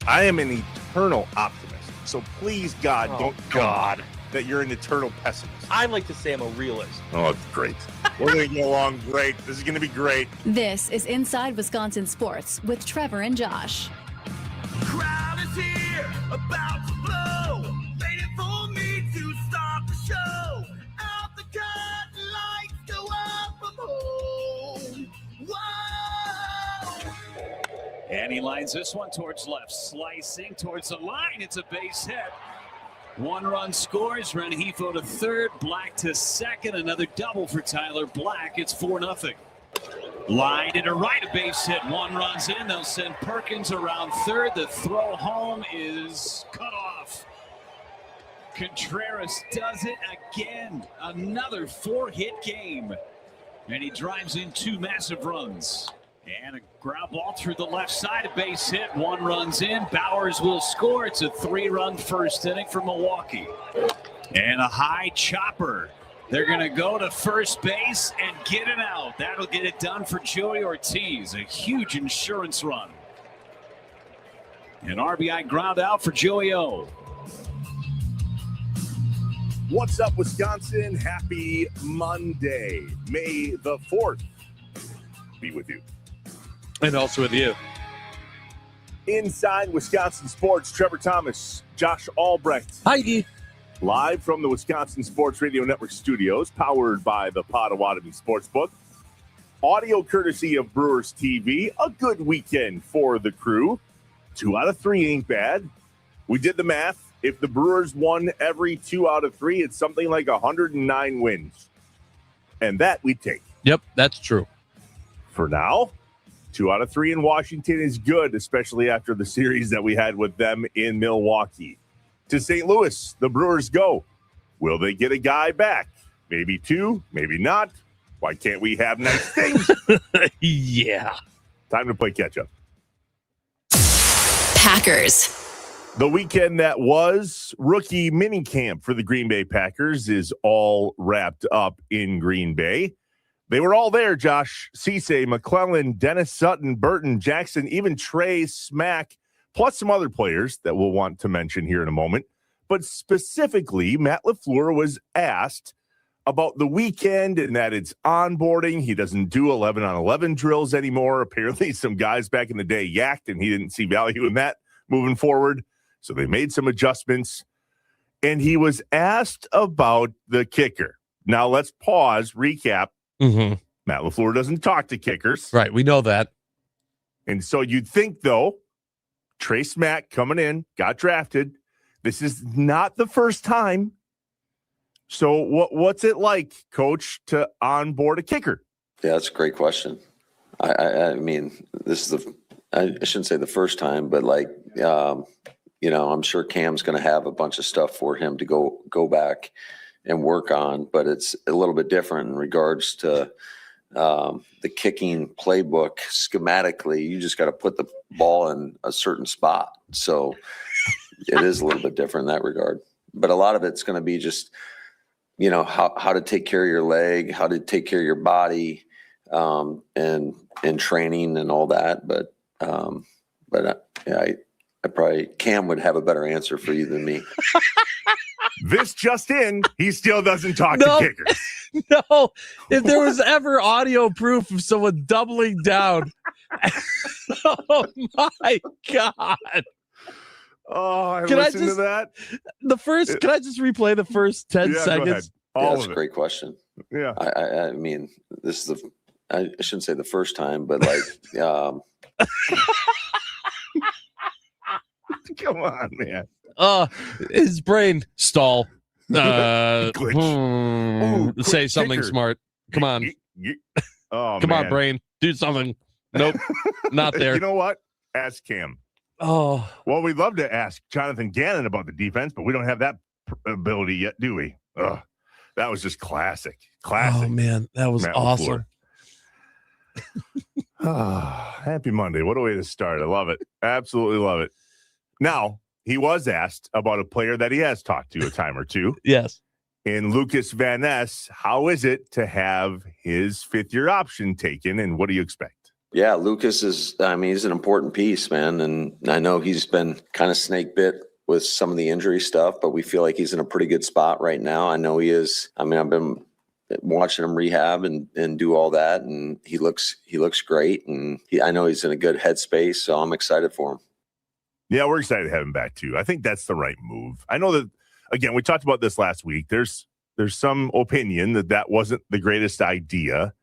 I am an eternal optimist. So please, God, don't tell me that you're an eternal pessimist. I like to say I'm a realist. Oh, great. We're going to get along great. This is going to be great. This is Inside Wisconsin Sports with Trevor and Josh. Crowd is here, about to blow, waiting for me to start the show. Out the curtain, lights go up, I'm home. Whoa! And he lines this one towards left, slicing towards the line. It's a base hit. One run scores, Rengifo to third, Black to second. Another double for Tyler Black. It's 4-0. Line into right, a base hit. One runs in. They'll send Perkins around third. The throw home is cut off. Contreras does it again. Another 4-hit game. And he drives in 2 massive runs. And a ground ball through the left side, a base hit. One runs in. Bowers will score. It's a 3-run first inning for Milwaukee. And a high chopper. They're going to go to first base and get it out. That'll get it done for Joey Ortiz. A huge insurance run. An RBI ground out for Joey O. What's up, Wisconsin? Happy Monday. May the 4th be with you. And also with you. Inside Wisconsin Sports, Trevor Thomas, Josh Albrecht. Hi. Live from the Wisconsin Sports Radio Network studios, powered by the Potawatomi Sportsbook. Audio courtesy of Brewers TV. A good weekend for the crew. 2 out of 3 ain't bad. We did the math. If the Brewers won every 2 out of 3, it's something like 109 wins. And that we take. Yep, that's true. For now, 2 out of 3 in Washington is good, especially after the series that we had with them in Milwaukee. To St. Louis, the Brewers go. Will they get a guy back? Maybe 2, maybe not. Why can't we have nice things? Yeah. Time to play catch-up. Packers. The weekend that was rookie minicamp for the Green Bay Packers is all wrapped up in Green Bay. They were all there, Josh. Cisse, McClellan, Dennis Sutton, Burton, Jackson, even Trey Smack, plus some other players that we'll want to mention here in a moment. But specifically, Matt LaFleur was asked about the weekend and that it's onboarding. He doesn't do 11-on-11 drills anymore. Apparently, some guys back in the day yacked, and he didn't see value in that moving forward. So they made some adjustments. And he was asked about the kicker. Now, let's pause, recap. Mm-hmm. Matt LaFleur doesn't talk to kickers. Right, we know that. And so you'd think, though, Trey Smack coming in, got drafted. This is not the first time. So what's it like, Coach, to onboard a kicker? Yeah, that's a great question. I mean, this is I shouldn't say the first time, but I'm sure Cam's going to have a bunch of stuff for him to go back and work on, but it's a little bit different in regards to the kicking playbook. Schematically, you just got to put the ball in a certain spot. So it is a little bit different in that regard. But a lot of it's going to be just, how to take care of your leg, how to take care of your body, and training and all that. But I probably Cam would have a better answer for you than me. This just in, he still doesn't talk to kickers. No, if there was ever audio proof of someone doubling down. Oh, my God. Oh, Can listened to that. Can I just replay the first 10 seconds? That's a great question. Yeah. I mean, this is I shouldn't say the first time, but come on, man. His brain stall. Glitch. Say something kicker. smart. Come on. Come on, brain. Do something. Nope. Not there. You know what? Ask Cam. Oh. Well, we'd love to ask Jonathan Gannon about the defense, but we don't have that ability yet, do we? That was just classic. Oh, man. That was Matt awesome. Happy Monday. What a way to start. I love it. Absolutely love it. Now, he was asked about a player that he has talked to a time or two. Yes. In Lucas Van Ness, how is it to have his 5th-year option taken, and what do you expect? Yeah, Lucas is, I mean, he's an important piece, man. And I know he's been kind of snake bit with some of the injury stuff, but we feel like he's in a pretty good spot right now. I know he is. I mean, I've been watching him rehab and do all that, and he looks great. And I know he's in a good headspace, so I'm excited for him. Yeah, we're excited to have him back too. I think that's the right move. I know that, again, we talked about this last week. There's some opinion that wasn't the greatest idea,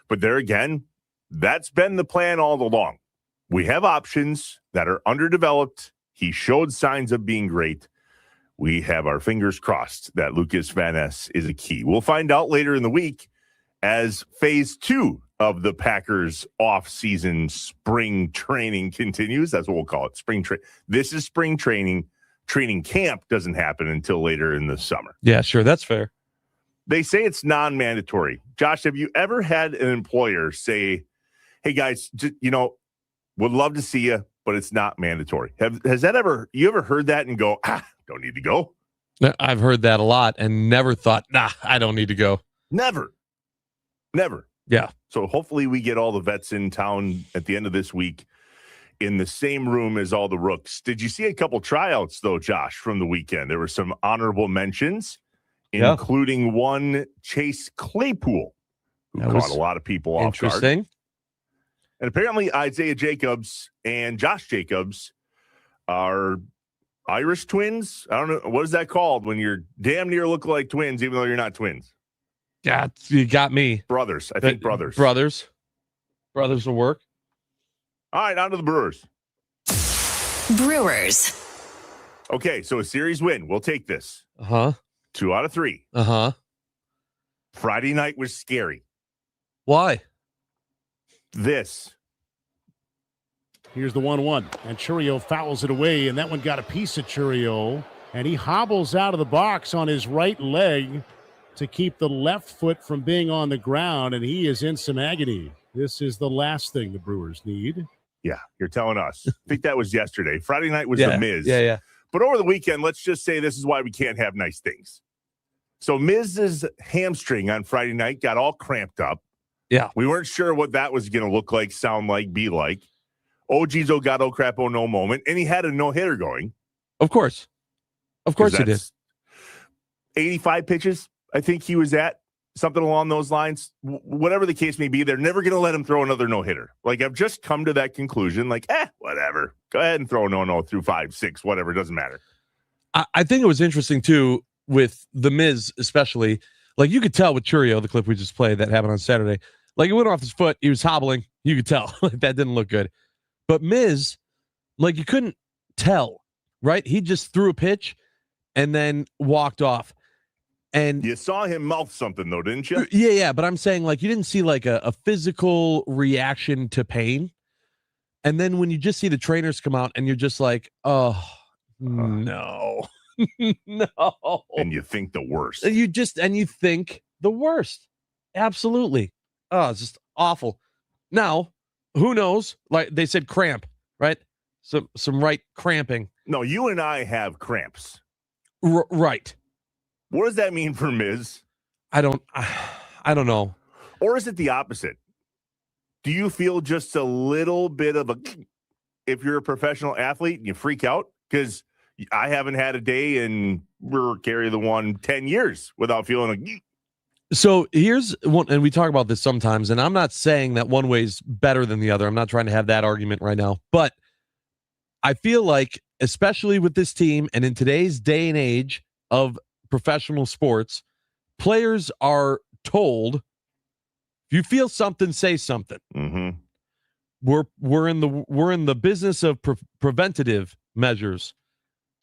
but there again, that's been the plan all along. We have options that are underdeveloped. He showed signs of being great. We have our fingers crossed that Lucas Van Ness is a key. We'll find out later in the week as phase 2 of the Packers off-season spring training continues. That's what we'll call it, This is spring training. Training camp doesn't happen until later in the summer. Yeah, sure. That's fair. They say it's non-mandatory. Josh, have you ever had an employer say, hey, guys, would love to see you, but it's not mandatory? Has that you ever heard that and go, don't need to go? I've heard that a lot and never thought, I don't need to go. Never. Yeah. So hopefully we get all the vets in town at the end of this week in the same room as all the rooks. Did you see a couple tryouts, though, Josh, from the weekend? There were some honorable mentions, including one Chase Claypool, who caught a lot of people off guard. Interesting. And apparently Isaiah Jacobs and Josh Jacobs are Irish twins. I don't know. What is that called when you're damn near look like twins, even though you're not twins? Yeah, you got me. Brothers. I think brothers. Brothers will work. All right, on to the Brewers. Brewers. Okay, so a series win. We'll take this. 2 out of 3. Friday night was scary. Why? This. Here's the 1-1, and Churio fouls it away, and that one got a piece of Churio, and he hobbles out of the box on his right leg to keep the left foot from being on the ground, and he is in some agony. This is the last thing the Brewers need. Yeah, you're telling us. I think that was yesterday. Friday night was the Miz. Yeah. But over the weekend, let's just say this is why we can't have nice things. So Miz's hamstring on Friday night got all cramped up. Yeah. We weren't sure what that was going to look like, sound like, be like. OG's oh God, oh crap, oh no moment. And he had a no-hitter going. Of course he did. 85 pitches, I think he was at. Something along those lines. Whatever the case may be, they're never going to let him throw another no-hitter. Like, I've just come to that conclusion. Like, whatever. Go ahead and throw no through 5, 6, whatever. It doesn't matter. I think it was interesting, too, with the Miz especially. Like, you could tell with Churio, the clip we just played that happened on Saturday. Like, it went off his foot. He was hobbling. You could tell. Like, that didn't look good. But Miz, like, you couldn't tell, right? He just threw a pitch and then walked off. And you saw him mouth something, though, didn't you? Yeah. But I'm saying, like, you didn't see, like, a physical reaction to pain. And then when you just see the trainers come out and you're just like, oh, no. No. And you think the worst. You think the worst. Absolutely. Oh, it's just awful. Now, who knows? Like they said, cramp, right? Some right cramping. No, you and I have cramps. Right. What does that mean for Miz? I don't know. Or is it the opposite? Do you feel just a little bit of if you're a professional athlete and you freak out? Because I haven't had a day in carry the one 10 years without feeling like. So here's one, and we talk about this sometimes, and I'm not saying that one way is better than the other. I'm not trying to have that argument right now, but I feel like, especially with this team and in today's day and age of professional sports, players are told, if you feel something, say something. Mm-hmm. We're in the business of preventative measures,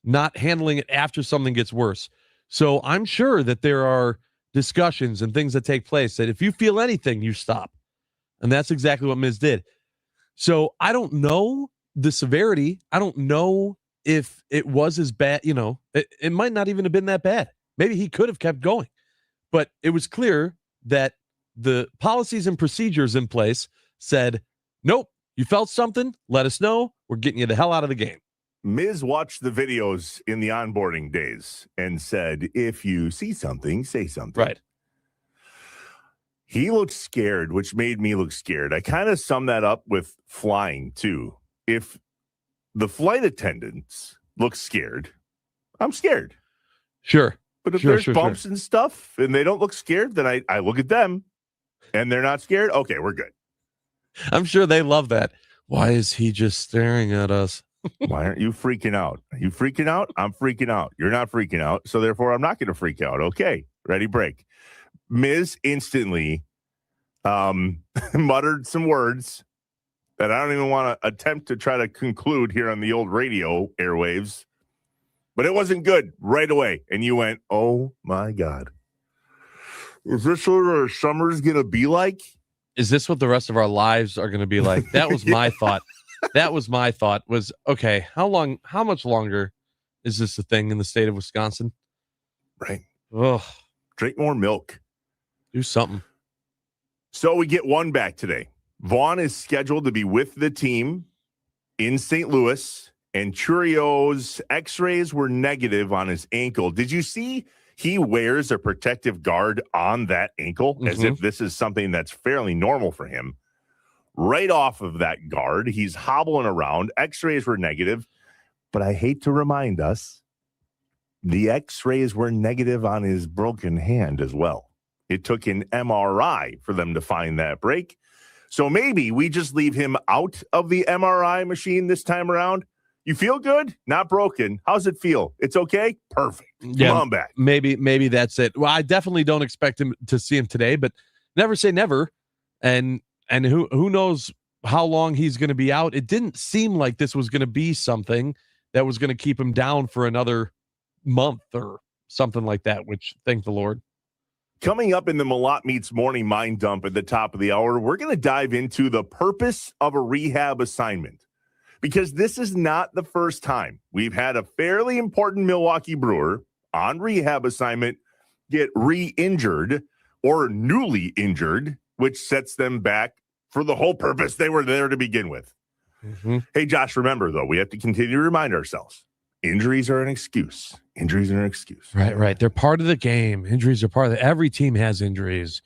not handling it after something gets worse. So I'm sure that there are discussions and things that take place that if you feel anything, you stop. And that's exactly what Miz did. So I don't know the severity. I don't know if it was as bad. It might not even have been that bad. Maybe he could have kept going. But it was clear that the policies and procedures in place said, nope, you felt something, let us know. We're getting you the hell out of the game. Miz watched the videos in the onboarding days and said, if you see something, say something. Right. He looked scared, which made me look scared. I kind of sum that up with flying, too. If the flight attendants look scared, I'm scared. Sure. But if there's bumps and stuff and they don't look scared, then I look at them and they're not scared. Okay, we're good. I'm sure they love that. Why is he just staring at us? Why aren't you freaking out? Are you freaking out? I'm freaking out. You're not freaking out. So therefore, I'm not going to freak out. Okay, ready, break. Miz instantly muttered some words that I don't even want to attempt to try to conclude here on the old radio airwaves. But it wasn't good right away. And you went, oh, my God. Is this what our summer's going to be like? Is this what the rest of our lives are going to be like? That was my thought. That was my thought was, okay, how much longer is this a thing in the state of Wisconsin? Right. Ugh. Drink more milk. Do something. So we get one back today. Vaughn is scheduled to be with the team in St. Louis, and Churio's x-rays were negative on his ankle. Did you see he wears a protective guard on that ankle as if this is something that's fairly normal for him? Right off of that guard, he's hobbling around. X-rays were negative, but I hate to remind us, the x-rays were negative on his broken hand as well. It took an MRI for them to find that break. So maybe we just leave him out of the MRI machine this time around. You feel good? Not broken. How's it feel? It's okay? Perfect. Yeah, come on back. Maybe that's it. Well, I definitely don't expect him to see him today, but never say never. And who knows how long he's going to be out. It didn't seem like this was going to be something that was going to keep him down for another month or something like that, which thank the Lord. Coming up in the Malott Meets Morning Mind Dump at the top of the hour, we're going to dive into the purpose of a rehab assignment, because this is not the first time we've had a fairly important Milwaukee Brewer on rehab assignment get re-injured or newly injured, which sets them back for the whole purpose they were there to begin with. Hey, Josh, remember, though, we have to continue to remind ourselves, injuries are an excuse. Injuries are an excuse. Right. They're part of the game. Injuries are part of it. Every team has injuries.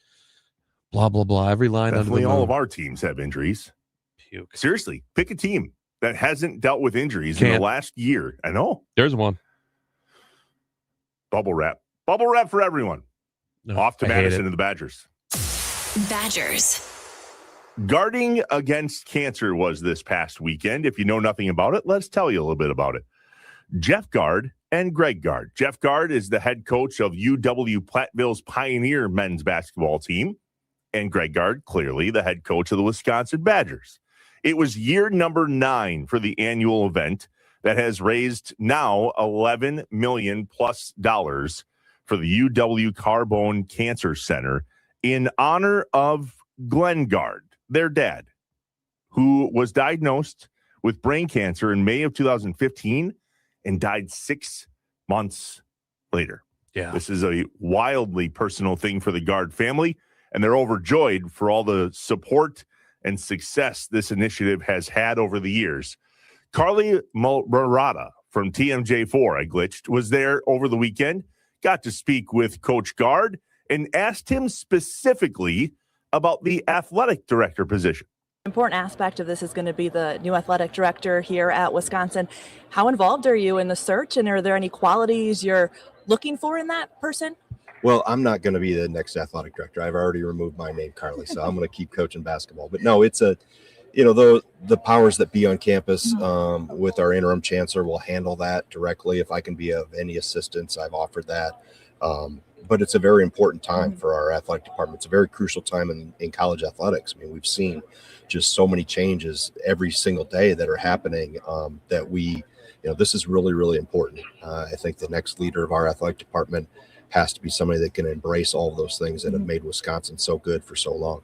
Blah, blah, blah. Every line under the moon. All of our teams have injuries. Puke. Seriously, pick a team that hasn't dealt with injuries in the last year. I know. There's one. Bubble wrap. Bubble wrap for everyone. No, Off to Madison and the Badgers. Badgers. Guarding against cancer was this past weekend. If you know nothing about it, let's tell you a little bit about it. Jeff Gard and Greg Gard. Jeff Gard is the head coach of UW Platteville's Pioneer men's basketball team, and Greg Gard, clearly the head coach of the Wisconsin Badgers. It was year number 9 for the annual event that has raised now $11 million+ for the UW Carbone Cancer Center in honor of Glenn Gard, their dad, who was diagnosed with brain cancer in May of 2015 and died 6 months later. Yeah. This is a wildly personal thing for the Gard family, and they're overjoyed for all the support and success this initiative has had over the years. Carly Murata from TMJ4, I glitched, was there over the weekend, got to speak with Coach Gard, and asked him specifically about the athletic director position. Important aspect of this is going to be the new athletic director here at Wisconsin. How involved are you in the search, and are there any qualities you're looking for in that person? Well, I'm not going to be the next athletic director. I've already removed my name, Carly, so I'm going to keep coaching basketball. But no, it's the powers that be on campus with our interim chancellor will handle that directly. If I can be of any assistance, I've offered that. But it's a very important time for our athletic department. It's a very crucial time in college athletics. I mean, we've seen just so many changes every single day that are happening that this is really, really important. I think the next leader of our athletic department has to be somebody that can embrace all of those things that have made Wisconsin so good for so long.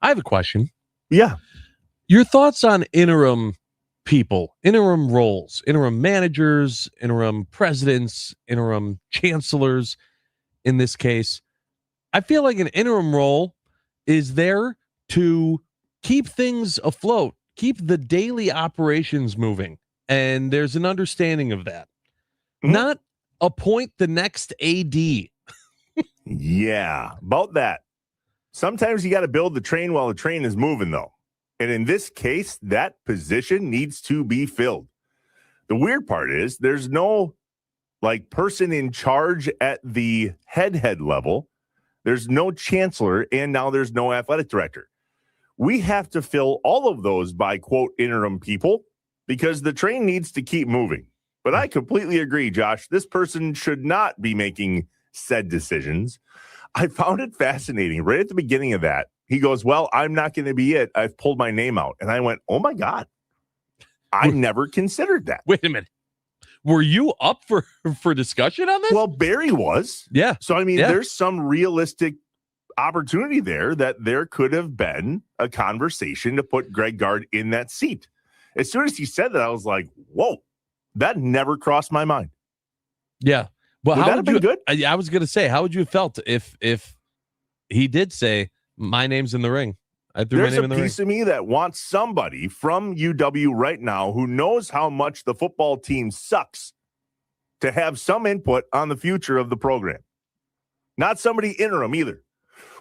I have a question. Yeah. Your thoughts on interim people, interim roles, interim managers, interim presidents, interim chancellors in this case. I feel like an interim role is there to keep things afloat, keep the daily operations moving. And there's an understanding of that. Not appoint the next AD. Yeah, about that. Sometimes you got to build the train while the train is moving, though. And in this case, that position needs to be filled. The weird part is there's no person in charge at the head level. There's no chancellor, and now there's no athletic director. We have to fill all of those by, quote, interim people because the train needs to keep moving. But I completely agree, Josh. This person should not be making said decisions. I found it fascinating. Right at the beginning of that, he goes, well, I'm not going to be it. I've pulled my name out. And I went, oh, my God. I never considered that. Wait a minute. Were you up for discussion on this? Well, Barry was. Yeah. So, I mean, there's some realistic opportunity there that there could have been a conversation to put Greg Gard in that seat. As soon as he said that, I was like, whoa, that never crossed my mind. Yeah. Well, would how that would have been you, good? I was going to say, how would you have felt if he did say, my name's in the ring? I threw There's my name a in the ring. piece of me that wants somebody from UW right now who knows how much the football team sucks to have some input on the future of the program. Not somebody interim either.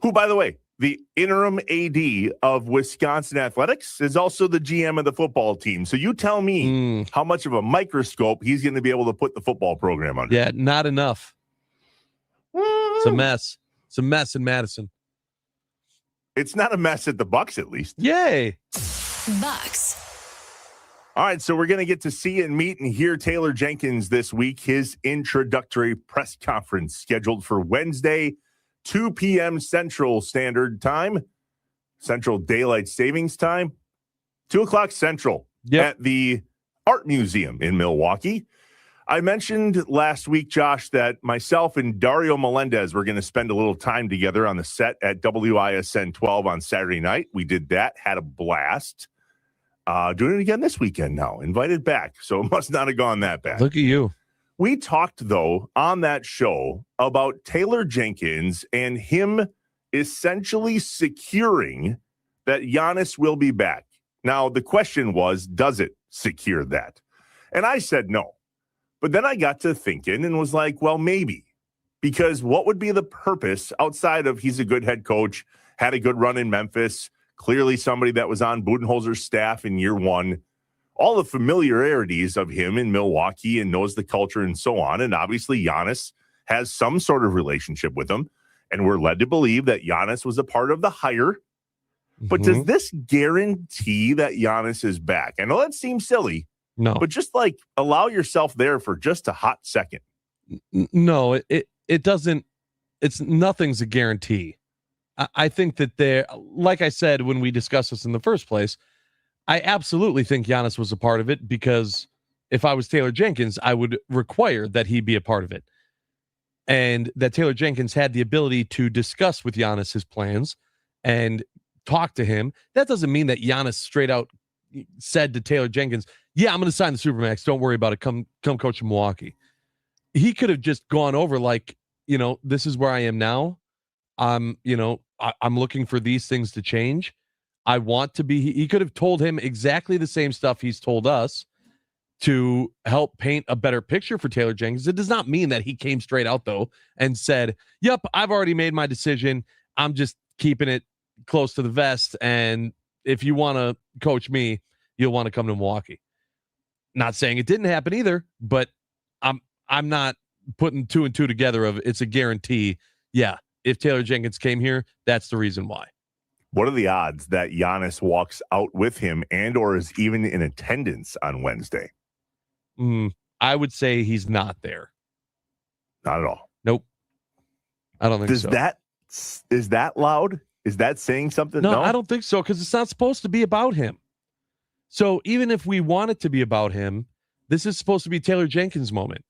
Who, by the way, the interim AD of Wisconsin Athletics is also the GM of the football team. So you tell me how much of a microscope he's going to be able to put the football program under. Yeah, not enough. It's a mess. It's a mess in Madison. It's not a mess at the Bucks, at least. Yay. Bucks. All right, so we're going to get to see and meet and hear Taylor Jenkins this week. His introductory press conference scheduled for Wednesday, 2 p.m. Central Standard Time, Central Daylight Savings Time, 2 o'clock Central at the Art Museum in Milwaukee. I mentioned last week, Josh, that myself and Dario Melendez were going to spend a little time together on the set at WISN 12 on Saturday night. We did that, had a blast. Doing it again this weekend now, invited back. So it must not have gone that bad. Look at you. We talked, though, on that show about Taylor Jenkins and him essentially securing that Giannis will be back. Now, the question was, does it secure that? And I said no. But then I got to thinking and was like, well, maybe. Because what would be the purpose outside of he's a good head coach, had a good run in Memphis, clearly somebody that was on Budenholzer's staff in year one, all the familiarities of him in Milwaukee and knows the culture and so on. And obviously Giannis has some sort of relationship with him. And we're led to believe that Giannis was a part of the hire. But does this guarantee that Giannis is back? I know that seems silly. No. But just allow yourself there for just a hot second. No, it doesn't. Nothing's a guarantee. I think that like I said, when we discussed this in the first place, I absolutely think Giannis was a part of it because if I was Taylor Jenkins, I would require that he be a part of it. And that Taylor Jenkins had the ability to discuss with Giannis his plans and talk to him. That doesn't mean that Giannis straight out said to Taylor Jenkins, yeah, I'm going to sign the Supermax. Don't worry about it. Come coach in Milwaukee. He could have just gone over this is where I am now. I'm looking for these things to change. I want to be, he could have told him exactly the same stuff he's told us to help paint a better picture for Taylor Jenkins. It does not mean that he came straight out though and said, yep, I've already made my decision. I'm just keeping it close to the vest. And if you want to coach me, you'll want to come to Milwaukee. Not saying it didn't happen either, but I'm not putting two and two together of it's a guarantee. Yeah. If Taylor Jenkins came here, that's the reason why. What are the odds that Giannis walks out with him and or is even in attendance on Wednesday? I would say he's not there. Not at all. Nope. I don't think so. Is that loud? Is that saying something? No, I don't think so because it's not supposed to be about him. So even if we want it to be about him, this is supposed to be Taylor Jenkins' moment,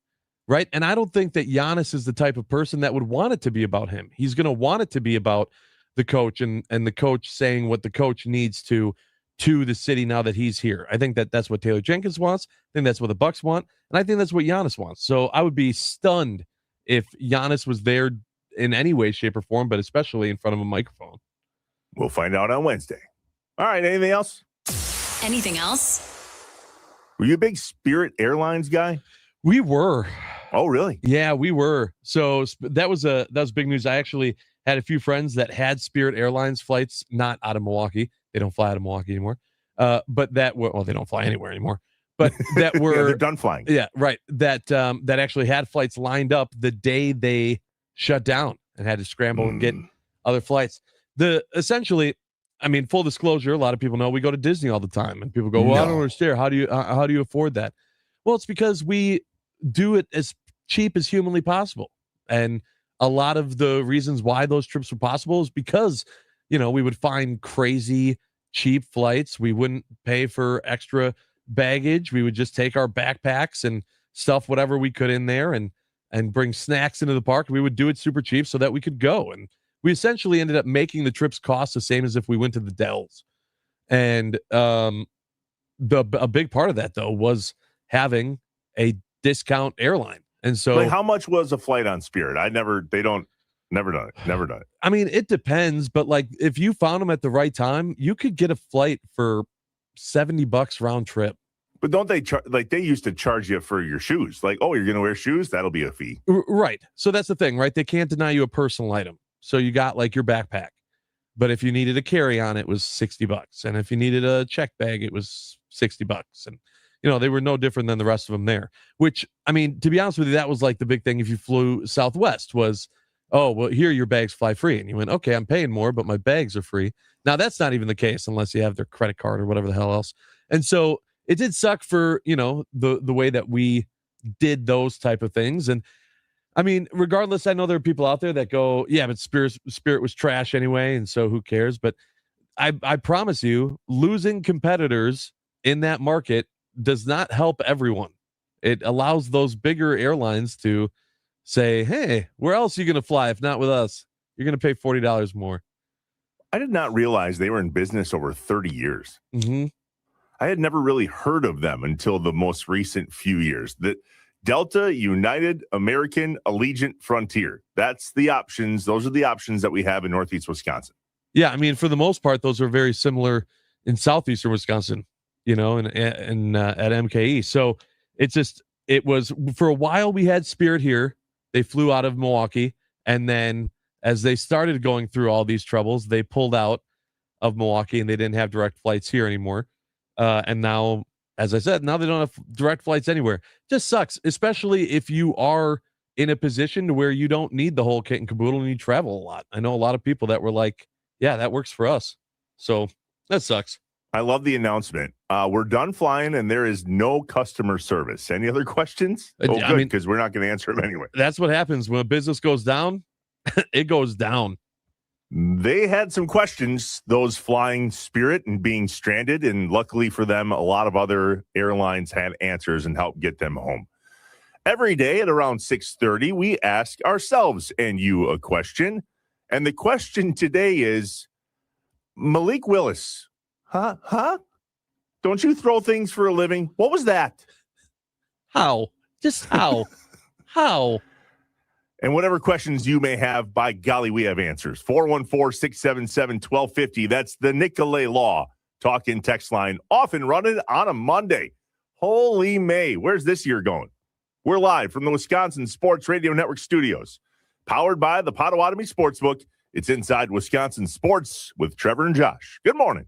right? And I don't think that Giannis is the type of person that would want it to be about him. He's going to want it to be about the coach and the coach saying what the coach needs to the city now that he's here. I think that's what Taylor Jenkins wants. I think that's what the Bucks want. And I think that's what Giannis wants. So I would be stunned if Giannis was there in any way, shape, or form, but especially in front of a microphone. We'll find out on Wednesday. All right. Anything else? Anything else? Were you a big Spirit Airlines guy? We were. Oh, really? Yeah, we were. So that was big news. I actually had a few friends that had Spirit Airlines flights, not out of Milwaukee. They don't fly out of Milwaukee anymore. But that were, well, they don't fly anywhere anymore. But that were yeah, they're done flying. Yeah, right. That actually had flights lined up the day they shut down and had to scramble and get other flights. Essentially, I mean, full disclosure, a lot of people know we go to Disney all the time, and people go, "Well, I don't understand. How do you afford that?" Well, it's because we do it as cheap as humanly possible, and a lot of the reasons why those trips were possible is because we would find crazy cheap flights. We wouldn't pay for extra baggage. We would just take our backpacks and stuff whatever we could in there and bring snacks into the park. We would do it super cheap so that we could go, and we essentially ended up making the trips cost the same as if we went to the Dells. And a big part of that though was having a discount airline. And so, like, how much was a flight on Spirit? Never done it. I mean, it depends, but like if you found them at the right time, you could get a flight for $70 round trip. But don't they they used to charge you for your shoes? Like, oh, you're going to wear shoes? That'll be a fee. Right. So that's the thing, right? They can't deny you a personal item. So you got like your backpack, but if you needed a carry-on, it was $60, and if you needed a check bag, it was $60, and they were no different than the rest of them there. Which, I mean, to be honest with you, that was like the big thing. If you flew Southwest, was, oh, well, here your bags fly free, and you went, okay, I'm paying more, but my bags are free. Now that's not even the case unless you have their credit card or whatever the hell else. And so it did suck for the way that we did those type of things. And I mean, regardless, I know there are people out there that go, yeah, but Spirit was trash anyway, and so who cares? But I promise you, losing competitors in that market does not help everyone. It allows those bigger airlines to say, hey, where else are you going to fly if not with us? You're going to pay $40 more. I did not realize they were in business over 30 years. Mm-hmm. I had never really heard of them until the most recent few years. That Delta, United, American, Allegiant, Frontier. That's the options. Those are the options that we have in Northeast Wisconsin. Yeah, I mean, for the most part, those are very similar in Southeastern Wisconsin, and at MKE. So it was for a while we had Spirit here. They flew out of Milwaukee, and then as they started going through all these troubles, they pulled out of Milwaukee and they didn't have direct flights here anymore. And now, as I said, now they don't have direct flights anywhere. Just sucks, especially if you are in a position where you don't need the whole kit and caboodle and you travel a lot. I know a lot of people that were like, yeah, that works for us. So that sucks. I love the announcement. We're done flying and there is no customer service. Any other questions? Oh, good, because we're not going to answer them anyway. That's what happens when a business goes down. It goes down. They had some questions, those flying Spirit and being stranded, and luckily for them, a lot of other airlines had answers and helped get them home. Every day at around 6:30, we ask ourselves and you a question. And the question today is, Malik Willis, huh? Don't you throw things for a living? What was that? How? Just how? How? And whatever questions you may have, by golly, we have answers. 414-677-1250. That's the Nicolay Law talk in text line, off and running on a Monday. Holy May. Where's this year going? We're live from the Wisconsin Sports Radio Network studios, powered by the Potawatomi Sportsbook. It's Inside Wisconsin Sports with Trevor and Josh. Good morning.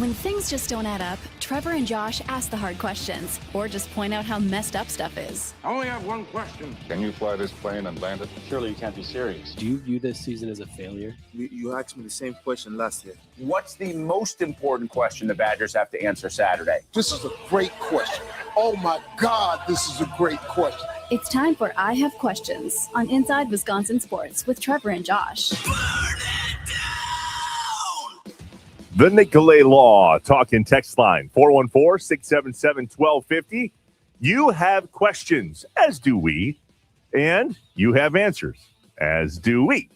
When things just don't add up, Trevor and Josh ask the hard questions or just point out how messed up stuff is. I only have one question. Can you fly this plane and land it? Surely you can't be serious. Do you view this season as a failure? You asked me the same question last year. What's the most important question the Badgers have to answer Saturday? This is a great question. Oh my God, this is a great question. It's time for I Have Questions on Inside Wisconsin Sports with Trevor and Josh. The Nicolay Law talking text line 414-677-1250. You have questions, as do we, and you have answers, as do we.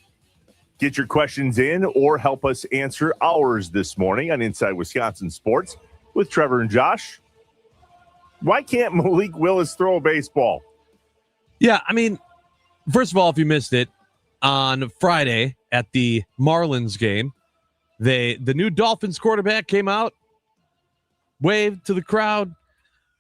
Get your questions in or help us answer ours this morning on Inside Wisconsin Sports with Trevor and Josh. Why can't Malik Willis throw a baseball? Yeah, I mean, first of all, if you missed it, on Friday at the Marlins game, the new Dolphins quarterback came out, waved to the crowd,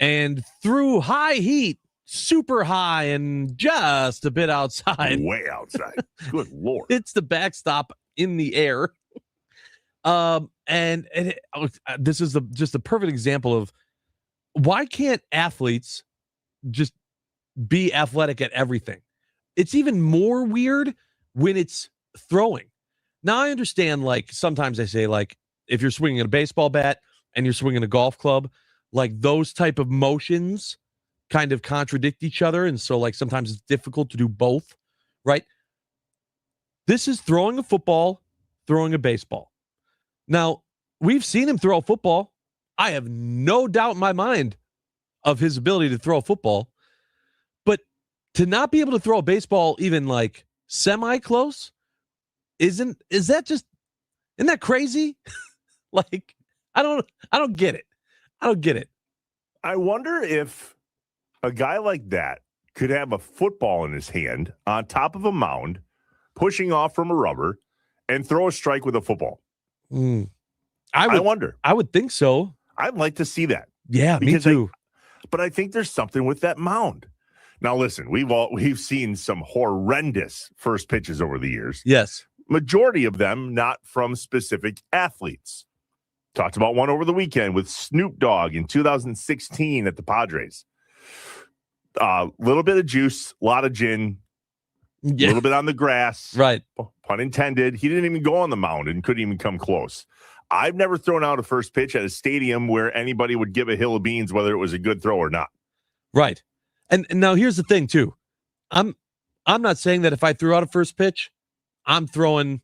and threw high heat, super high and just a bit outside. Way outside. Good Lord. It's the backstop in the air. This is just a perfect example of why can't athletes just be athletic at everything? It's even more weird when it's throwing. Now, I understand, like, sometimes I say, like, if you're swinging a baseball bat and you're swinging a golf club, like, those type of motions kind of contradict each other. And so, like, sometimes it's difficult to do both, right? This is throwing a football, throwing a baseball. Now, we've seen him throw a football. I have no doubt in my mind of his ability to throw a football. But to not be able to throw a baseball even, like, semi-close, isn't that crazy? Like, I don't get it. I don't get it. I wonder if a guy like that could have a football in his hand on top of a mound, pushing off from a rubber, and throw a strike with a football. I wonder. I would think so. I'd like to see that. Yeah, me too. But I think there's something with that mound. Now, listen, we've seen some horrendous first pitches over the years. Yes. Majority of them not from specific athletes. Talked about one over the weekend with Snoop Dogg in 2016 at the Padres. Little bit of juice, a lot of gin, a little bit on the grass. Right. Pun intended. He didn't even go on the mound and couldn't even come close. I've never thrown out a first pitch at a stadium where anybody would give a hill of beans whether it was a good throw or not. Right. And now here's the thing, too. I'm not saying that if I threw out a first pitch, I'm throwing,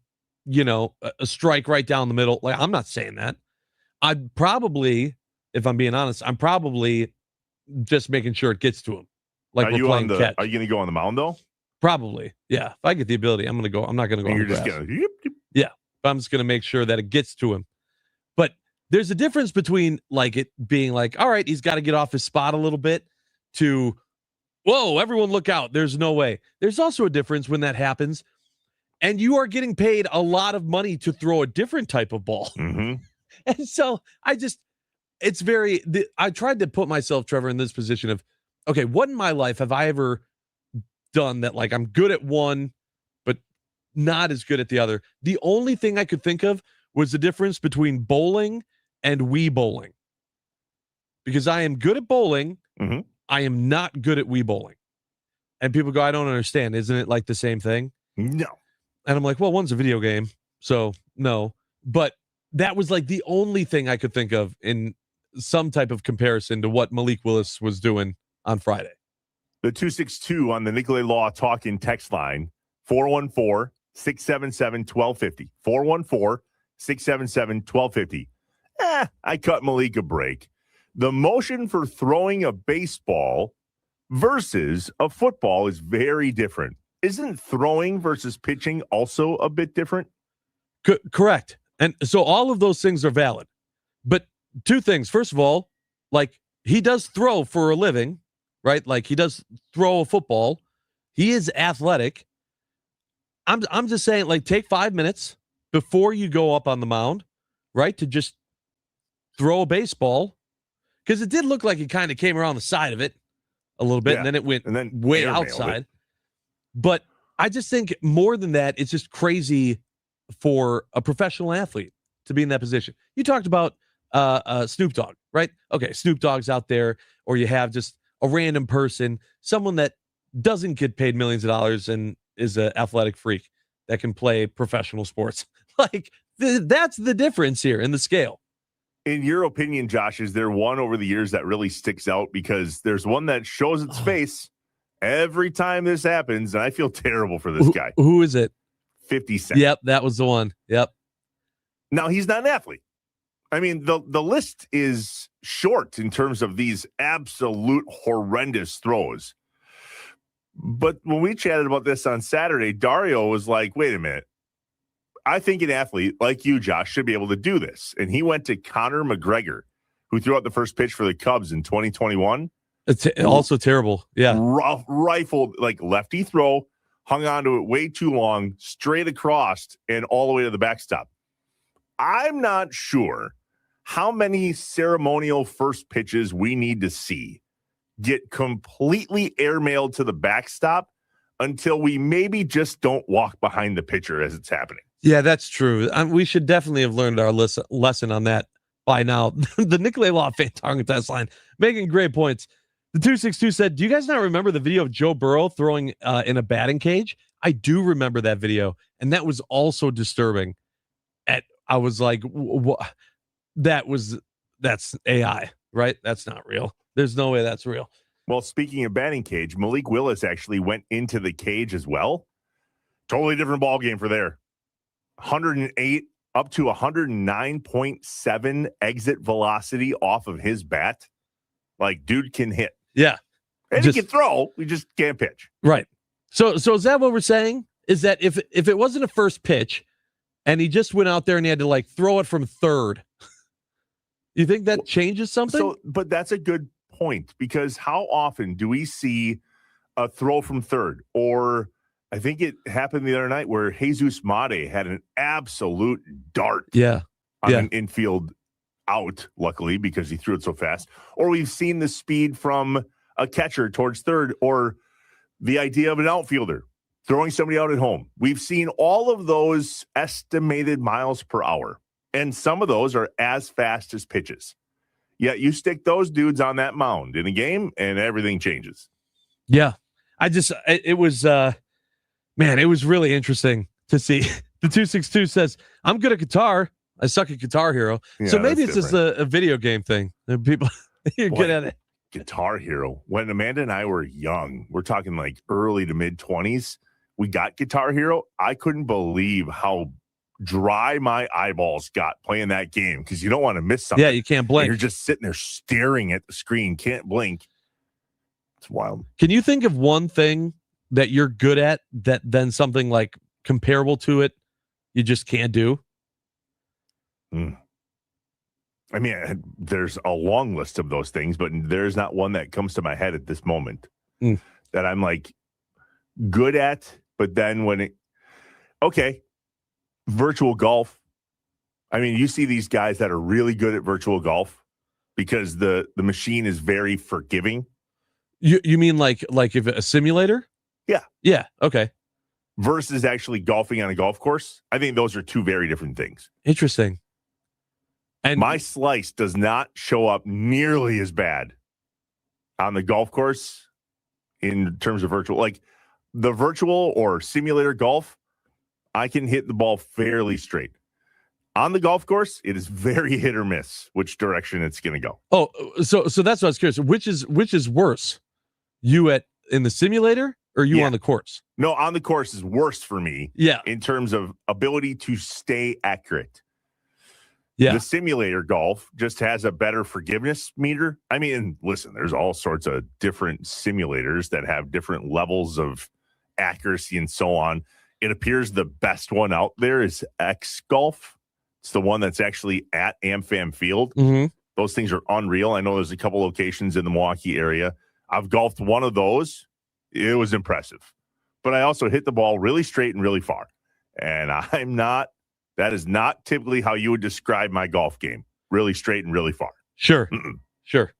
a strike right down the middle. Like, I'm not saying that. I'd probably, if I'm being honest, I'm probably just making sure it gets to him. Like, we're playing catch. Are you going to go on the mound, though? Probably. Yeah. If I get the ability, I'm going to go. I'm not going to go on the grass. Yeah. I'm just going to make sure that it gets to him. But there's a difference between, like, it being like, all right, he's got to get off his spot a little bit, to, whoa, everyone look out. There's no way. There's also a difference when that happens and you are getting paid a lot of money to throw a different type of ball. Mm-hmm. And so I tried to put myself, Trevor, in this position of, okay, what in my life have I ever done that, like, I'm good at one, but not as good at the other? The only thing I could think of was the difference between bowling and Wii bowling. Because I am good at bowling. Mm-hmm. I am not good at Wii bowling. And people go, I don't understand. Isn't it like the same thing? No. And I'm like, well, one's a video game, so no. But that was like the only thing I could think of in some type of comparison to what Malik Willis was doing on Friday. The 262 on the Nicolay Law talking text line, 414-677-1250. 414-677-1250. I cut Malik a break. The motion for throwing a baseball versus a football is very different. Isn't throwing versus pitching also a bit different? Correct. And so all of those things are valid. But two things. First of all, like, he does throw for a living, right? Like, he does throw a football. He is athletic. I'm just saying, like, take 5 minutes before you go up on the mound, right, to just throw a baseball. Because it did look like he kind of came around the side of it a little bit, and then it went way outside. But I just think more than that, it's just crazy for a professional athlete to be in that position. You talked about Snoop Dogg, right? Okay, Snoop Dogg's out there, or you have just a random person, someone that doesn't get paid millions of dollars and is an athletic freak that can play professional sports. Like that's the difference here in the scale. In your opinion, Josh, is there one over the years that really sticks out? Because there's one that shows its face every time this happens, and I feel terrible for this guy. Who is it? 50 Cent. Yep, that was the one. Yep. Now, he's not an athlete. I mean, the list is short in terms of these absolute horrendous throws. But when we chatted about this on Saturday, Dario was like, wait a minute. I think an athlete like you, Josh, should be able to do this. And he went to Conor McGregor, who threw out the first pitch for the Cubs in 2021. It's also terrible. Yeah. Rifled, like lefty throw, hung onto it way too long, straight across, and all the way to the backstop. I'm not sure how many ceremonial first pitches we need to see get completely airmailed to the backstop until we maybe just don't walk behind the pitcher as it's happening. Yeah, that's true. We should definitely have learned our lesson on that by now. The Nicolay Law fan target test line making great points. The 262 said, do you guys not remember the video of Joe Burrow throwing in a batting cage? I do remember that video, and that was also disturbing. I was like, that's AI, right? That's not real. There's no way that's real. Well, speaking of batting cage, Malik Willis actually went into the cage as well. Totally different ball game for there. 108 up to 109.7 exit velocity off of his bat. Like, dude can hit. Yeah. And he can throw. We just can't pitch. Right. So is that what we're saying? Is that if it wasn't a first pitch and he just went out there and he had to like throw it from third, you think that changes something? But that's a good point, because how often do we see a throw from third? Or I think it happened the other night where Jesus Mate had an absolute dart on an infield out, luckily, because he threw it so fast. Or we've seen the speed from a catcher towards third, or the idea of an outfielder throwing somebody out at home. We've seen all of those estimated miles per hour, and some of those are as fast as pitches. Yet you stick those dudes on that mound in a game and everything changes. Yeah. It was really interesting to see. The 262 says, I'm good at guitar. I suck at Guitar Hero. Yeah, so maybe it's different. just a video game thing. People, you're good at it. Guitar Hero. When Amanda and I were young, we're talking like early to mid 20s, we got Guitar Hero. I couldn't believe how dry my eyeballs got playing that game, because you don't want to miss something. Yeah, you can't blink. You're just sitting there staring at the screen, can't blink. It's wild. Can you think of one thing that you're good at that then something like comparable to it you just can't do? I mean, there's a long list of those things, but there's not one that comes to my head at this moment that I'm like good at. But then virtual golf. I mean, you see these guys that are really good at virtual golf because the machine is very forgiving. You mean like if a simulator? Yeah. Yeah. Okay. Versus actually golfing on a golf course. I think those are two very different things. Interesting. And my slice does not show up nearly as bad on the golf course in terms of virtual. Like the virtual or simulator golf, I can hit the ball fairly straight. On the golf course, it is very hit or miss which direction it's going to go. Oh, so that's what I was curious. Which is worse? You in the simulator or you on the course? No, on the course is worse for me. Yeah. In terms of ability to stay accurate. Yeah. The simulator golf just has a better forgiveness meter. I mean, listen, there's all sorts of different simulators that have different levels of accuracy and so on. It appears the best one out there is X Golf. It's the one that's actually at AmFam Field. Mm-hmm. Those things are unreal. I know there's a couple locations in the Milwaukee area. I've golfed one of those. It was impressive. But I also hit the ball really straight and really far. And that is not typically how you would describe my golf game. Really straight and really far. Sure. Sure.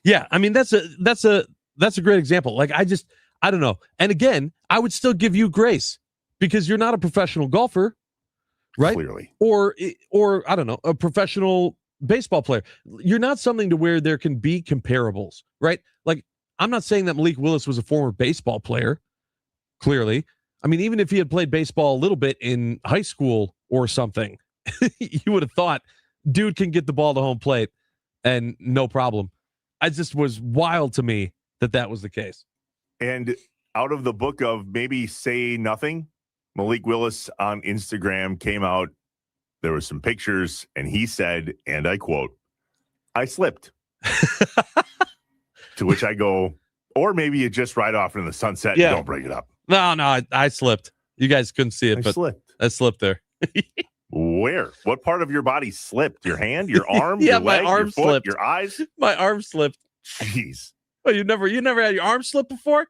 Yeah. I mean, that's a great example. Like, I don't know. And again, I would still give you grace because you're not a professional golfer, right? Clearly. Or I don't know, a professional baseball player. You're not something to where there can be comparables, right? Like, I'm not saying that Malik Willis was a former baseball player, clearly. I mean, even if he had played baseball a little bit in high school or something, you would have thought, dude can get the ball to home plate and no problem. I just was wild to me that was the case. And out of the book of maybe say nothing, Malik Willis on Instagram came out. There were some pictures, and he said, and I quote, "I slipped." To which I go, or maybe you just ride off into the sunset and don't bring it up. No, I slipped. You guys couldn't see it, but I slipped there. Where? What part of your body slipped? Your hand, your arm, Yeah, your leg, my arm your foot, slipped. your eyes? My arm slipped. Jeez. Oh, you never had your arm slip before?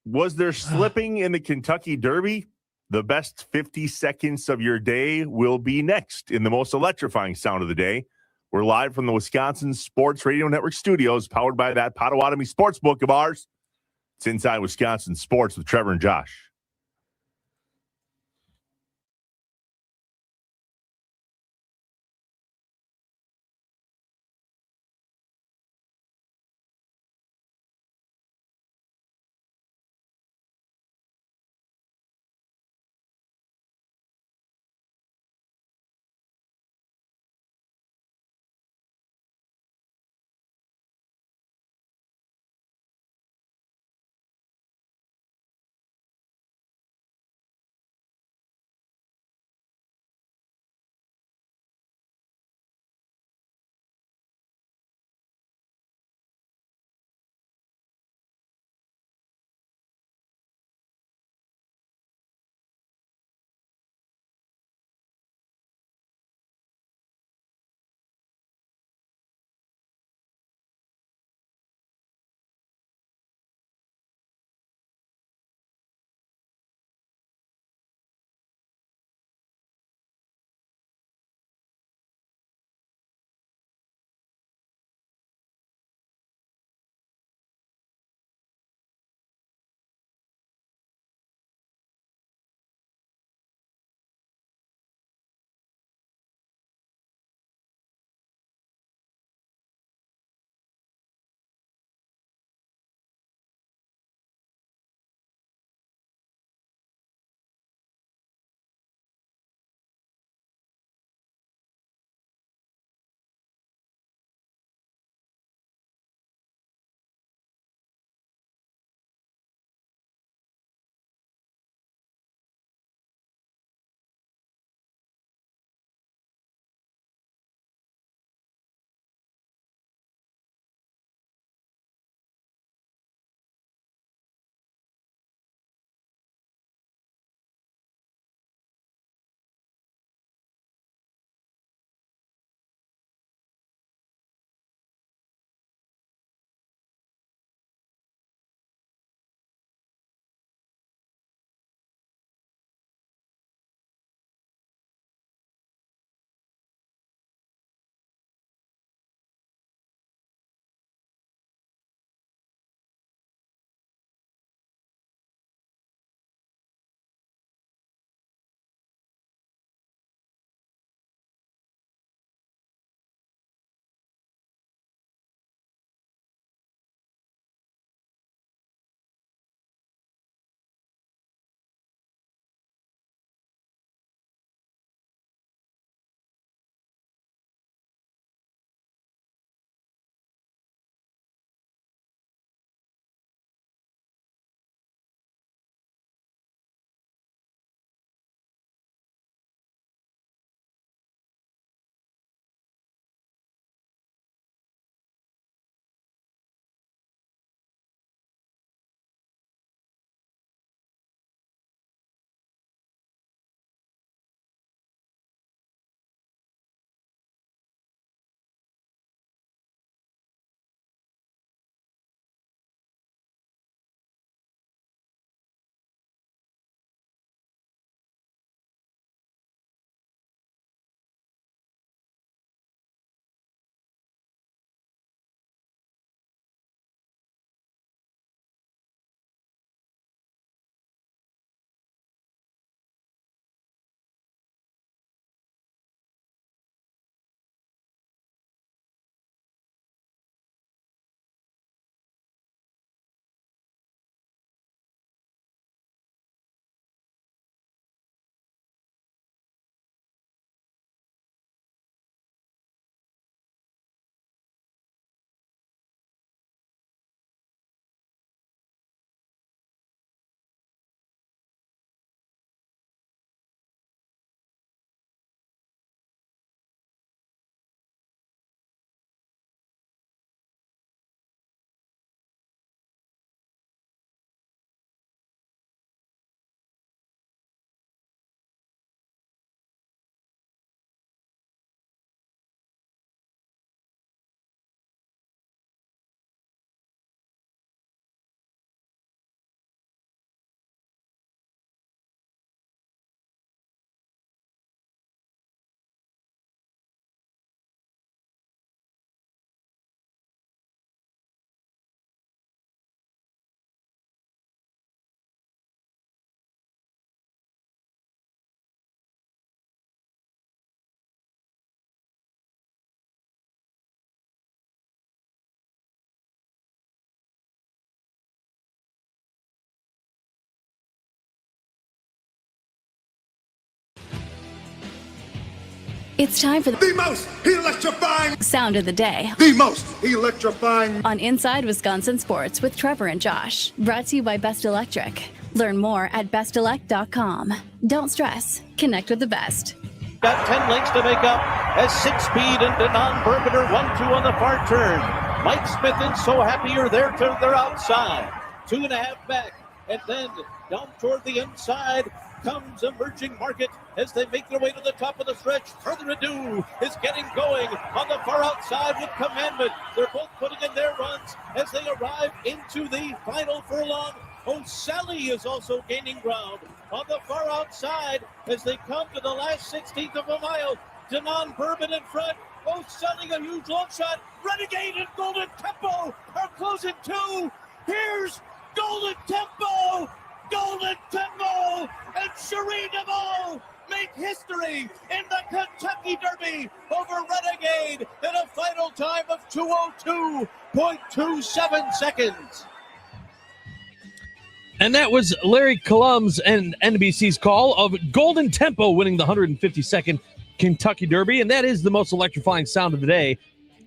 Was there slipping in the Kentucky Derby? The best 50 seconds of your day will be next in the most electrifying sound of the day. We're live from the Wisconsin Sports Radio Network studios, powered by that Potawatomi Sportsbook of ours. It's Inside Wisconsin Sports with Trevor and Josh. It's time for The most electrifying, Sound of the Day the most electrifying. on Inside Wisconsin Sports with Trevor and Josh. Brought to you by Best Electric. Learn more at bestelect.com. Don't stress. Connect with the best. Got 10 lengths to make up as 6-speed and Denon Bourbon are 1-2 on the far turn. Mike Smith and So Happy are there to their outside. 2.5 back, and then down toward the inside comes Emerging Market as they make their way to the top of the stretch. Further Ado is getting going on the far outside with Commandment. They're both putting in their runs as they arrive into the final furlong. O'Sally is also gaining ground on the far outside as they come to the last 16th of a mile. Denon Bourbon in front. O'Sally a huge long shot. Renegade and Golden Tempo are closing too. Here's Golden Tempo. Golden Tempo and Cherie DeVaux make history in the Kentucky Derby over Renegade in a final time of 2:02.27 seconds. And that was Larry Colum's and NBC's call of Golden Tempo winning the 152nd Kentucky Derby. And that is the most electrifying sound of the day,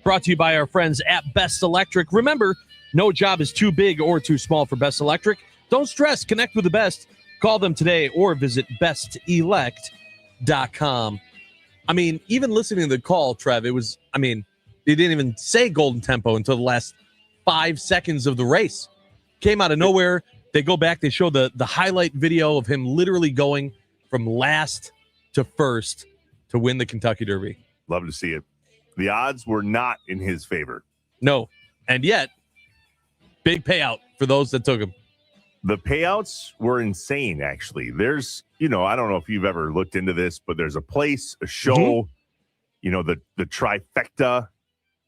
brought to you by our friends at Best Electric. Remember, no job is too big or too small for Best Electric. Don't stress. Connect with the best. Call them today or visit bestelect.com. I mean, even listening to the call, Trev, it was, they didn't even say Golden Tempo until the last 5 seconds of the race. Came out of nowhere. They go back, they show the highlight video of him literally going from last to first to win the Kentucky Derby. Love to see it. The odds were not in his favor. No. And yet, big payout for those that took him. The payouts were insane, actually. There's, I don't know if you've ever looked into this, but there's a place, a show, the trifecta,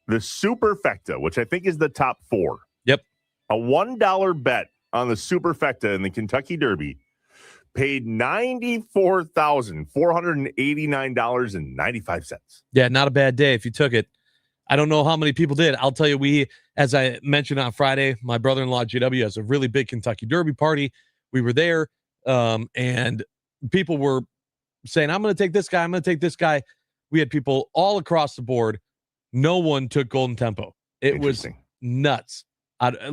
the superfecta, which I think is the top 4. Yep. A $1 bet on the superfecta in the Kentucky Derby paid $94,489.95. Yeah, not a bad day if you took it. I don't know how many people did. I'll tell you, as I mentioned on Friday, my brother-in-law, JW, has a really big Kentucky Derby party. We were there, and people were saying, I'm going to take this guy. I'm going to take this guy. We had people all across the board. No one took Golden Tempo. It was nuts.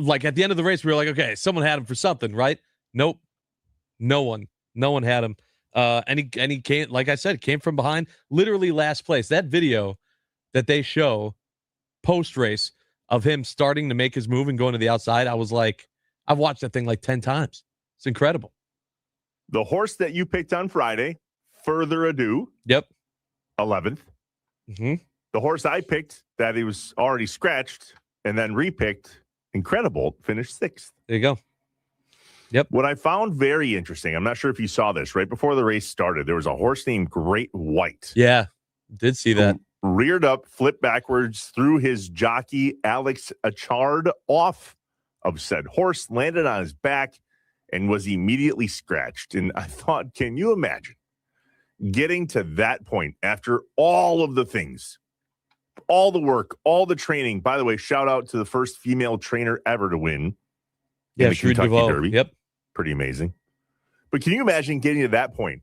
Like at the end of the race, we were like, okay, someone had him for something, right? Nope. No one had him. And he came, like I said, came from behind, literally last place. That video that they show post-race of him starting to make his move and going to the outside, I was like, I've watched that thing like 10 times. It's incredible. The horse that you picked on Friday, Further Ado. Yep. 11th. Mm-hmm. The horse I picked that he was already scratched and then repicked, Incredible, finished 6th. There you go. Yep. What I found very interesting, I'm not sure if you saw this, right before the race started, there was a horse named Great White. Yeah, did see that. Reared up, flipped backwards, threw his jockey, Alex Achard, off of said horse, landed on his back, and was immediately scratched. And I thought, can you imagine getting to that point after all of the things, all the work, all the training? By the way, shout out to the first female trainer ever to win in the Kentucky Derby. Yep. Pretty amazing. But can you imagine getting to that point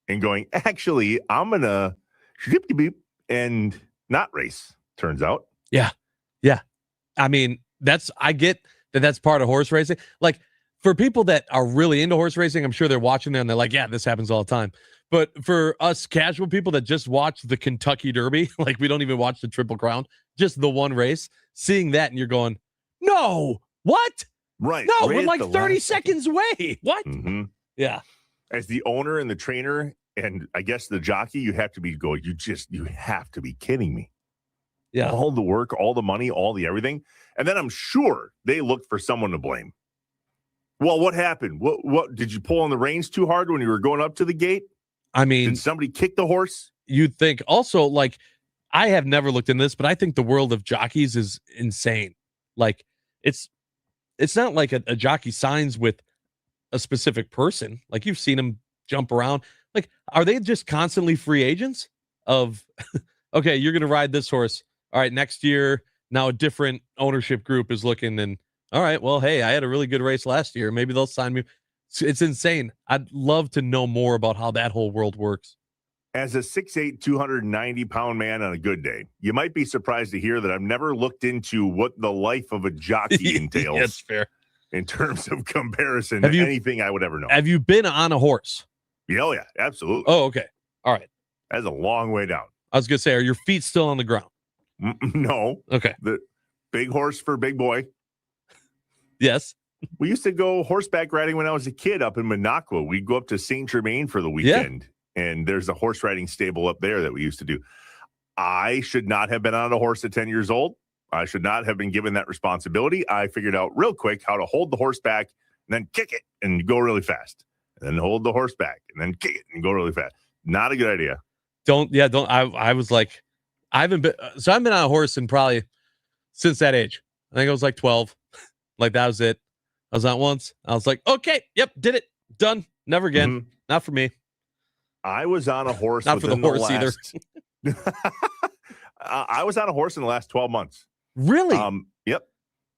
and going, actually, I'm going to beep and not race, turns out. Yeah. Yeah. I mean, I get that's part of horse racing. Like, for people that are really into horse racing, I'm sure they're watching there and they're like, yeah, this happens all the time. But for us casual people that just watch the Kentucky Derby, like we don't even watch the Triple Crown, just the one race, seeing that and you're going, no, what? Right. No, right we're like 30 seconds away. What? Mm-hmm. Yeah. As the owner and the trainer, and I guess the jockey, you have to be going, you have to be kidding me. Yeah. All the work, all the money, all the everything. And then I'm sure they looked for someone to blame. Well, what happened? What did you pull on the reins too hard when you were going up to the gate? I mean, did somebody kick the horse? You'd think also, like, I have never looked into this, but I think the world of jockeys is insane. Like, it's not like a jockey signs with a specific person. Like, you've seen them jump around. Like, are they just constantly free agents of, okay, you're going to ride this horse. All right, next year, now a different ownership group is looking and, all right, well, hey, I had a really good race last year. Maybe they'll sign me. It's insane. I'd love to know more about how that whole world works. As a 6'8", 290-pound man on a good day, you might be surprised to hear that I've never looked into what the life of a jockey entails. That's fair. In terms of comparison Have to you- anything I would ever know. Have you been on a horse? Yeah, oh, yeah, absolutely. Oh, okay. All right. That's a long way down. I was going to say, are your feet still on the ground? No. Okay. The big horse for big boy. Yes. We used to go horseback riding when I was a kid up in Minocqua. We'd go up to St. Germain for the weekend. And there's a horse riding stable up there that we used to do. I should not have been on a horse at 10 years old. I should not have been given that responsibility. I figured out real quick how to hold the horse back and then kick it and go really fast. And then hold the horse back and then kick it and go really fast. Not a good idea. I was like, I've been on a horse and probably since that age. I think I was like 12. Like that was it. I was on once. I was like, okay, yep, did it. Done. Never again. Mm-hmm. Not for me. I was on a horse. Not for the horse either. I was on a horse in the last 12 months. Really? Yep.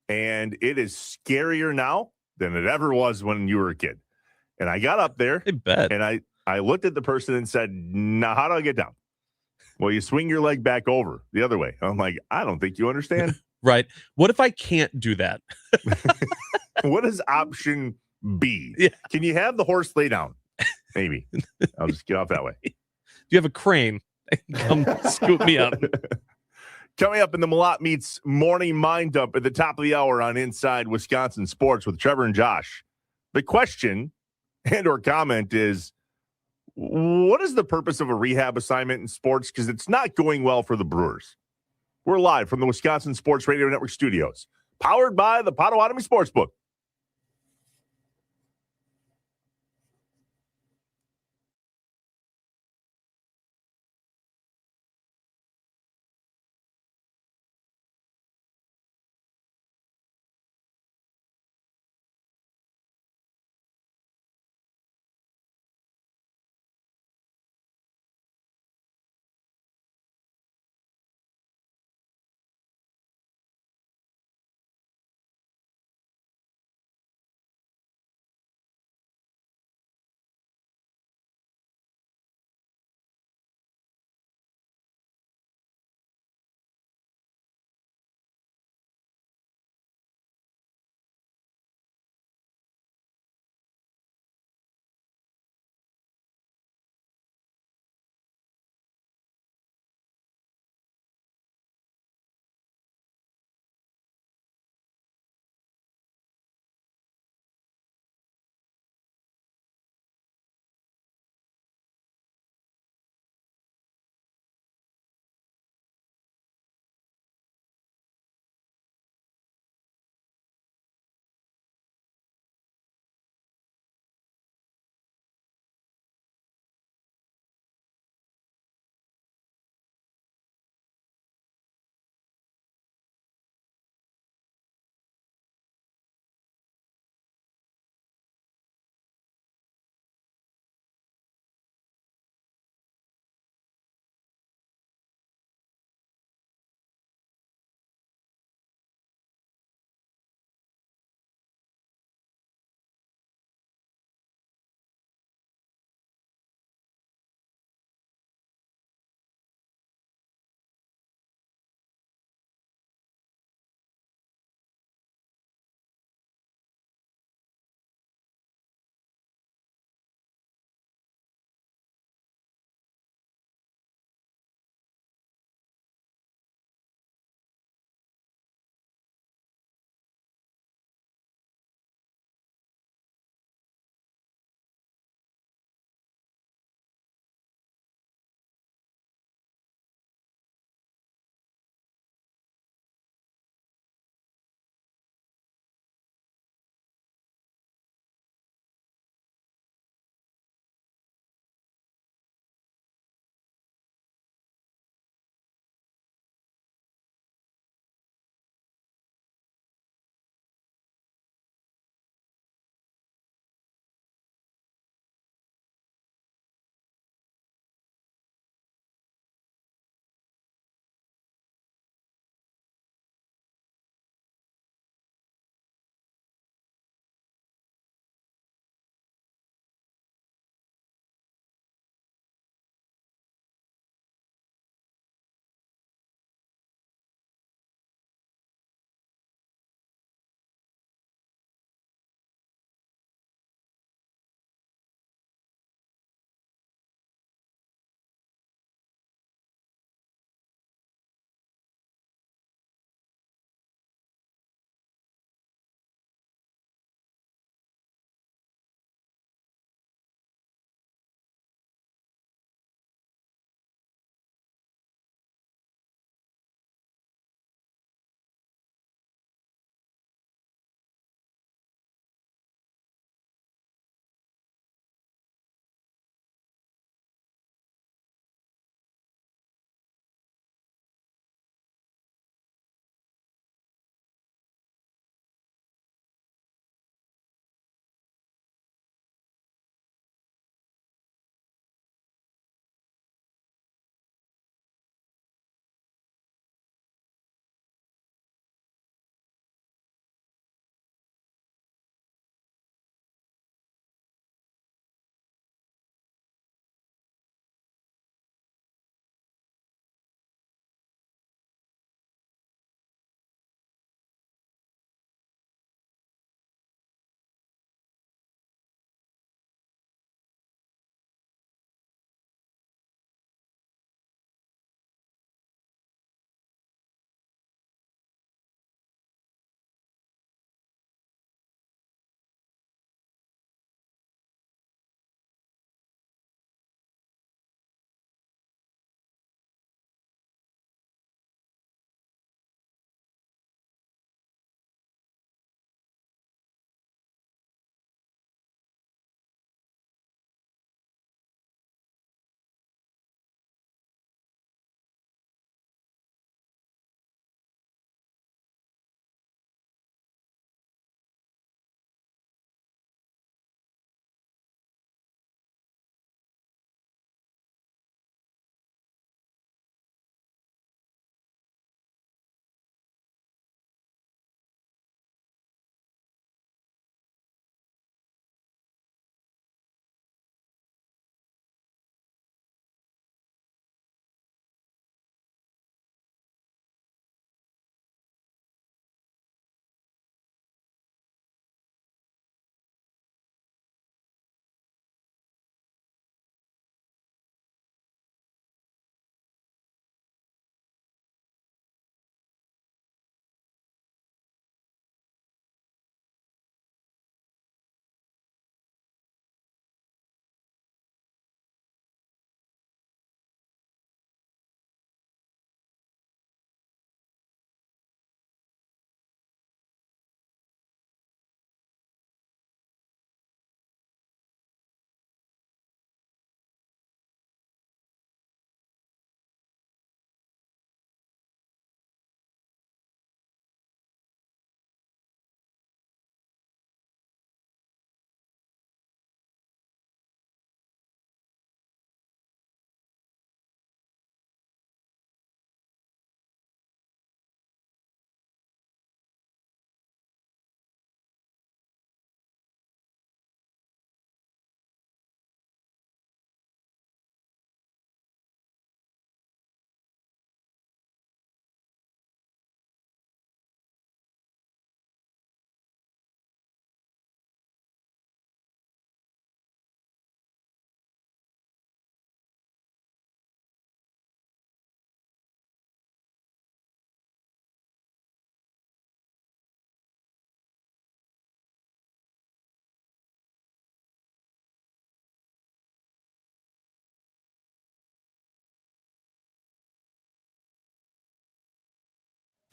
And it is scarier now than it ever was when you were a kid. And I got up there. I bet. And I looked at the person and said, "Now, how do I get down?" "Well, you swing your leg back over the other way." I'm like, "I don't think you understand." Right. What if I can't do that? What is option B? Yeah. Can you have the horse lay down? Maybe. I'll just get off that way. Do you have a crane? Come scoop me up. Coming up in the Malott Meats Morning Mind Dump at the top of the hour on Inside Wisconsin Sports with Trevor and Josh. The question and or comment is, what is the purpose of a rehab assignment in sports? Because it's not going well for the Brewers. We're live from the Wisconsin Sports Radio Network studios, powered by the Potawatomi Sportsbook.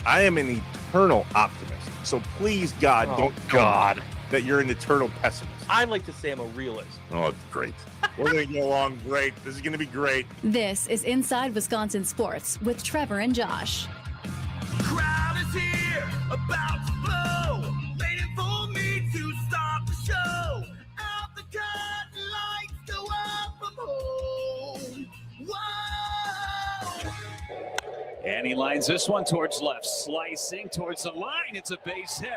I am an eternal optimist. So please, God, don't tell me that you're an eternal pessimist. I like to say I'm a realist. Oh, it's great. We're going to get along great. This is going to be great. This is Inside Wisconsin Sports with Trevor and Josh. Crowd is here, about to blow, waiting for me to start the show. Out the curtain, lights go up, I'm home. Whoa! And he lines this one towards left, slicing towards the line. It's a base hit.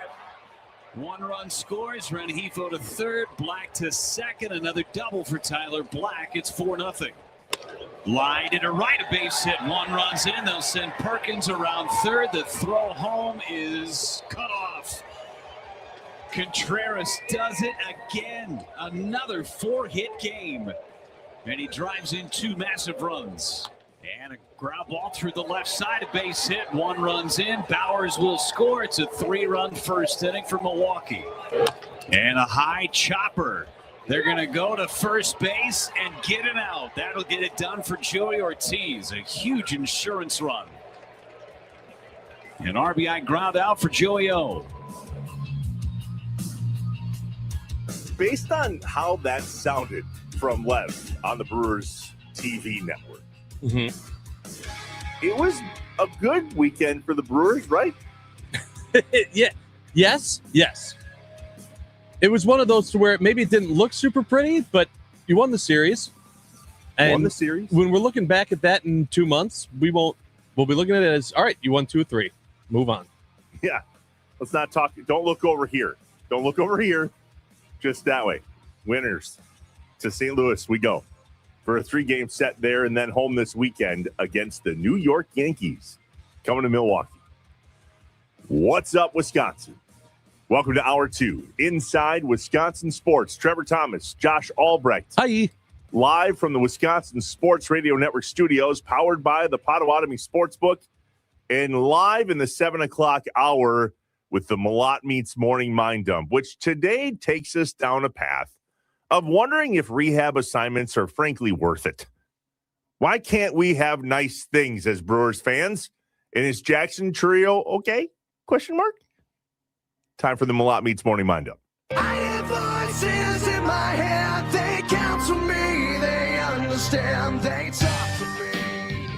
One run scores, Rengifo to third, Black to second. Another double for Tyler Black. It's 4-0. Line to right, a base hit. One runs in. They'll send Perkins around third. The throw home is cut off. Contreras does it again. Another 4-hit game. And he drives in 2 massive runs. And a ground ball through the left side, a base hit. 1 runs in. Bowers will score. It's a 3-run first inning for Milwaukee. And a high chopper. They're going to go to first base and get it out. That'll get it done for Joey Ortiz. A huge insurance run. An RBI ground out for Joey O. Based on how that sounded from Lev on the Brewers TV network, it was a good weekend for the Brewers, right? Yeah. Yes. It was one of those to where maybe it didn't look super pretty, but you won the series. And won the series. When we're looking back at that in 2 months, we'll be looking at it as, all right, you won 2 or 3. Move on. Yeah. Let's not talk. Don't look over here. Don't look over here. Just that way. Winners. To St. Louis we go for a 3-game set there, and then home this weekend against the New York Yankees coming to Milwaukee. What's up, Wisconsin? Welcome to Hour 2, Inside Wisconsin Sports. Trevor Thomas, Josh Albrecht. Hi. Live from the Wisconsin Sports Radio Network studios, powered by the Potawatomi Sportsbook, and live in the 7 o'clock hour with the Malott Meets Morning Mind Dump, which today takes us down a path of wondering if rehab assignments are frankly worth it. Why can't we have nice things as Brewers fans? And is Jackson Trio okay? Question mark. Time for the Malott Meets Morning Mind Up. I hear voices in my head, they counsel me, they understand, they talk to me.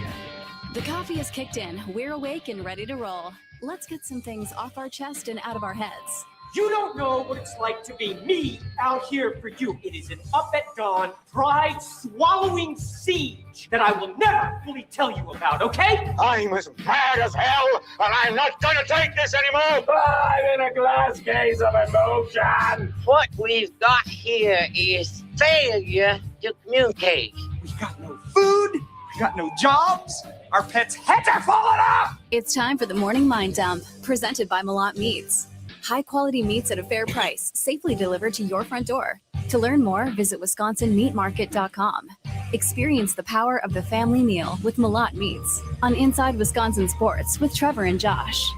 The coffee is kicked in. We're awake and ready to roll. Let's get some things off our chest and out of our heads. You don't know what it's like to be me out here for you. It is an up at dawn, pride-swallowing siege that I will never fully tell you about, okay? I'm as mad as hell, and I'm not going to take this anymore. I'm in a glass case of emotion. What we've got here is failure to communicate. We've got no food. We've got no jobs. Our pets' heads are falling off. It's time for the Morning Mind Dump, presented by Malott Meats. High-quality meats at a fair price, safely delivered to your front door. To learn more, visit WisconsinMeatMarket.com. Experience the power of the family meal with Malott Meats on Inside Wisconsin Sports with Trevor and Josh.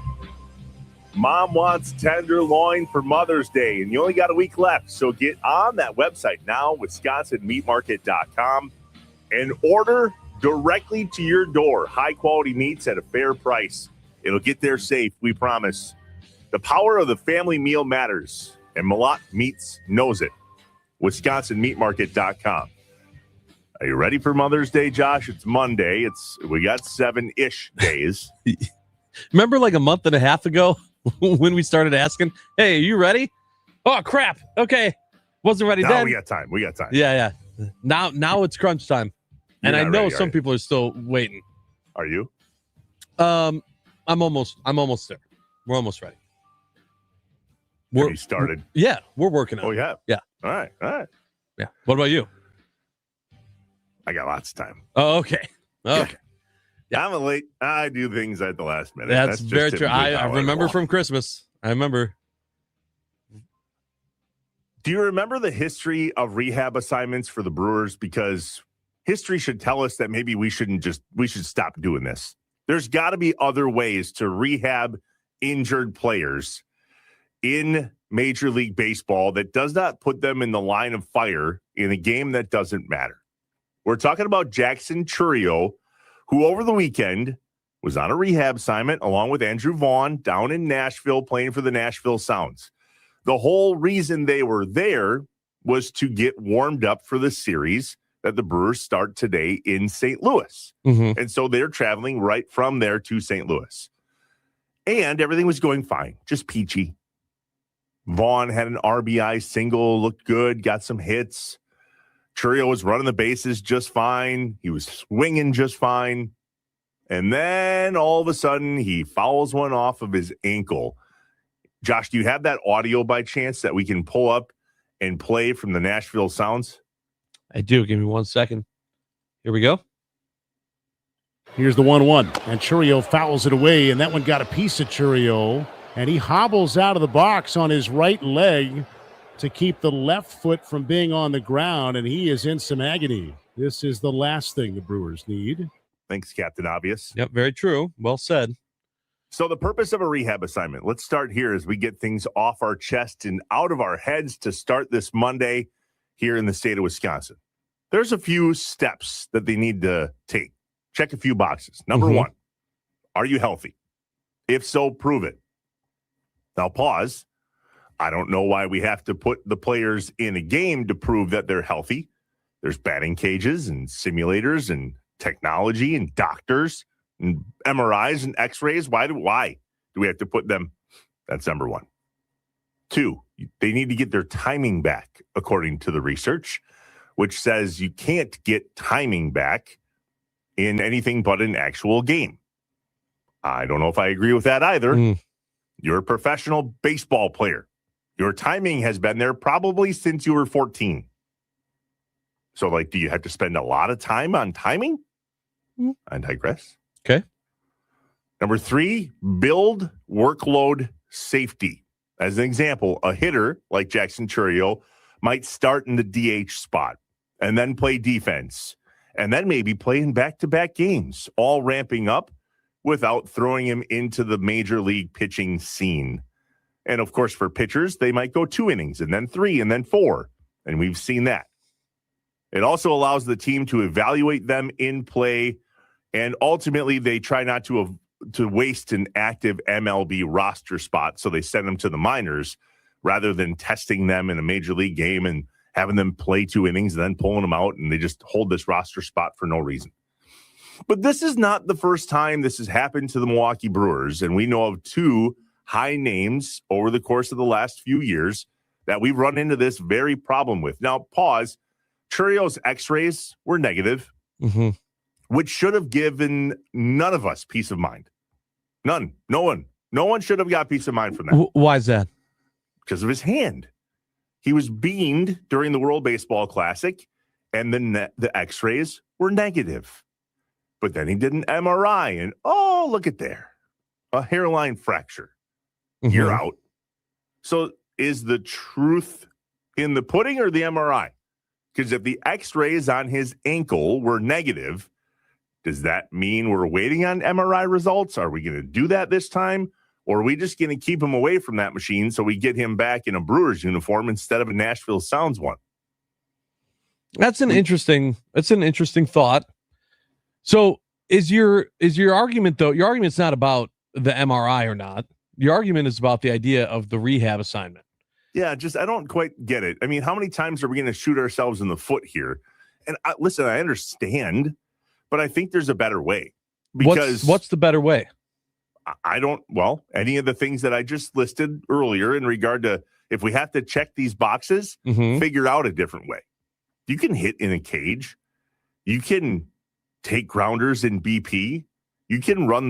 Mom wants tenderloin for Mother's Day, and you only got a week left. So get on that website now, WisconsinMeatMarket.com, and order directly to your door. High-quality meats at a fair price. It'll get there safe, we promise. The power of the family meal matters, and Malott Meats knows it. WisconsinMeatMarket.com. Are you ready for Mother's Day, Josh? It's Monday. We got 7-ish days. Remember like a month and a half ago when we started asking, hey, are you ready? Oh, crap. Okay. Wasn't ready then. We got time. Yeah. Now it's crunch time. And I know some people are still waiting. Are you? I'm almost there. We're almost ready. Have you started? Yeah, we're working on it. Oh, yeah? Yeah. All right. Yeah. What about you? I got lots of time. Oh, okay. Yeah. I'm late. I do things at the last minute. That's very true. I remember from Christmas. I remember. Do you remember the history of rehab assignments for the Brewers? Because history should tell us that maybe we should stop doing this. There's got to be other ways to rehab injured players in Major League Baseball that does not put them in the line of fire in a game that doesn't matter. We're talking about Jackson Trio, who over the weekend was on a rehab assignment along with Andrew Vaughn down in Nashville playing for the Nashville Sounds. The whole reason they were there was to get warmed up for the series that the Brewers start today in St. Louis. Mm-hmm. And so they're traveling right from there to St. Louis. And everything was going fine, just peachy. Vaughn had an RBI single, looked good, got some hits. Chourio was running the bases just fine. He was swinging just fine. And then all of a sudden, he fouls one off of his ankle. Josh, do you have that audio by chance that we can pull up and play from the Nashville Sounds? I do. Give me 1 second. Here we go. Here's the 1-1, and Chourio fouls it away, and that one got a piece of Chourio, and he hobbles out of the box on his right leg to keep the left foot from being on the ground, and he is in some agony. This is the last thing the Brewers need. Thanks, Captain Obvious. Yep, very true. Well said. So the purpose of a rehab assignment, let's start here as we get things off our chest and out of our heads to start this Monday here in the state of Wisconsin. There's a few steps that they need to take. Check a few boxes. Number one, are you healthy? If so, prove it. Now pause. I don't know why we have to put the players in a game to prove that they're healthy. There's batting cages and simulators and technology and doctors and MRIs and x-rays. Why do we have to put them? That's number one. Two, they need to get their timing back, according to the research, which says you can't get timing back in anything but an actual game. I don't know if I agree with that either. You're a professional baseball player. Your timing has been there probably since you were 14. So, do you have to spend a lot of time on timing? I digress. Okay. Number three, build workload safety. As an example, a hitter like Jackson Chourio might start in the DH spot and then play defense and then maybe play in back-to-back games, all ramping up without throwing him into the major league pitching scene. And, of course, for pitchers, they might go 2 innings and then 3 and then 4, and we've seen that. It also allows the team to evaluate them in play, and ultimately they try not to waste an active MLB roster spot, so they send them to the minors rather than testing them in a major league game and having them play 2 innings and then pulling them out, and they just hold this roster spot for no reason. But this is not the first time this has happened to the Milwaukee Brewers, and we know of 2 high names over the course of the last few years that we've run into this very problem with. Now, pause. Chourio's x-rays were negative, which should have given none of us peace of mind. None. No one should have got peace of mind from that. Why is that? Because of his hand. He was beamed during the World Baseball Classic, and the x-rays were negative. But then he did an MRI, and look at there. A hairline fracture. You're out. So is the truth in the pudding or the MRI? Because if the x-rays on his ankle were negative, does that mean we're waiting on MRI results? Are we going to do that this time? Or are we just going to keep him away from that machine so we get him back in a Brewers uniform instead of a Nashville Sounds one? That's an interesting thought. So is your argument, though, your argument's not about the MRI or not. Your argument is about the idea of the rehab assignment. Yeah, I don't quite get it. I mean, how many times are we going to shoot ourselves in the foot here? And listen, I understand, but I think there's a better way. Because what's the better way? Any of the things that I just listed earlier in regard to if we have to check these boxes, figure out a different way. You can hit in a cage. You can take grounders in BP. You can run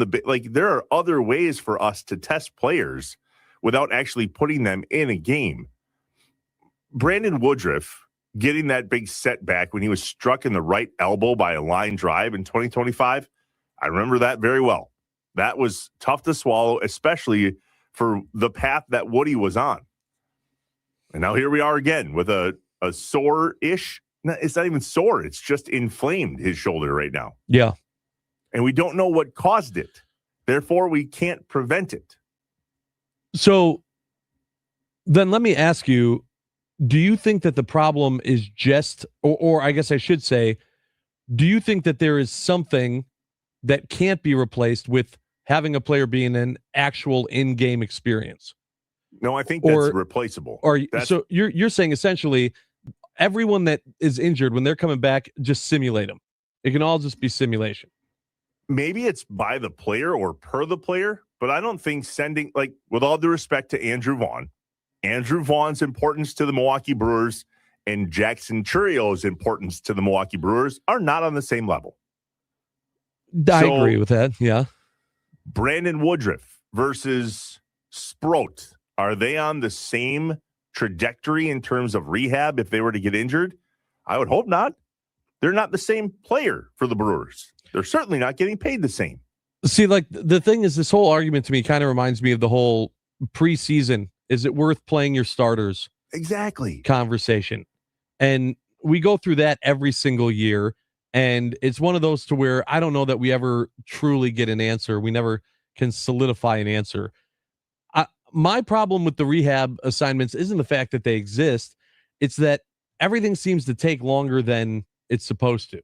there are other ways for us to test players without actually putting them in a game. Brandon Woodruff getting that big setback when he was struck in the right elbow by a line drive in 2025, I remember that very well. That was tough to swallow, especially for the path that Woody was on. And now here we are again with a sore-ish. It's not even sore. It's just inflamed, his shoulder right now. Yeah. And we don't know what caused it. Therefore, we can't prevent it. So then let me ask you, do you think that the problem is just, or I guess I should say, do you think that there is something that can't be replaced with having a player being an actual in-game experience. No, I think that's replaceable. So you're saying essentially everyone that is injured when they're coming back, just simulate them. It can all just be simulation. Maybe it's by the player or per the player, but I don't think sending, like, with all due respect to Andrew Vaughn's importance to the Milwaukee Brewers and Jackson Churio's importance to the Milwaukee Brewers are not on the same level. I agree with that. Yeah. Brandon Woodruff versus Sproat, are they on the same trajectory in terms of rehab if they were to get injured? I would hope not. They're not the same player for the Brewers. They're certainly not getting paid the same. See, like, the thing is, this whole argument to me kind of reminds me of the whole preseason. Is it worth playing your starters? Exactly. Conversation. And we go through that every single year. And it's one of those to where I don't know that we ever truly get an answer. We never can solidify an answer. My problem with the rehab assignments isn't the fact that they exist. It's that everything seems to take longer than it's supposed to.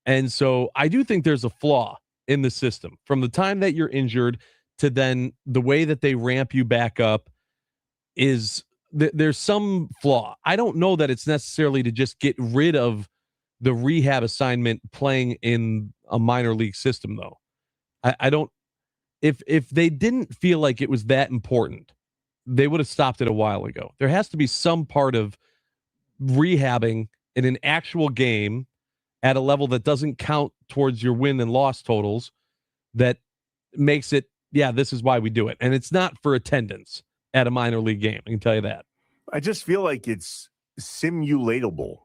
And so I do think there's a flaw in the system from the time that you're injured to then the way that they ramp you back up is there's some flaw. I don't know that it's necessarily to just get rid of the rehab assignment playing in a minor league system, though. I don't, if they didn't feel like it was that important, they would have stopped it a while ago. There has to be some part of rehabbing in an actual game at a level that doesn't count towards your win and loss totals that makes it, yeah, this is why we do it. And it's not for attendance at a minor league game. I can tell you that. I just feel like it's simulatable.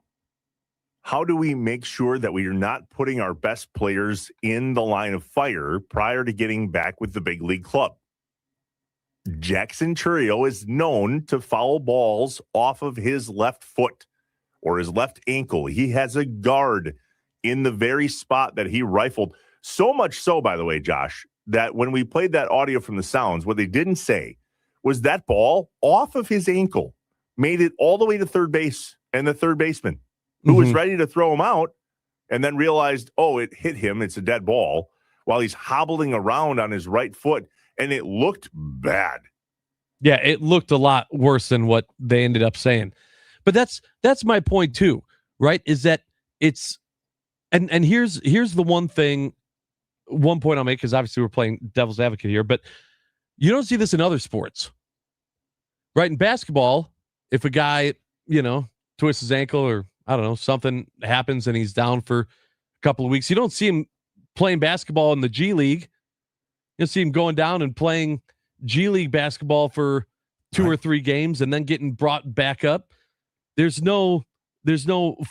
How do we make sure that we are not putting our best players in the line of fire prior to getting back with the big league club? Jackson Chourio is known to foul balls off of his left foot or his left ankle. He has a guard in the very spot that he rifled. So much so, by the way, Josh, that when we played that audio from the Sounds, what they didn't say was that ball off of his ankle made it all the way to third base, and the third baseman who was ready to throw him out and then realized, oh, it hit him. It's a dead ball while he's hobbling around on his right foot. And it looked bad. Yeah, it looked a lot worse than what they ended up saying. But that's my point too, right? Is that it's and here's the one point I'll make, because obviously we're playing devil's advocate here, but you don't see this in other sports. Right? In basketball, if a guy, twists his ankle or I don't know, something happens and he's down for a couple of weeks, you don't see him playing basketball in the G League. You'll see him going down and playing G League basketball for 2 or 3 games and then getting brought back up. There's no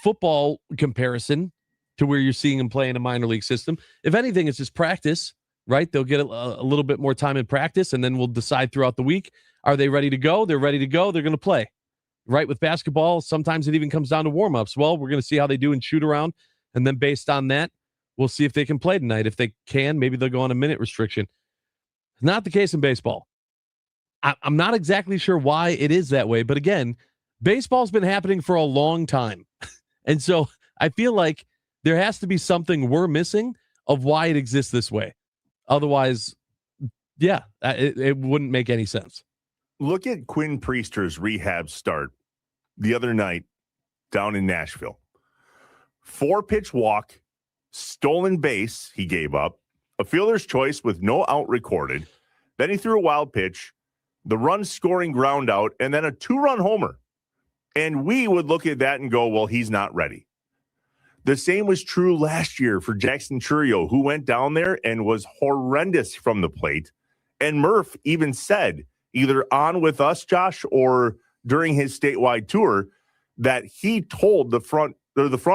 football comparison to where you're seeing him play in a minor league system. If anything, it's just practice, right? They'll get a little bit more time in practice, and then we'll decide throughout the week, are they ready to go? They're ready to go. They're going to play. Right? With basketball, sometimes it even comes down to warm-ups. Well, we're going to see how they do in shoot-around, and then based on that, we'll see if they can play tonight. If they can, maybe they'll go on a minute restriction. Not the case in baseball. I'm not exactly sure why it is that way, but again, baseball's been happening for a long time. And so I feel like there has to be something we're missing of why it exists this way. Otherwise, yeah, it wouldn't make any sense. Look at Quinn Priester's rehab start the other night down in Nashville. 4-pitch walk, stolen base he gave up, a fielder's choice with no out recorded. Then he threw a wild pitch, the run scoring ground out, and then a 2-run homer. And we would look at that and go, well, he's not ready. The same was true last year for Jackson Chourio, who went down there and was horrendous from the plate. And Murph even said, either on with us, Josh, or during his statewide tour, that he told the front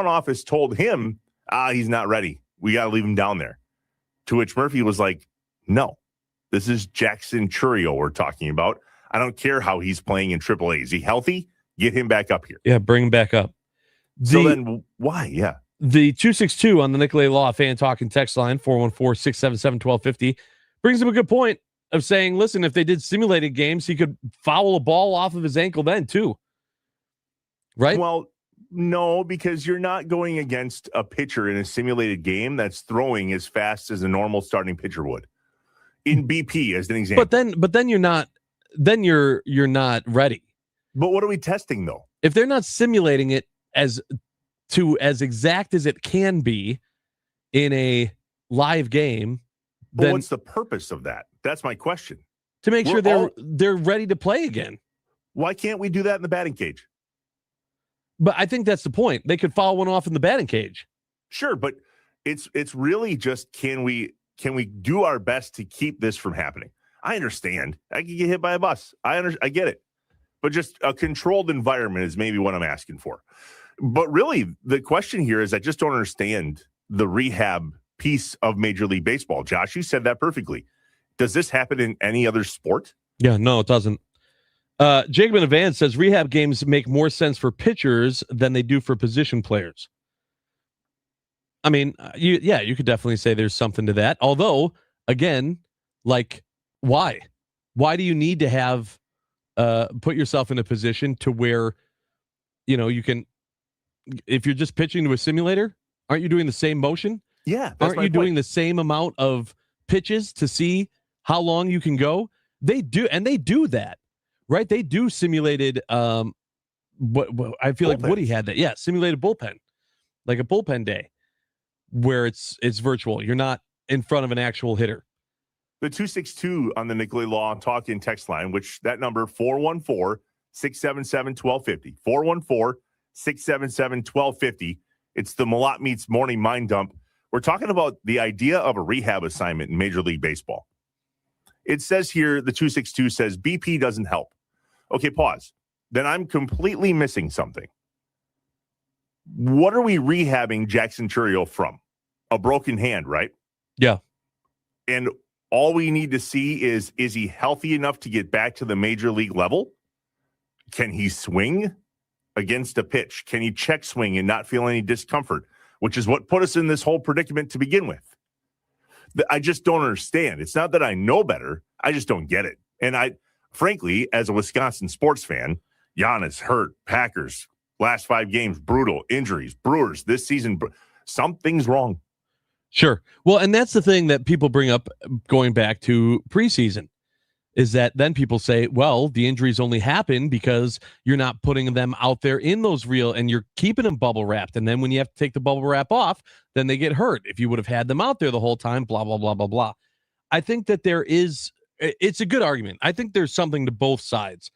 office told him, he's not ready. We got to leave him down there. To which Murphy was like, no, this is Jackson Chourio we're talking about. I don't care how he's playing in AAA. Is he healthy? Get him back up here. Yeah, bring him back up. So then why? Yeah. The 262 on the Nicolay Law Fan Talking text line, 414-677-1250, brings up a good point of saying, listen, if they did simulated games, he could foul a ball off of his ankle then too. Right? Well, No, because you're not going against a pitcher in a simulated game that's throwing as fast as a normal starting pitcher would. In BP, as an example. But then you're not ready. But what are we testing though? If they're not simulating it as exact as it can be in a live game, But then what's the purpose of that? That's my question. to make sure they're ready to play again. Why can't we do that in the batting cage? But I think that's the point. They could foul one off in the batting cage. Sure, but it's really just can we do our best to keep this from happening? I understand. I could get hit by a bus. I get it. But just a controlled environment is maybe what I'm asking for. But really, the question here is I just don't understand the rehab piece of Major League Baseball. Josh, you said that perfectly. Does this happen in any other sport? Yeah, no, it doesn't. Jacob in Advance says rehab games make more sense for pitchers than they do for position players. I mean, you could definitely say there's something to that. Although, again, like, why? Why do you need to have put yourself in a position to where, you can, if you're just pitching to a simulator, aren't you doing the same motion? Yeah. Aren't you doing the same amount of pitches to see how long you can go? They do, and they do that, right? They do simulated. What I feel like Woody had that. Yeah, simulated bullpen, like a bullpen day, where it's virtual. You're not in front of an actual hitter. The 262 on the Nicolay Law talk-in text line, which that number 414-677-1250. 414-677-1250. It's the Malott Meets Morning Mind Dump. We're talking about the idea of a rehab assignment in Major League Baseball. It says here, the 262 says BP doesn't help. Okay, pause. Then I'm completely missing something. What are we rehabbing Jackson Chourio from? A broken hand, right? Yeah. And all we need to see is he healthy enough to get back to the major league level? Can he swing against a pitch? Can he check swing and not feel any discomfort? Which is what put us in this whole predicament to begin with. I just don't understand. It's not that I know better. I just don't get it. And I, frankly, as a Wisconsin sports fan, Giannis hurt, Packers, last 5 games, brutal, injuries, Brewers this season, something's wrong. Sure. Well, and that's the thing that people bring up going back to preseason is that then people say, well, the injuries only happen because you're not putting them out there in those real and you're keeping them bubble wrapped. And then when you have to take the bubble wrap off, then they get hurt. If you would have had them out there the whole time, blah, blah, blah, blah, blah. I think that it's a good argument. I think there's something to both sides.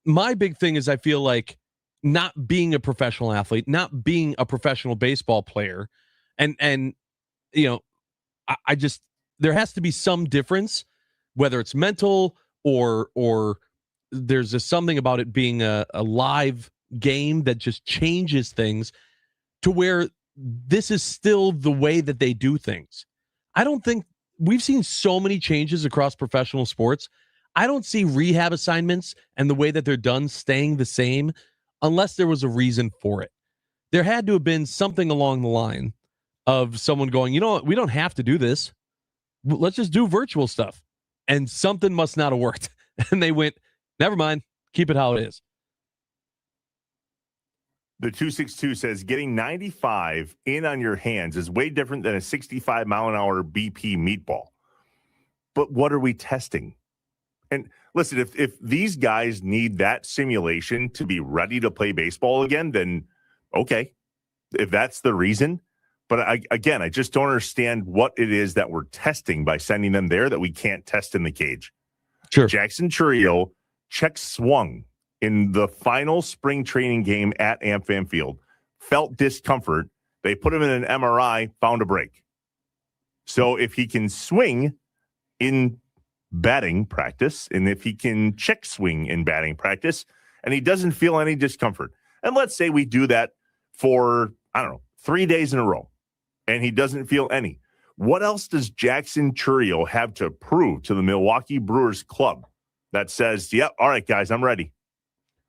My big thing is I feel like not being a professional athlete, not being a professional baseball player, and I just, there has to be some difference, whether it's mental or there's just something about it being a live game that just changes things to where this is still the way that they do things. I don't think we've seen so many changes across professional sports. I don't see rehab assignments and the way that they're done staying the same unless there was a reason for it. There had to have been something along the line of someone going, you know what, we don't have to do this. Let's just do virtual stuff. And something must not have worked. And they went, never mind, keep it how it is. The 262 says getting 95 in on your hands is way different than a 65-mile-an-hour BP meatball. But what are we testing? And listen, if these guys need that simulation to be ready to play baseball again, then okay, if that's the reason. But I just don't understand what it is that we're testing by sending them there that we can't test in the cage. Sure. Jackson Chourio check swung in the final spring training game at AmFam Field, felt discomfort. They put him in an MRI, found a break. So if he can swing in batting practice, and if he can check swing in batting practice, and he doesn't feel any discomfort, and let's say we do that for, 3 days in a row, and he doesn't feel any. What else does Jackson Chourio have to prove to the Milwaukee Brewers club that says, yep, all right, guys, I'm ready?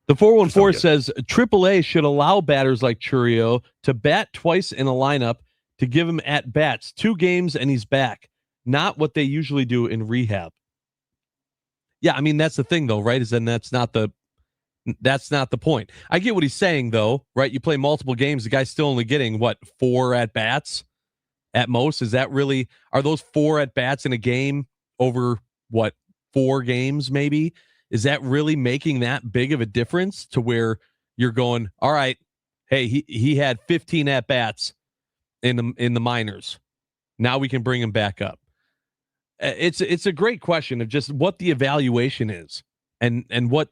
The 414 says AAA should allow batters like Chourio to bat twice in a lineup to give him at bats 2 games and he's back. Not what they usually do in rehab. Yeah, I mean, that's the thing, though, right? Is then that's not the That's not the point. I get what he's saying, though, right? You play multiple games, the guy's still only getting, 4 at-bats at most? Is that really, are those 4 at-bats in a game over, 4 games maybe? Is that really making that big of a difference to where you're going, all right, hey, he had 15 at-bats in the minors. Now we can bring him back up. It's a great question of just what the evaluation is and what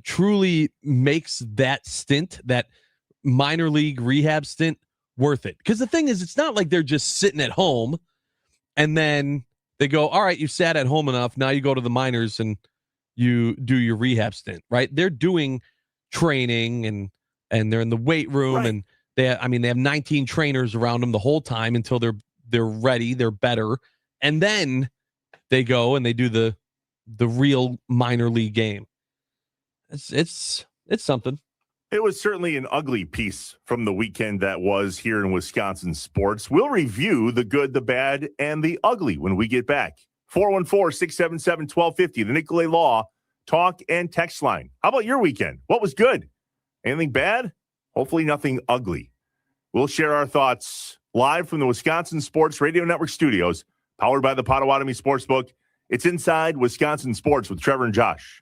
truly makes that stint, that minor league rehab stint, worth it. Because the thing is, it's not like they're just sitting at home and then they go, all right, you sat at home enough. Now you go to the minors and you do your rehab stint, right? They're doing training and they're in the weight room, Right. and they have 19 trainers around them the whole time until they're ready, they're better. And then they go and they do the real minor league game. It's something. It was certainly an ugly piece from the weekend that was here in Wisconsin sports. We'll review the good, the bad, and the ugly when we get back. 414-677-1250, the Nicolay Law talk and text line. How about your weekend? What was good? Anything bad? Hopefully nothing ugly. We'll share our thoughts live from the Wisconsin Sports Radio Network studios, powered by the Potawatomi Sportsbook. It's Inside Wisconsin Sports with Trevor and Josh.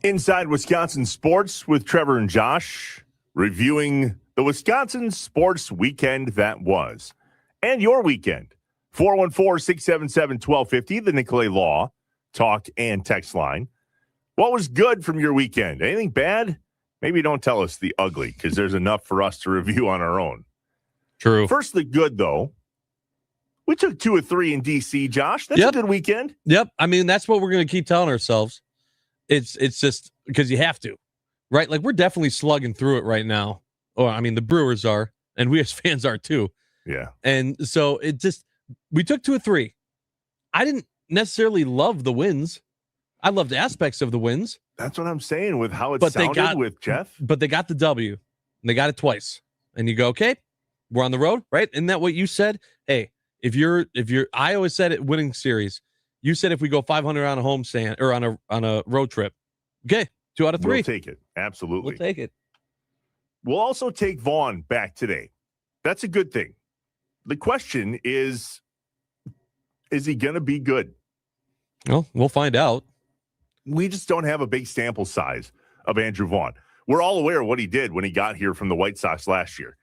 Inside Wisconsin Sports with Trevor and Josh, reviewing the Wisconsin sports weekend that was. And your weekend. 414-677-1250, the Nicolay Law talk and text line. What was good from your weekend? Anything bad? Maybe don't tell us the ugly, because there's enough for us to review on our own. True. First, the good, though. We took 2 of 3 in D.C., Josh. That's a good weekend. Yep. I mean, that's what we're going to keep telling ourselves. It's just because you have to, right? Like, we're definitely slugging through it right now. Or, I mean, the Brewers are, and we as fans are too. Yeah. And so we took 2 of 3. I didn't necessarily love the wins. I loved aspects of the wins. That's what I'm saying with how it sounded with Jeff. But they got the W, and they got it twice. And you go, okay, we're on the road, right? Isn't that what you said? Hey, if you're, I always said it winning series. You said if we go 500 on a homestand or on a road trip, okay, 2 out of 3. We'll take it. Absolutely. We'll take it. We'll also take Vaughn back today. That's a good thing. The question is he going to be good? Well, we'll find out. We just don't have a big sample size of Andrew Vaughn. We're all aware of what he did when he got here from the White Sox last year.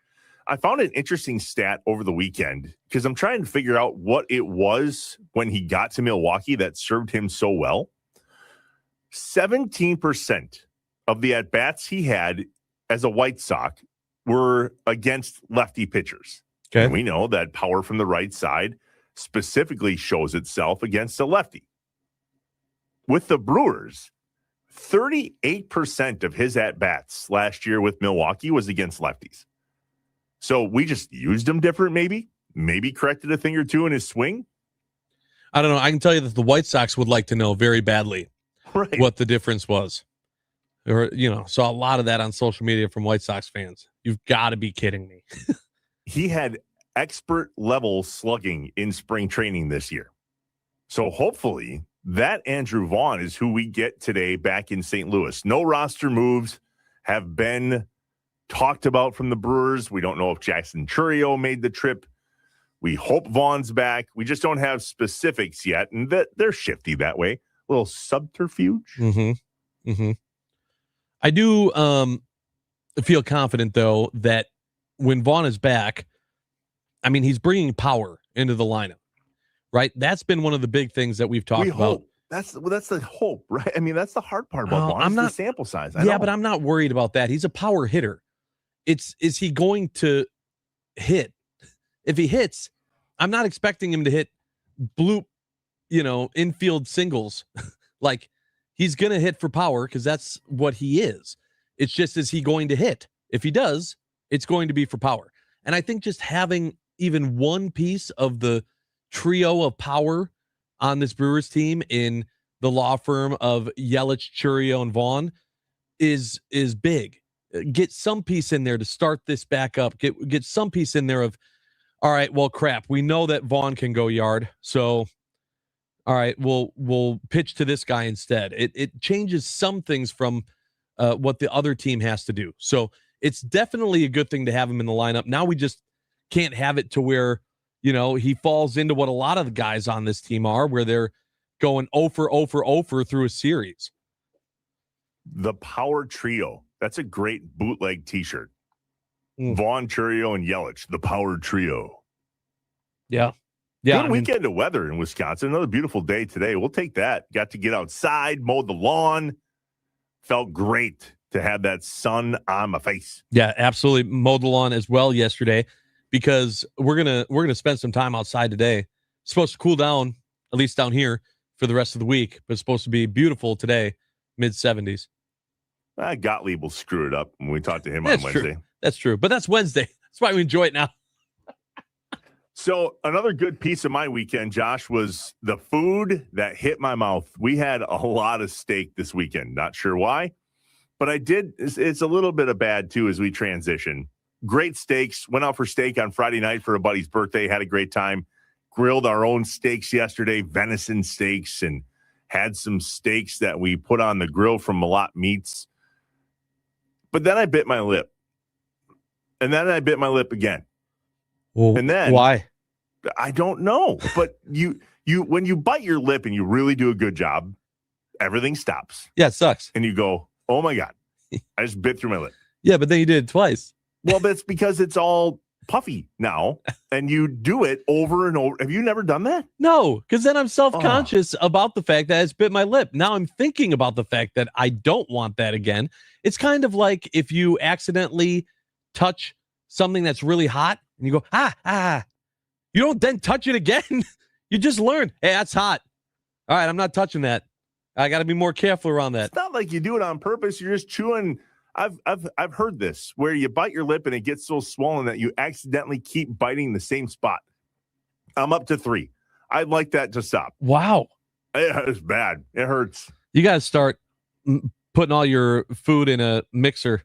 I found an interesting stat over the weekend because I'm trying to figure out what it was when he got to Milwaukee that served him so well. 17% of the at-bats he had as a White Sox were against lefty pitchers. Okay. And we know that power from the right side specifically shows itself against a lefty. With the Brewers, 38% of his at-bats last year with Milwaukee was against lefties. So we just used him different, maybe corrected a thing or two in his swing. I don't know. I can tell you that the White Sox would like to know very badly what the difference was. Or, saw a lot of that on social media from White Sox fans. You've got to be kidding me. He had expert level slugging in spring training this year. So hopefully that Andrew Vaughn is who we get today back in St. Louis. No roster moves have been talked about from the Brewers. We don't know if Jackson Chourio made the trip. We hope Vaughn's back. We just don't have specifics yet, and they're shifty that way. A little subterfuge. Mm-hmm. Mm-hmm. I do feel confident, though, that when Vaughn is back, I mean, he's bringing power into the lineup, right? That's been one of the big things that we've talked about. Hope. That's the hope, right? I mean, that's the hard part about Vaughn. I'm not the sample size. I know. But I'm not worried about that. He's a power hitter. Is he going to hit? If he hits, I'm not expecting him to hit bloop, infield singles. Like, he's going to hit for power because that's what he is. It's just, is he going to hit? If he does, it's going to be for power. And I think just having even one piece of the trio of power on this Brewers team in the law firm of Yelich, Chourio, and Vaughn is big. Get some piece in there to start this back up. Get some piece in there of, all right, well, crap. We know that Vaughn can go yard. So, all right, we'll pitch to this guy instead. It changes some things from what the other team has to do. So it's definitely a good thing to have him in the lineup. Now we just can't have it to where, he falls into what a lot of the guys on this team are, where they're going 0 for 0 for 0 for through a series. The power trio. That's a great bootleg t-shirt. Vaughn, Chourio, and Yelich, the power trio. Yeah. Good weekend of weather in Wisconsin. Another beautiful day today. We'll take that. Got to get outside, mowed the lawn. Felt great to have that sun on my face. Yeah, absolutely. Mowed the lawn as well yesterday because we're gonna spend some time outside today. It's supposed to cool down, at least down here, for the rest of the week, but it's supposed to be beautiful today, mid-70s. Gottlieb will screw it up when we talk to him on Wednesday. That's true. But that's Wednesday. That's why we enjoy it now. So another good piece of my weekend, Josh, was the food that hit my mouth. We had a lot of steak this weekend. Not sure why, but I did. It's a little bit of bad, too, as we transition. Great steaks. Went out for steak on Friday night for a buddy's birthday. Had a great time. Grilled our own steaks yesterday, venison steaks, and had some steaks that we put on the grill from Malat Meats. But then I bit my lip. And then I bit my lip again. Well, and then why? I don't know. But you when you bite your lip and you really do a good job, everything stops. Yeah, it sucks. And you go, oh my God, I just bit through my lip. Yeah, but then you did it twice. Well, that's because it's all puffy now, and you do it over and over. Have you never done that? No, because then I'm self-conscious about the fact that it's bit my lip. Now I'm thinking about the fact that I don't want that again. It's kind of like if you accidentally touch something that's really hot and you go, you don't then touch it again. You just learn, hey, that's hot. All right, I'm not touching that. I got to be more careful around that. It's not like you do it on purpose. You're just chewing. I've heard this where you bite your lip and it gets so swollen that you accidentally keep biting the same spot. I'm up to 3. I'd like that to stop. Wow. It's bad. It hurts. You got to start putting all your food in a mixer,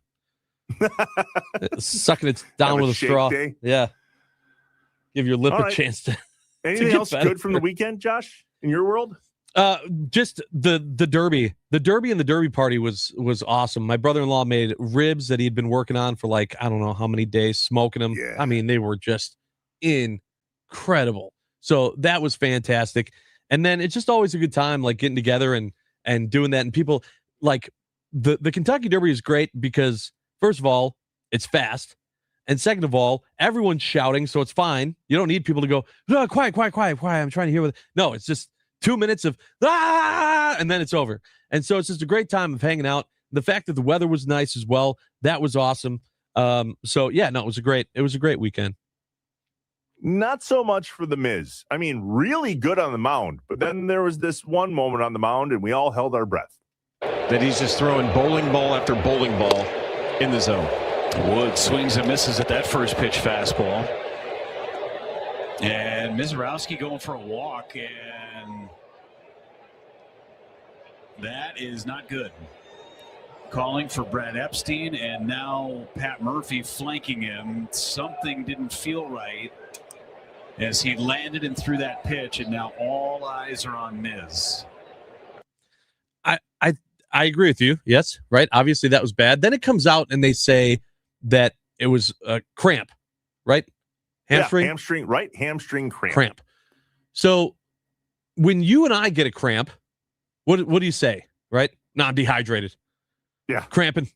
sucking it down with a straw. Day. Yeah. Give your lip all a right. chance to. Anything else good from the weekend, Josh, in your world? Just the derby. The derby and the derby party was awesome. My brother-in-law made ribs that he'd been working on for like I don't know how many days, smoking them. Yeah. I mean, they were just incredible. So that was fantastic. And then it's just always a good time, like getting together and doing that. And people like the Kentucky Derby is great because first of all, it's fast. And second of all, everyone's shouting, so it's fine. You don't need people to go, quiet. I'm trying to hear what. No, it's just 2 minutes of and then it's over. And so it's just a great time of hanging out. The fact that the weather was nice as well, that was awesome. So yeah, no, it was a great weekend. Not so much for the Miz. I mean, really good on the mound, but then there was this one moment on the mound and we all held our breath. That he's just throwing bowling ball after bowling ball in the zone. Wood swings and misses at that first pitch fastball. And Mizorowski going for a walk, and that is not good. Calling for Brad Epstein, and now Pat Murphy flanking him. Something didn't feel right as he landed and threw that pitch, and now all eyes are on Miz. I agree with you. Yes, right. Obviously, that was bad. Then it comes out and they say that it was a cramp, right? Hamstring? Yeah, hamstring, right? Hamstring cramp. Cramp. So when you and I get a cramp, what do you say, right? No, I'm dehydrated. Yeah. Cramping.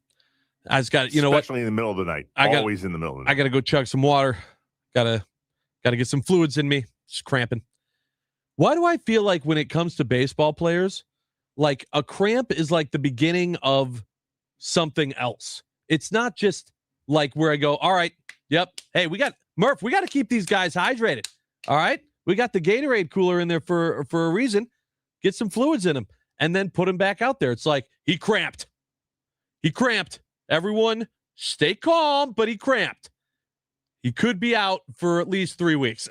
I just got, you know what? Especially in the middle of the night. Always in the middle of the night. I got to go chug some water. Got to get some fluids in me. Just cramping. Why do I feel like when it comes to baseball players, like a cramp is like the beginning of something else? It's not just like where I go, all right, yep. Hey, we got to keep these guys hydrated. All right. We got the Gatorade cooler in there for a reason. Get some fluids in them and then put him back out there. It's like he cramped. Everyone stay calm, but he cramped. He could be out for at least 3 weeks.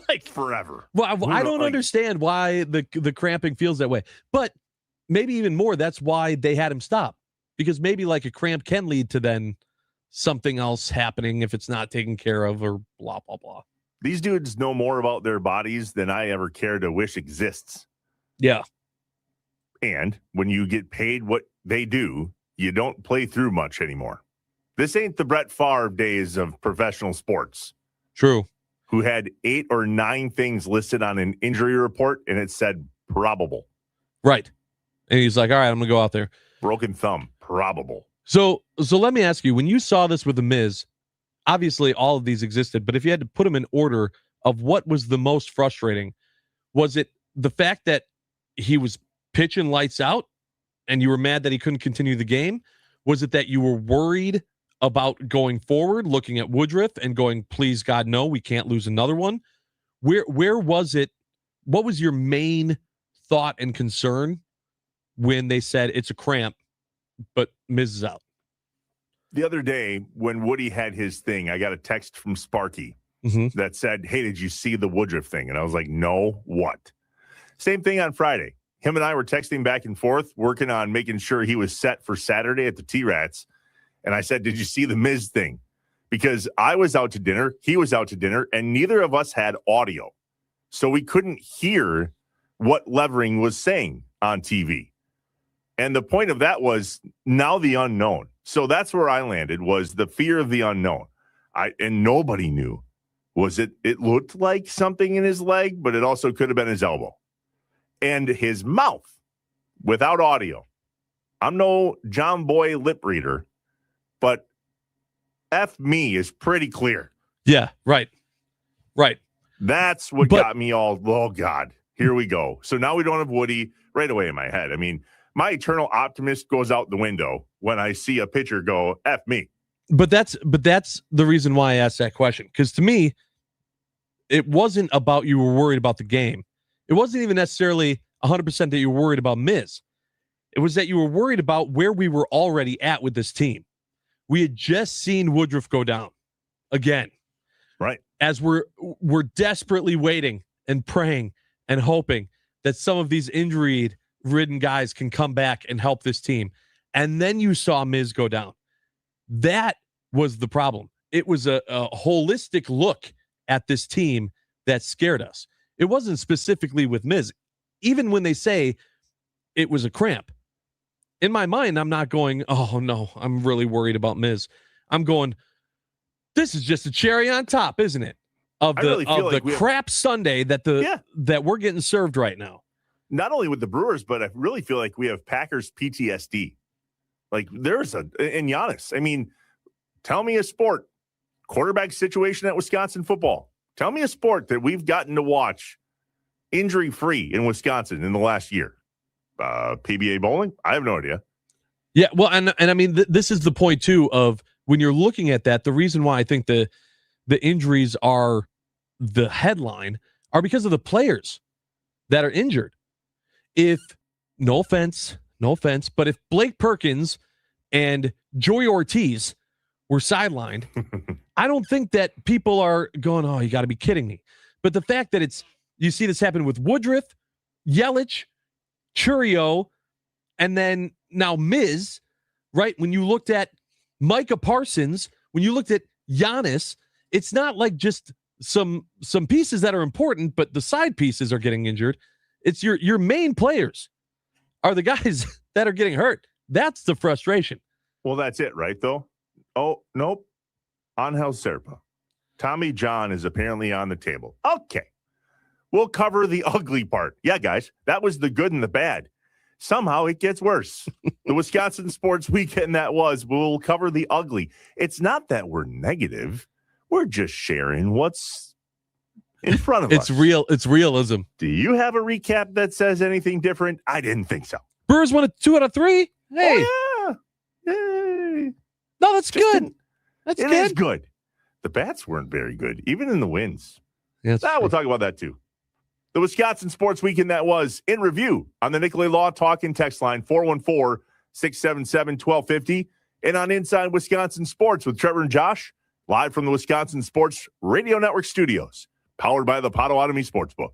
Like forever. Well, I don't understand why the cramping feels that way. But maybe even more, that's why they had him stop. Because maybe like a cramp can lead to then something else happening if it's not taken care of or blah, blah, blah. These dudes know more about their bodies than I ever care to wish exists. Yeah. And when you get paid what they do, you don't play through much anymore. This ain't the Brett Favre days of professional sports. True. Who had 8 or 9 things listed on an injury report and it said probable. Right. And he's like, all right, I'm going to go out there. Broken thumb, probable. So let me ask you, when you saw this with The Miz, obviously all of these existed, but if you had to put them in order of what was the most frustrating, was it the fact that he was pitching lights out and you were mad that he couldn't continue the game? Was it that you were worried about going forward, looking at Woodruff and going, please God, no, we can't lose another one? Where was it? What was your main thought and concern when they said it's a cramp, but Miz is out? The other day when Woody had his thing, I got a text from Sparky that said, hey, did you see the Woodruff thing? And I was like, no, what? Same thing on Friday. Him and I were texting back and forth, working on making sure he was set for Saturday at the T-Rats. And I said, did you see the Miz thing? Because I was out to dinner, he was out to dinner, and neither of us had audio. So we couldn't hear what Levering was saying on TV. And the point of that was now the unknown. So that's where I landed, was the fear of the unknown. And nobody knew. Was it looked like something in his leg, but it also could have been his elbow. And his mouth without audio. I'm no John Boy lip reader, but F me is pretty clear. Yeah, right. That's what got me all, oh, God, here we go. So now we don't have Woody right away in my head. I mean, my eternal optimist goes out the window when I see a pitcher go, F me. But that's the reason why I asked that question. Because to me, it wasn't about you were worried about the game. It wasn't even necessarily 100% that you were worried about Miz. It was that you were worried about where we were already at with this team. We had just seen Woodruff go down again. Right. As we're desperately waiting and praying and hoping that some of these injury-ridden guys can come back and help this team. And then you saw Miz go down. That was the problem. It was a holistic look at this team that scared us. It wasn't specifically with Miz. Even when they say it was a cramp, in my mind, I'm not going, oh, no, I'm really worried about Miz. I'm going, this is just a cherry on top, isn't it? Of the crap Sunday that we're getting served right now. Not only with the Brewers, but I really feel like we have Packers PTSD. Like in Giannis. I mean, tell me a sport, quarterback situation at Wisconsin football. Tell me a sport that we've gotten to watch injury-free in Wisconsin in the last year. PBA bowling? I have no idea. Yeah, well, and I mean, this is the point, too, of when you're looking at that, the reason why I think the injuries are the headline are because of the players that are injured. If, no offense, but if Blake Perkins and Joey Ortiz were sidelined, I don't think that people are going, oh, you got to be kidding me. But the fact that you see this happen with Woodruff, Yelich, Churio, and then now Miz, right? When you looked at Micah Parsons, when you looked at Giannis, it's not like just some pieces that are important, but the side pieces are getting injured. It's your main players are the guys that are getting hurt. That's the frustration. Well, that's it, right, though? Oh, nope. Angel Serpa. Tommy John is apparently on the table. Okay. We'll cover the ugly part. Yeah, guys, that was the good and the bad. Somehow it gets worse. The Wisconsin Sports Weekend that was, we'll cover the ugly. It's not that we're negative. We're just sharing what's in front of us. It's real. It's realism. Do you have a recap that says anything different? I didn't think so. Brewers won 2 out of 3. Hey. Oh, yeah. Yay. No, that's good. That's good. It is good. The bats weren't very good, even in the wins. Yeah, we'll talk about that too. The Wisconsin Sports Weekend that was in review on the Nicolay Law Talk and Text line 414-677-1250 and on Inside Wisconsin Sports with Trevor and Josh live from the Wisconsin Sports Radio Network studios, powered by the Potawatomi Sportsbook.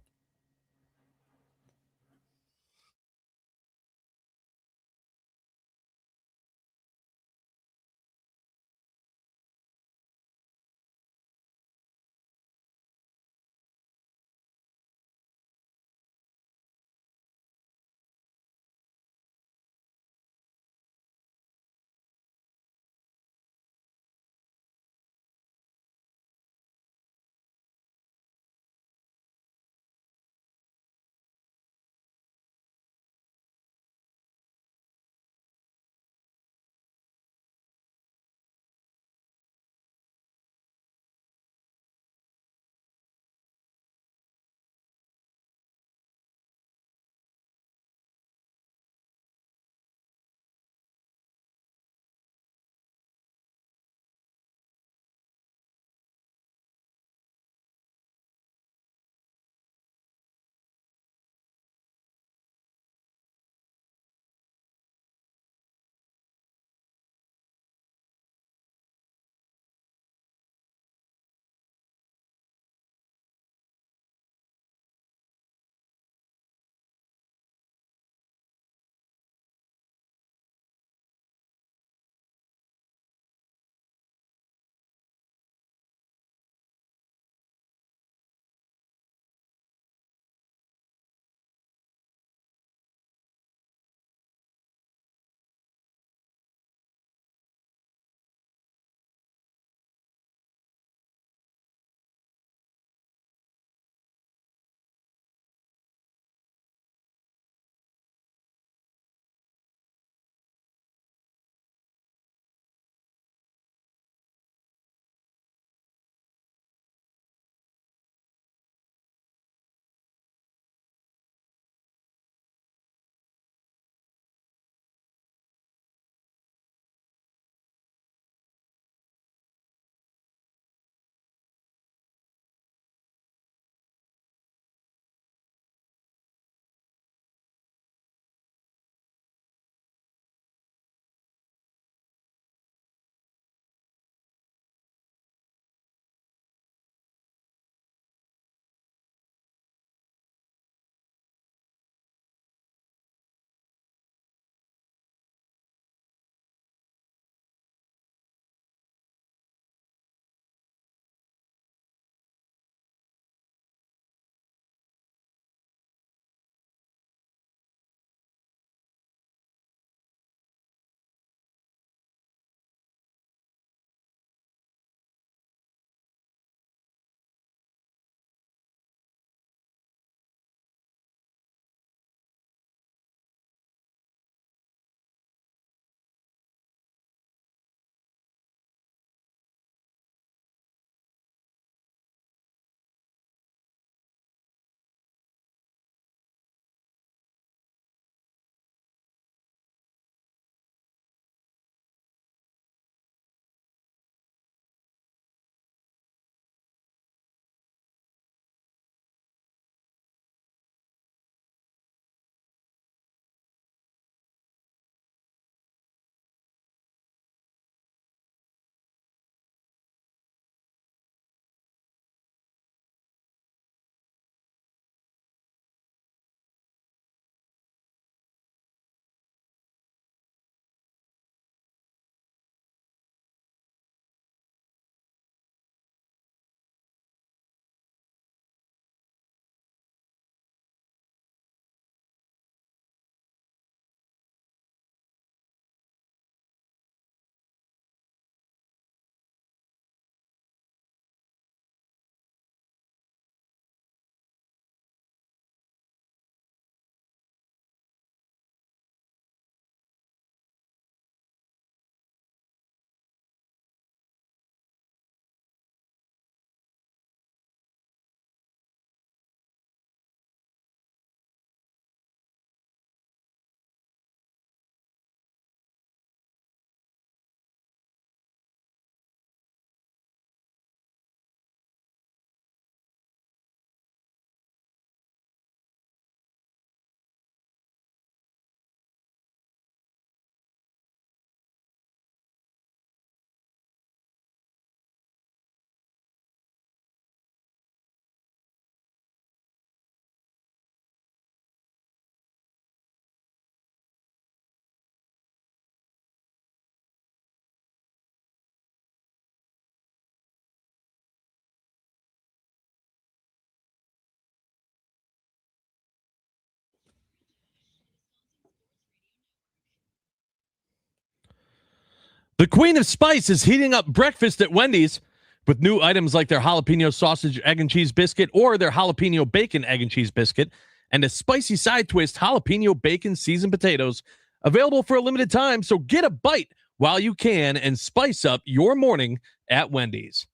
The Queen of Spice is heating up breakfast at Wendy's with new items like their jalapeno sausage egg and cheese biscuit or their jalapeno bacon egg and cheese biscuit and a spicy side twist jalapeno bacon seasoned potatoes available for a limited time. So get a bite while you can and spice up your morning at Wendy's.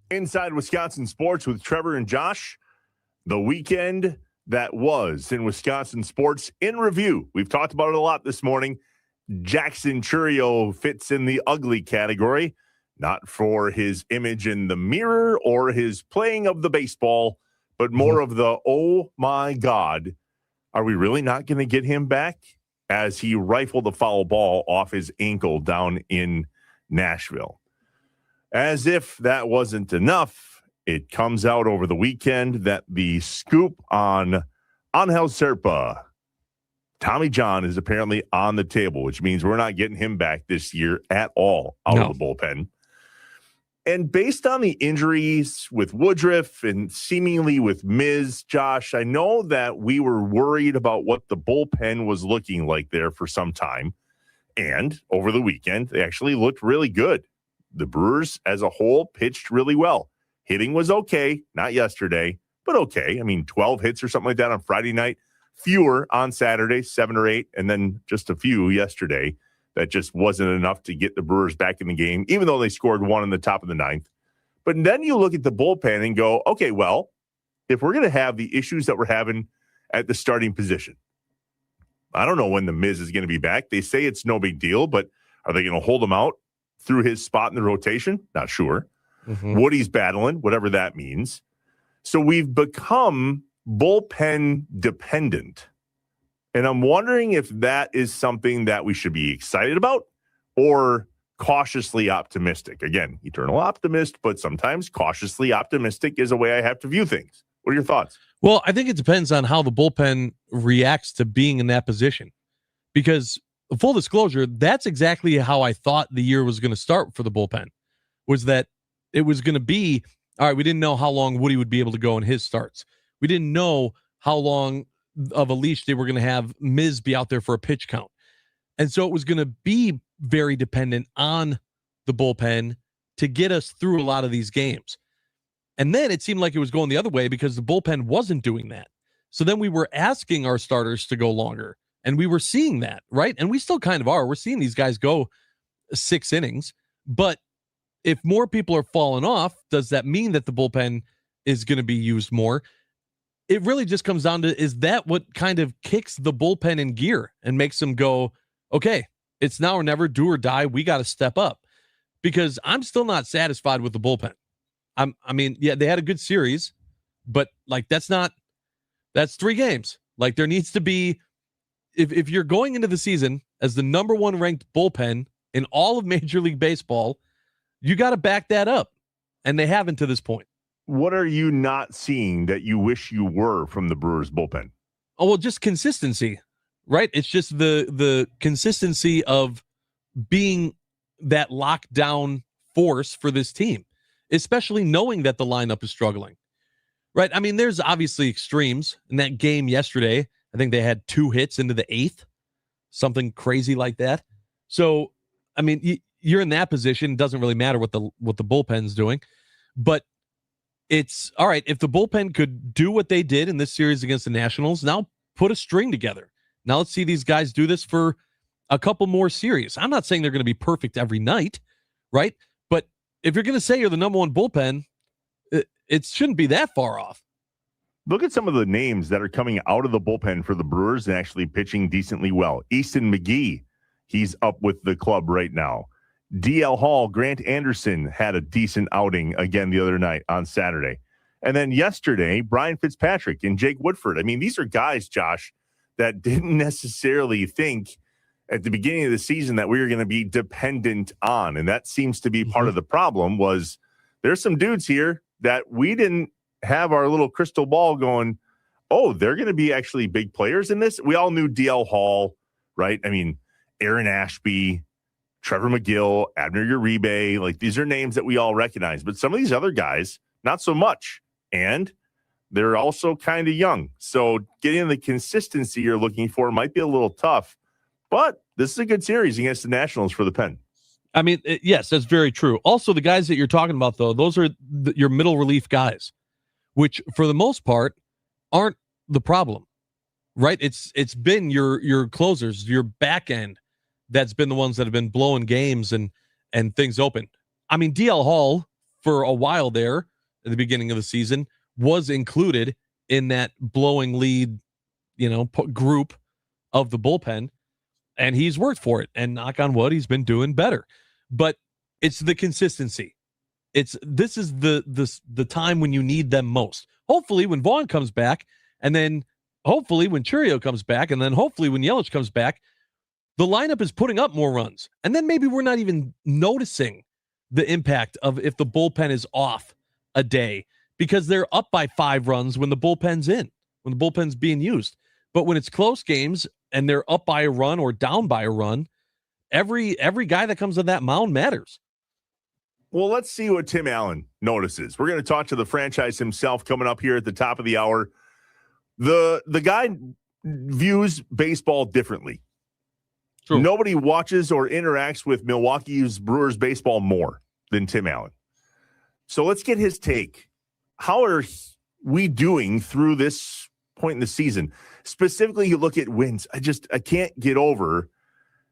Inside Wisconsin Sports with Trevor and Josh, the weekend that was in Wisconsin sports in review. We've talked about it a lot this morning. Jackson Chourio fits in the ugly category, not for his image in the mirror or his playing of the baseball, but more of the, oh my God, are we really not going to get him back? As he rifled a foul ball off his ankle down in Nashville. As if that wasn't enough, it comes out over the weekend that the scoop on Angel Serpa, Tommy John, is apparently on the table, which means we're not getting him back this year at all out of the bullpen. And based on the injuries with Woodruff and seemingly with Miz, Josh, I know that we were worried about what the bullpen was looking like there for some time. And over the weekend, they actually looked really good. The Brewers as a whole pitched really well. Hitting was okay, not yesterday, but okay. I mean, 12 hits or something like that on Friday night, fewer on Saturday, 7 or 8, and then just a few yesterday. That just wasn't enough to get the Brewers back in the game, even though they scored one in the top of the ninth. But then you look at the bullpen and go, okay, well, if we're going to have the issues that we're having at the starting position, I don't know when the Miz is going to be back. They say it's no big deal, but are they going to hold him out through his spot in the rotation? Not sure. Woody's battling, whatever that means. So we've become bullpen dependent. And I'm wondering if that is something that we should be excited about or cautiously optimistic. Again, eternal optimist, but sometimes cautiously optimistic is a way I have to view things. What are your thoughts? Well, I think it depends on how the bullpen reacts to being in that position. Because, full disclosure, that's exactly how I thought the year was going to start for the bullpen, was that it was going to be, all right, we didn't know how long Woody would be able to go in his starts. We didn't know how long of a leash they were going to have Miz be out there for a pitch count. And so it was going to be very dependent on the bullpen to get us through a lot of these games. And then it seemed like it was going the other way because the bullpen wasn't doing that. So then we were asking our starters to go longer, and we were seeing that, right? And we still kind of are. We're seeing these guys go 6 innings. But if more people are falling off, does that mean that the bullpen is going to be used more? It really just comes down to, is that what kind of kicks the bullpen in gear and makes them go, okay, it's now or never, do or die. We got to step up. Because I'm still not satisfied with the bullpen. I mean, yeah, they had a good series, but like that's 3 games. Like there needs to be, if you're going into the season as the number 1 ranked bullpen in all of Major League Baseball, you got to back that up. And they haven't to this point. What are you not seeing that you wish you were from the Brewers bullpen? Oh, well, just consistency, right? It's just the consistency of being that lockdown force for this team, especially knowing that the lineup is struggling, right? I mean, there's obviously extremes. In that game yesterday, I think they had 2 hits into the 8th, something crazy like that. So, I mean, you're in that position. It doesn't really matter what the bullpen's doing, but it's all right. If the bullpen could do what they did in this series against the Nationals, now put a string together. Now let's see these guys do this for a couple more series. I'm not saying they're going to be perfect every night, right? But if you're going to say you're the number 1 bullpen, it shouldn't be that far off. Look at some of the names that are coming out of the bullpen for the Brewers and actually pitching decently well. Easton McGee, he's up with the club right now. DL Hall, Grant Anderson had a decent outing again the other night on Saturday. And then yesterday, Brian Fitzpatrick and Jake Woodford. I mean, these are guys, Josh, that didn't necessarily think at the beginning of the season that we were going to be dependent on. And that seems to be part of the problem. Was there's some dudes here that we didn't have our little crystal ball going, oh, they're going to be actually big players in this. We all knew DL Hall, right? I mean, Aaron Ashby, Trevor McGill, Abner Uribe, like these are names that we all recognize. But some of these other guys, not so much. And they're also kind of young. So getting the consistency you're looking for might be a little tough. But this is a good series against the Nationals for the Pen. I mean, yes, that's very true. Also, the guys that you're talking about, though, those are your middle relief guys, which for the most part aren't the problem, right? It's been your closers, your back end, that's been the ones that have been blowing games and things open. I mean, DL Hall for a while there at the beginning of the season was included in that blowing lead, group of the bullpen, and he's worked for it. And knock on wood, he's been doing better. But it's the consistency. This is the time when you need them most. Hopefully, when Vaughn comes back, and then hopefully when Churio comes back, and then hopefully when Yelich comes back, the lineup is putting up more runs. And then maybe we're not even noticing the impact of if the bullpen is off a day because they're up by 5 runs when the bullpen's in, when the bullpen's being used. But when it's close games and they're up by a run or down by a run, every guy that comes on that mound matters. Well, let's see what Tim Allen notices. We're going to talk to the franchise himself coming up here at the top of the hour. The guy views baseball differently. True. Nobody watches or interacts with Milwaukee's Brewers baseball more than Tim Allen. So let's get his take. How are we doing through this point in the season? Specifically, you look at wins. I can't get over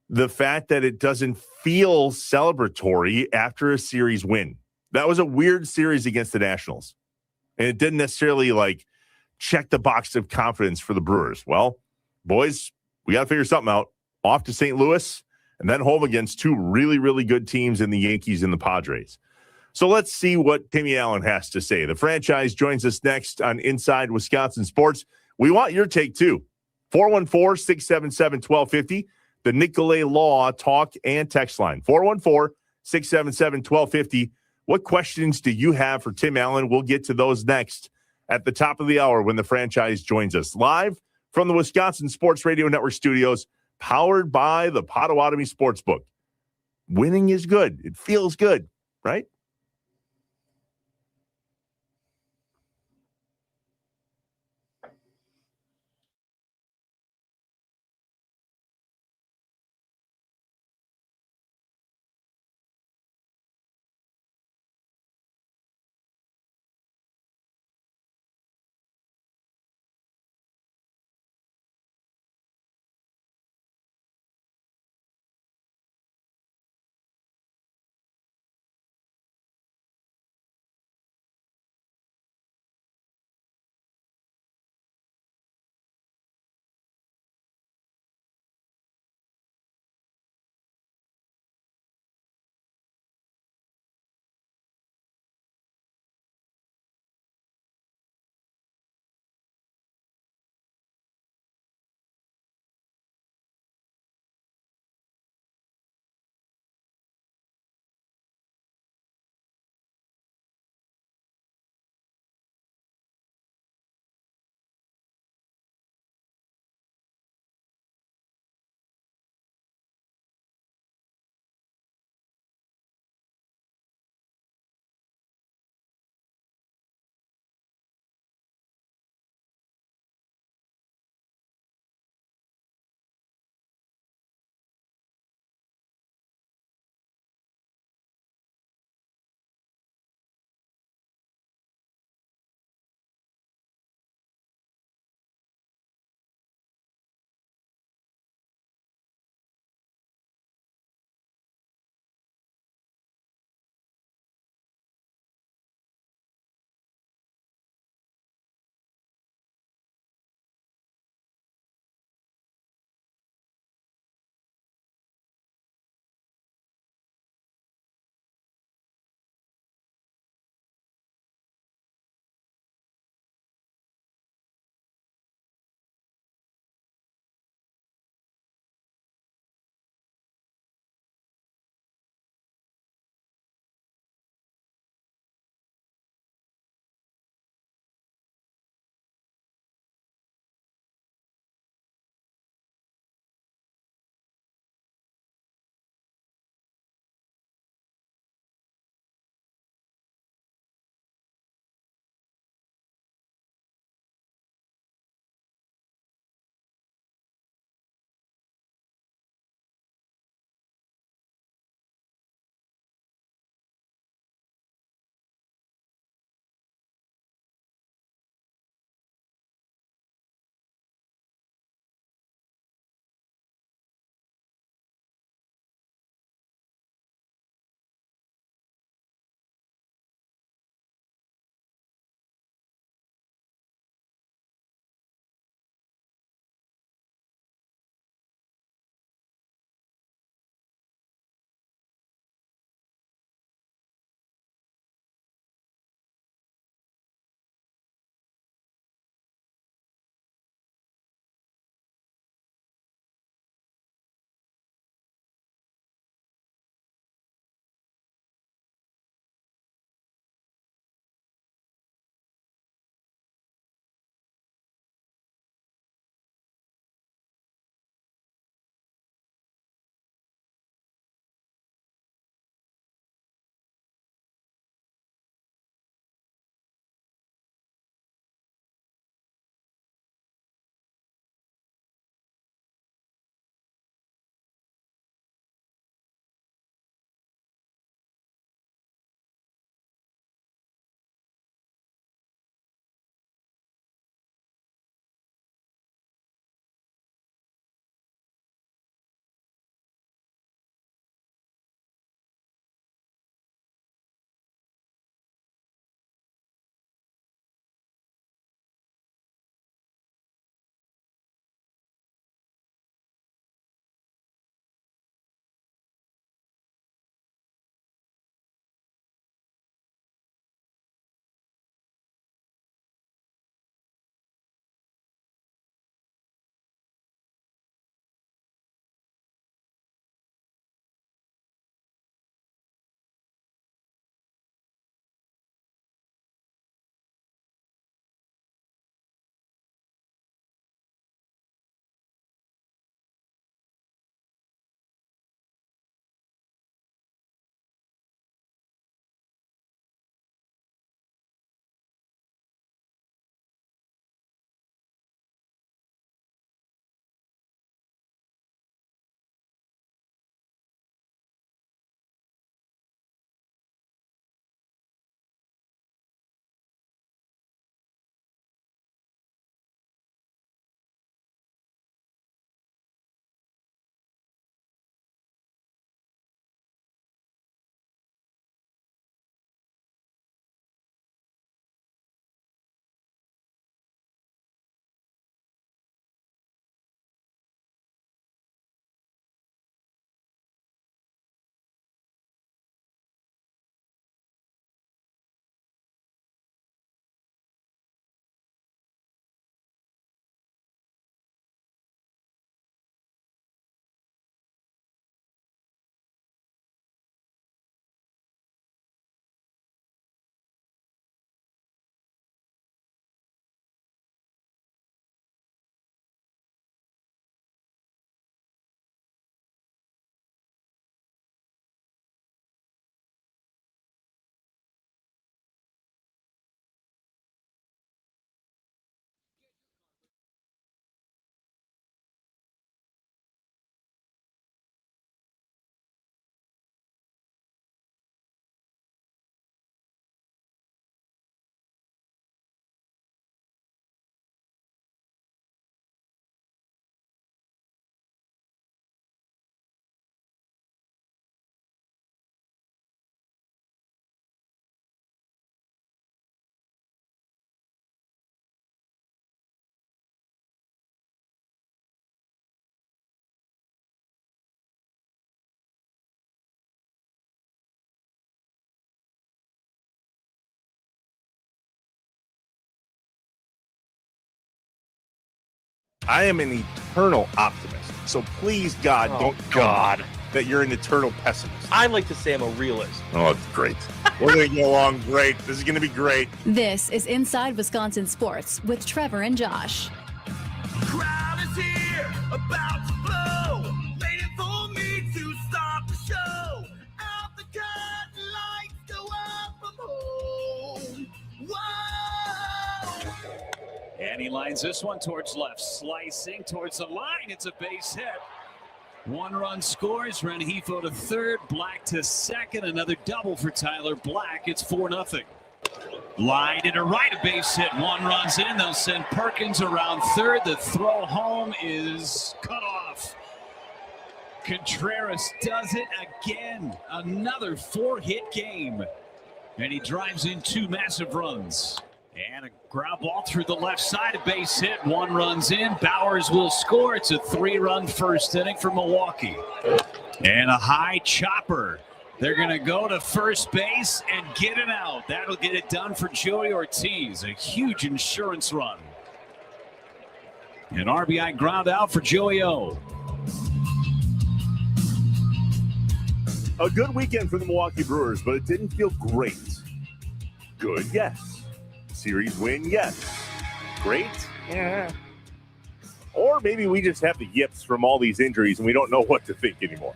the fact that it doesn't feel celebratory after a series win. That was a weird series against the Nationals. And it didn't necessarily check the box of confidence for the Brewers. Well, boys, we got to figure something out. Off to St. Louis and then home against 2 really, really good teams in the Yankees and the Padres. So let's see what Timmy Allen has to say. The franchise joins us next on Inside Wisconsin Sports. We want your take too. 414-677-1250. The Nicolay Law talk and text line. 414-677-1250. What questions do you have for Tim Allen? We'll get to those next at the top of the hour when the franchise joins us. Live from the Wisconsin Sports Radio Network studios, powered by the Potawatomi Sportsbook. Winning is good. It feels good, right? I am an eternal optimist. So please, God, don't tell me that you're an eternal pessimist. I like to say I'm a realist. Oh, it's great. We're going to get along great. This is going to be great. This is Inside Wisconsin Sports with Trevor and Josh. Crowd is here, about to blow, waiting for me to start the show. Out the curtain, lights go up, I'm home. Whoa! And he lines this one towards left, slicing towards the line. It's a base hit. One run scores, Rengifo to third, Black to second. Another double for Tyler Black. It's 4-0. Line into right, a base hit. One runs in. They'll send Perkins around third. The throw home is cut off. Contreras does it again. Another 4-hit game. And he drives in 2 massive runs. And a ground ball through the left side, a base hit. 1 runs in. Bowers will score. It's a 3-run first inning for Milwaukee. And a high chopper. They're going to go to first base and get it out. That'll get it done for Joey Ortiz. A huge insurance run. An RBI ground out for Joey O. A good weekend for the Milwaukee Brewers, but it didn't feel great. Good, yes. Series win, yes. Great? Yeah. Or maybe we just have the yips from all these injuries and we don't know what to think anymore.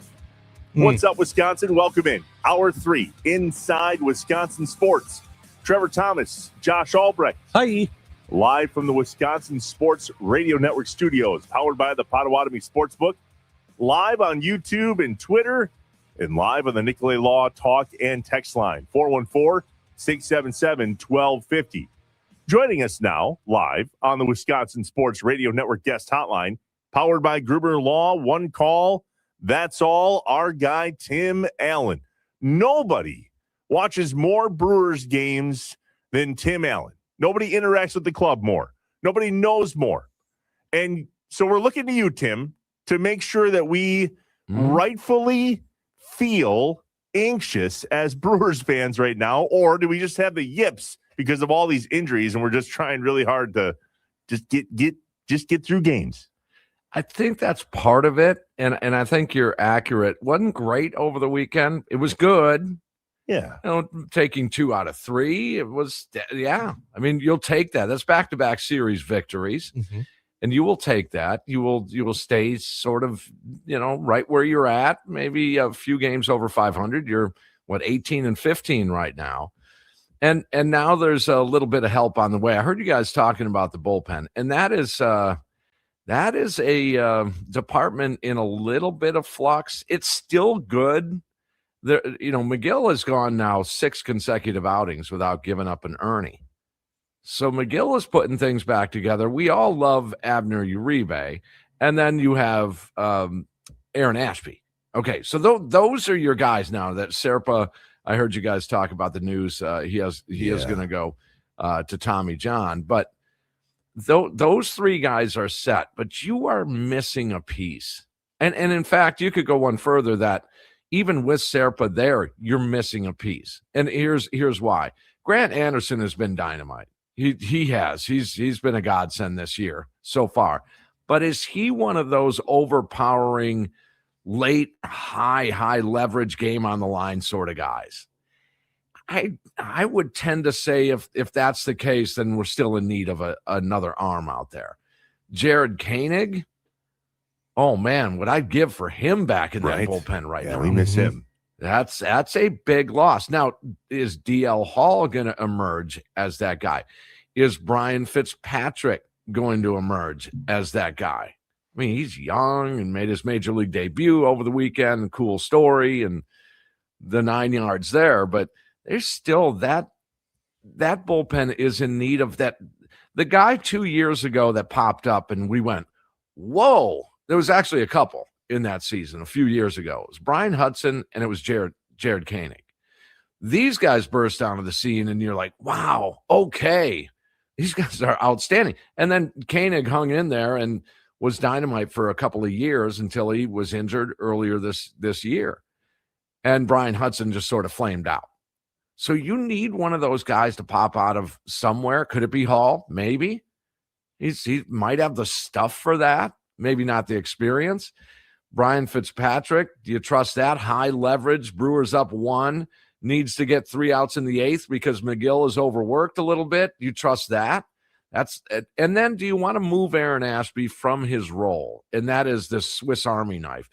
What's up, Wisconsin? Welcome in. Hour 3, Inside Wisconsin Sports. Trevor Thomas, Josh Albrecht. Hi. Live from the Wisconsin Sports Radio Network studios, powered by the Potawatomi Sportsbook. Live on YouTube and Twitter, and live on the Nicolay Law Talk and Text line, 414-677-1250. Joining us now, live on the Wisconsin Sports Radio Network guest hotline, powered by Gruber Law, one call. That's all. Our guy, Tim Allen. Nobody watches more Brewers games than Tim Allen. Nobody interacts with the club more. Nobody knows more. And so we're looking to you, Tim, to make sure that we rightfully feel anxious as Brewers fans right now, or do we just have the yips because of all these injuries and we're just trying really hard to just get through games? I think that's part of it, and I think you're accurate. Wasn't great over the weekend. It was good. Yeah. Taking 2 out of 3. It was, yeah. I mean, you'll take that. That's back-to-back series victories, and you will take that. You will stay sort of, right where you're at, maybe a few games over 500. You're, 18-15 right now. And now there's a little bit of help on the way. I heard you guys talking about the bullpen, and that is a department in a little bit of flux. It's still good. There, McGill has gone now 6 consecutive outings without giving up an Ernie. So McGill is putting things back together. We all love Abner Uribe. And then you have Aaron Ashby. Okay, so those are your guys now. That Serpa, I heard you guys talk about the news. He is going to go to Tommy John. But those 3 guys are set, but you are missing a piece. And in fact, you could go one further that even with Serpa there, you're missing a piece. And here's why. Grant Anderson has been dynamite. He has. He's been a godsend this year so far. But is he one of those overpowering, late, high leverage game on the line sort of guys? I would tend to say if that's the case, then we're still in need of another arm out there. Jared Koenig, oh man, what I'd give for him back in that bullpen right now. We miss him. That's a big loss. Now, is DL Hall going to emerge as that guy? Is Brian Fitzpatrick going to emerge as that guy? I mean, he's young and made his major league debut over the weekend. Cool story and the 9 yards there, but there's still that bullpen is in need of that. The guy 2 years ago that popped up and we went, whoa. There was actually a couple in that season a few years ago. It was Brian Hudson and it was Jared Koenig. These guys burst onto the scene and you're like, wow, okay. These guys are outstanding. And then Koenig hung in there and was dynamite for a couple of years until he was injured earlier this year. And Brian Hudson just sort of flamed out. So you need one of those guys to pop out of somewhere. Could it be Hall? Maybe. He might have the stuff for that, maybe not the experience. Brian Fitzpatrick, do you trust that? High leverage, Brewers up 1, needs to get 3 outs in the 8th because McGill is overworked a little bit. You trust that? And then do you want to move Aaron Ashby from his role? And that is this Swiss Army knife.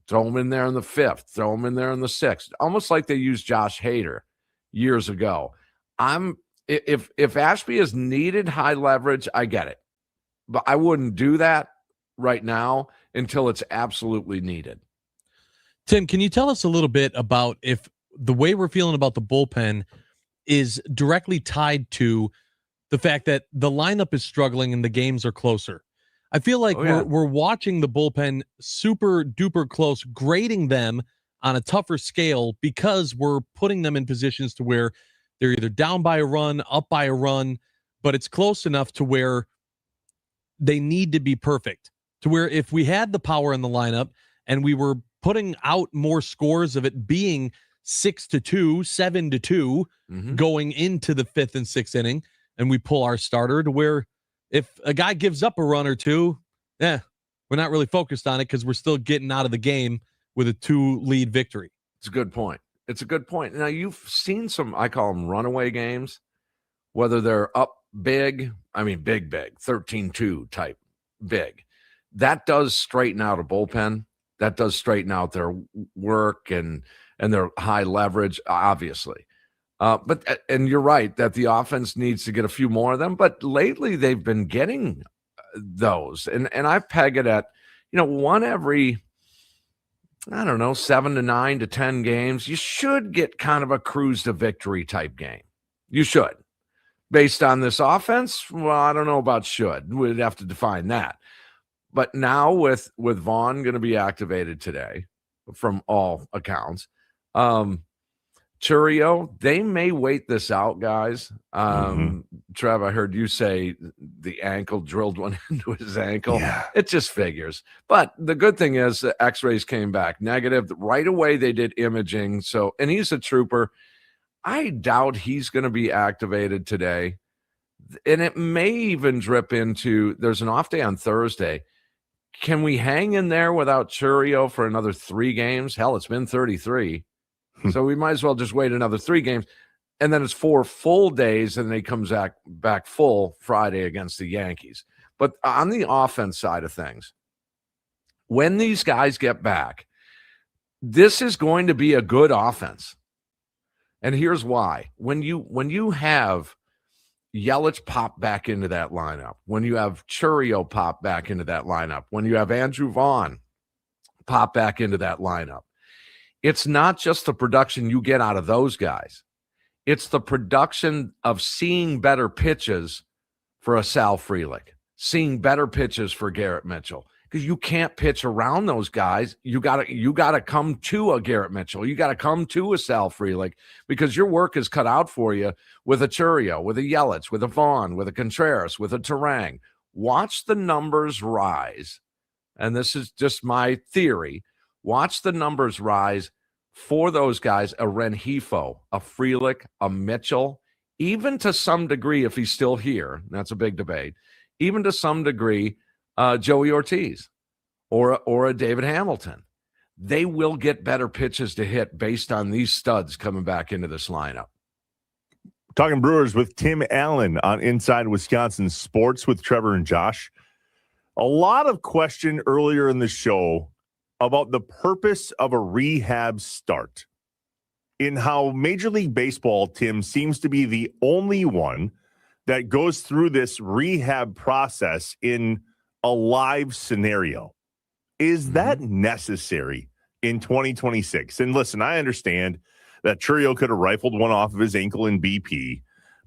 Throw him in there in the 5th, throw him in there in the 6th, almost like they used Josh Hader years ago. If Ashby is needed high leverage, I get it. But I wouldn't do that right now until it's absolutely needed. Tim, can you tell us a little bit about if the way we're feeling about the bullpen is directly tied to the fact that the lineup is struggling and the games are closer? I feel like we're watching the bullpen super duper close, grading them on a tougher scale because we're putting them in positions to where they're either down by a run, up by a run, but it's close enough to where they need to be perfect. To where if we had the power in the lineup and we were putting out more scores of it being 6-2, 7-2 going into the 5th and 6th inning, and we pull our starter to where if a guy gives up a run or two, we're not really focused on it because we're still getting out of the game with a 2-lead victory. It's a good point. It's a good point. Now, you've seen some, I call them runaway games, whether they're up big, big, 13-2 type big. That does straighten out a bullpen. That does straighten out their work and their high leverage, obviously. But you're right that the offense needs to get a few more of them. But lately they've been getting those, and I peg it at one every 7 to 9 to 10 games. You should get kind of a cruise to victory type game. You should, based on this offense. Well, I don't know about should. We'd have to define that. But now with Vaughn going to be activated today, from all accounts. Churio, they may wait this out, guys. Trev, I heard you say the ankle drilled one into his ankle. Yeah. It just figures. But the good thing is the x-rays came back negative. Right away they did imaging. And he's a trooper. I doubt he's going to be activated today. And it may even drip into, there's an off day on Thursday. Can we hang in there without Churio for another 3 games? Hell, it's been 33. So we might as well just wait another 3 games. And then it's 4 full days, and then he comes back full Friday against the Yankees. But on the offense side of things, when these guys get back, this is going to be a good offense. And here's why. When you have Yelich pop back into that lineup, when you have Churio pop back into that lineup, when you have Andrew Vaughn pop back into that lineup, it's not just the production you get out of those guys. It's the production of seeing better pitches for a Sal Frelick, seeing better pitches for Garrett Mitchell, because you can't pitch around those guys. You gotta come to a Garrett Mitchell. You got to come to a Sal Frelick because your work is cut out for you with a Churio, with a Yelich, with a Vaughn, with a Contreras, with a Terang. Watch the numbers rise. And this is just my theory. Watch the numbers rise for those guys, a Rengifo, a Frelick, a Mitchell, even to some degree, if he's still here, that's a big debate, even to some degree, Joey Ortiz or a David Hamilton. They will get better pitches to hit based on these studs coming back into this lineup. Talking Brewers with Tim Allen on Inside Wisconsin Sports with Trevor and Josh. A lot of question earlier in the show about the purpose of a rehab start, in how Major League Baseball, Tim, seems to be the only one that goes through this rehab process in a live scenario. Is that necessary in 2026? And listen, I understand that Churio could have rifled one off of his ankle in BP,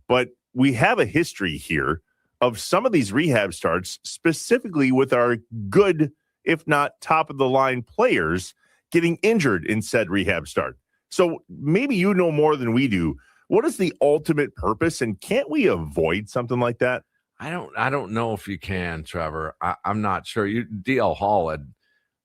but we have a history here of some of these rehab starts, specifically with our good, if not top of the line players, getting injured in said rehab start. So maybe you know more than we do. What is the ultimate purpose, and can't we avoid something like that? I don't know if you can, Trevor. I'm not sure. DL Hall had,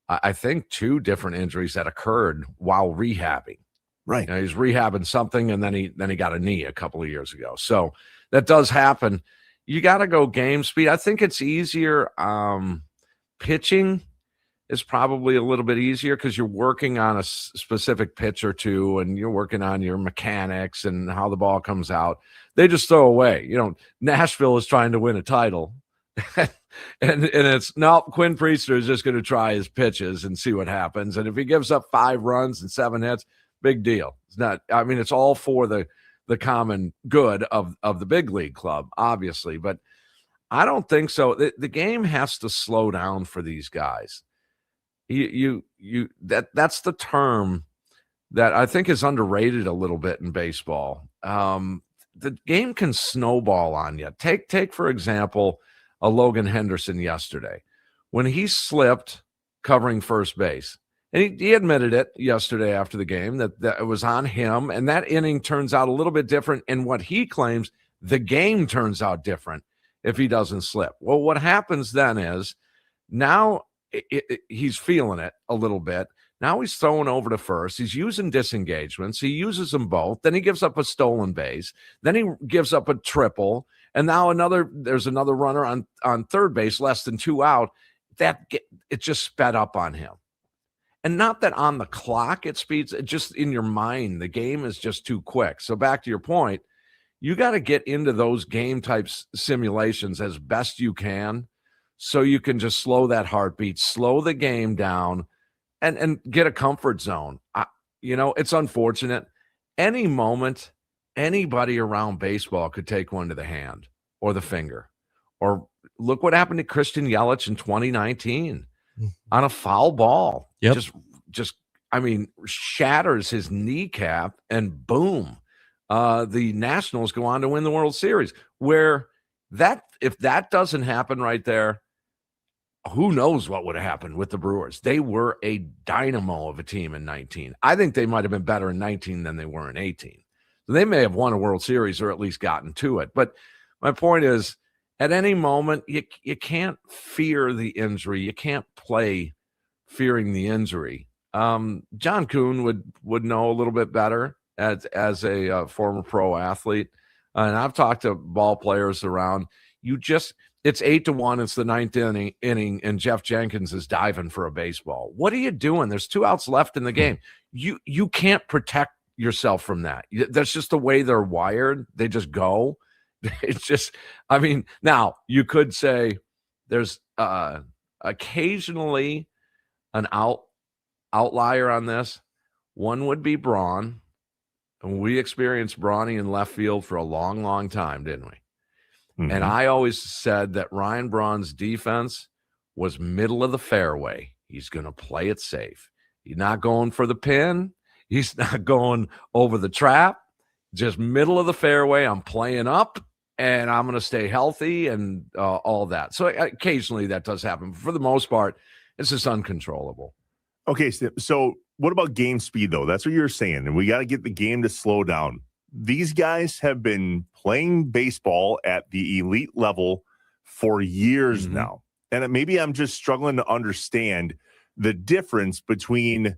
I think, 2 different injuries that occurred while rehabbing. Right. He's rehabbing something, and then he got a knee a couple of years ago. So that does happen. you got to go game speed. I think it's easier. Pitching is probably a little bit easier because you're working on a specific pitch or two, and you're working on your mechanics and how the ball comes out. They just throw away. Nashville is trying to win a title. and it's no, Quinn Priester is just going to try his pitches and see what happens. And if he gives up 5 runs and 7 hits, big deal. It's not, it's all for the common good of the big league club, obviously, but I don't think so. The game has to slow down for these guys. That's the term that I think is underrated a little bit in baseball. The game can snowball on you. Take for example, a Logan Henderson yesterday when he slipped covering first base. And he admitted it yesterday after the game that it was on him. And that inning turns out a little bit different. And what he claims, the game turns out different if he doesn't slip. Well, what happens then is now he's feeling it a little bit. Now he's throwing over to first. He's using disengagements. He uses them both. Then he gives up a stolen base. Then he gives up a triple. And now there's another runner on third base, less than 2 out. It just sped up on him. And not that on the clock it speeds, it just in your mind, the game is just too quick. So back to your point, you got to get into those game types simulations as best you can so you can just slow that heartbeat, slow the game down, and get a comfort zone. It's unfortunate. Any moment, anybody around baseball could take one to the hand or the finger. Or look what happened to Christian Yelich in 2019 on a foul ball. Yep. Just shatters his kneecap, and boom, the Nationals go on to win the World Series. Where if that doesn't happen right there, who knows what would have happened with the Brewers? They were a dynamo of a team in 19. I think they might have been better in 19 than they were in 18. So they may have won a World Series or at least gotten to it. But my point is, at any moment, you can't fear the injury. You can't play fearing the injury. John Kuhn would know a little bit better as a former pro athlete. And I've talked to ball players around. It's 8-1. It's the 9th inning, and Jeff Jenkins is diving for a baseball. What are you doing? There's 2 outs left in the game. You can't protect yourself from that. That's just the way they're wired. They just go. It's just, now you could say there's occasionally an outlier on this. One would be Braun. And we experienced Brawny in left field for a long, long time, didn't we? Mm-hmm. And I always said that Ryan Braun's defense was middle of the fairway. He's going to play it safe. He's not going for the pin. He's not going over the trap. Just middle of the fairway. I'm playing up, and I'm going to stay healthy and all that. So occasionally that does happen. But for the most part, it's just uncontrollable. Okay, so what about game speed, though? That's what you're saying. And we got to get the game to slow down. These guys have been playing baseball at the elite level for years now. And maybe I'm just struggling to understand the difference between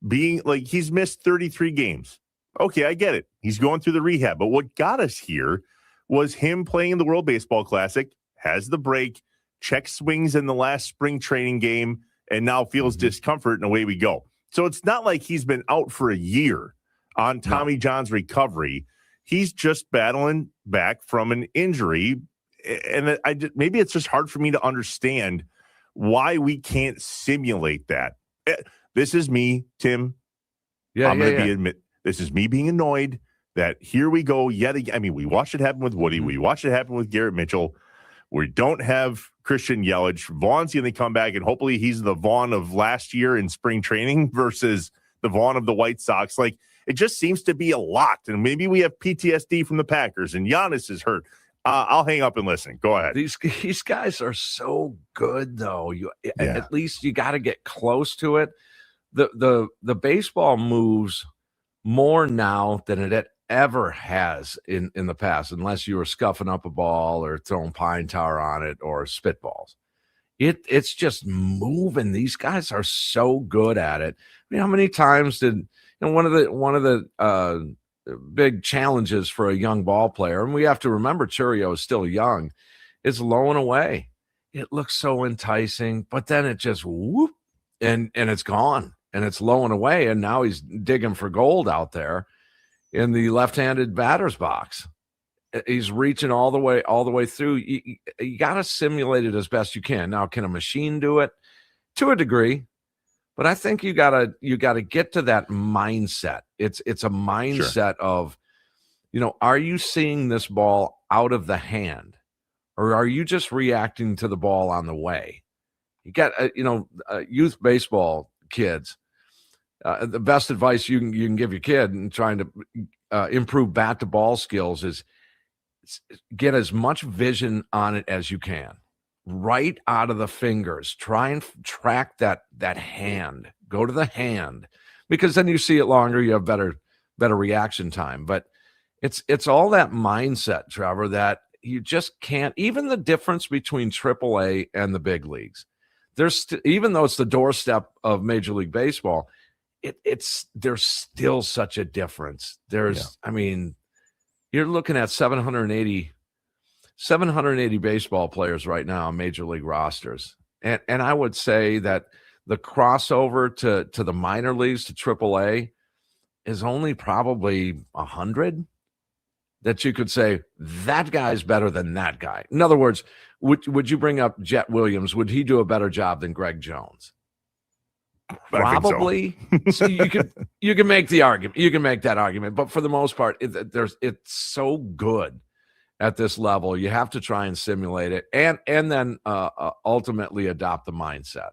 being like, he's missed 33 games. Okay, I get it. He's going through the rehab. But what got us here was him playing in the World Baseball Classic, has the break, check swings in the last spring training game, and now feels discomfort, and away we go. So it's not like he's been out for a year on Tommy John's recovery. He's just battling back from an injury. And maybe it's just hard for me to understand why we can't simulate that. This is me, Tim. I'm going to admit, this is me being annoyed that here we go yet again. We watched it happen with Woody. We watched it happen with Garrett Mitchell. We don't have Christian Yelich. Vaughn's going to come back, and hopefully he's the Vaughn of last year in spring training versus the Vaughn of the White Sox. Like, it just seems to be a lot. And maybe we have PTSD from the Packers, and Giannis is hurt. I'll hang up and listen. Go ahead. These guys are so good, though. At least you got to get close to it. The baseball moves more now than it ever has in the past, unless you were scuffing up a ball or throwing pine tar on it or spitballs. It's just moving. These guys are so good at it. How many times did one of the challenges for a young ball player. And we have to remember Churio is still young. It's lowing away. It looks so enticing, but then it just whoop and it's gone and it's lowing away. And now he's digging for gold out there in the left-handed batter's box. He's reaching all the way through. You got to simulate it as best you can. Now, can a machine do it? To a degree, but I think you gotta get to that mindset. It's a mindset of, are you seeing this ball out of the hand, or are you just reacting to the ball on the way? You got youth baseball kids. The best advice you can give your kid in trying to improve bat to ball skills is get as much vision on it as you can. Right out of the fingers. Try and track that hand. Go to the hand, because then you see it longer. You have better reaction time. But it's all that mindset, Trevor, that you just can't. Even the difference between AAA and the big leagues, even though it's the doorstep of Major League Baseball, there's still such a difference. I mean, you're looking at 780 baseball players right now on Major League rosters. And I would say that the crossover to the minor leagues, to AAA, is only probably 100 that you could say, that guy's better than that guy. In other words, would you bring up Jet Williams? Would he do a better job than Greg Jones? Probably. So you can make the argument. You can make that argument. But for the most part, it's so good at this level. You have to try and simulate it and then ultimately adopt the mindset.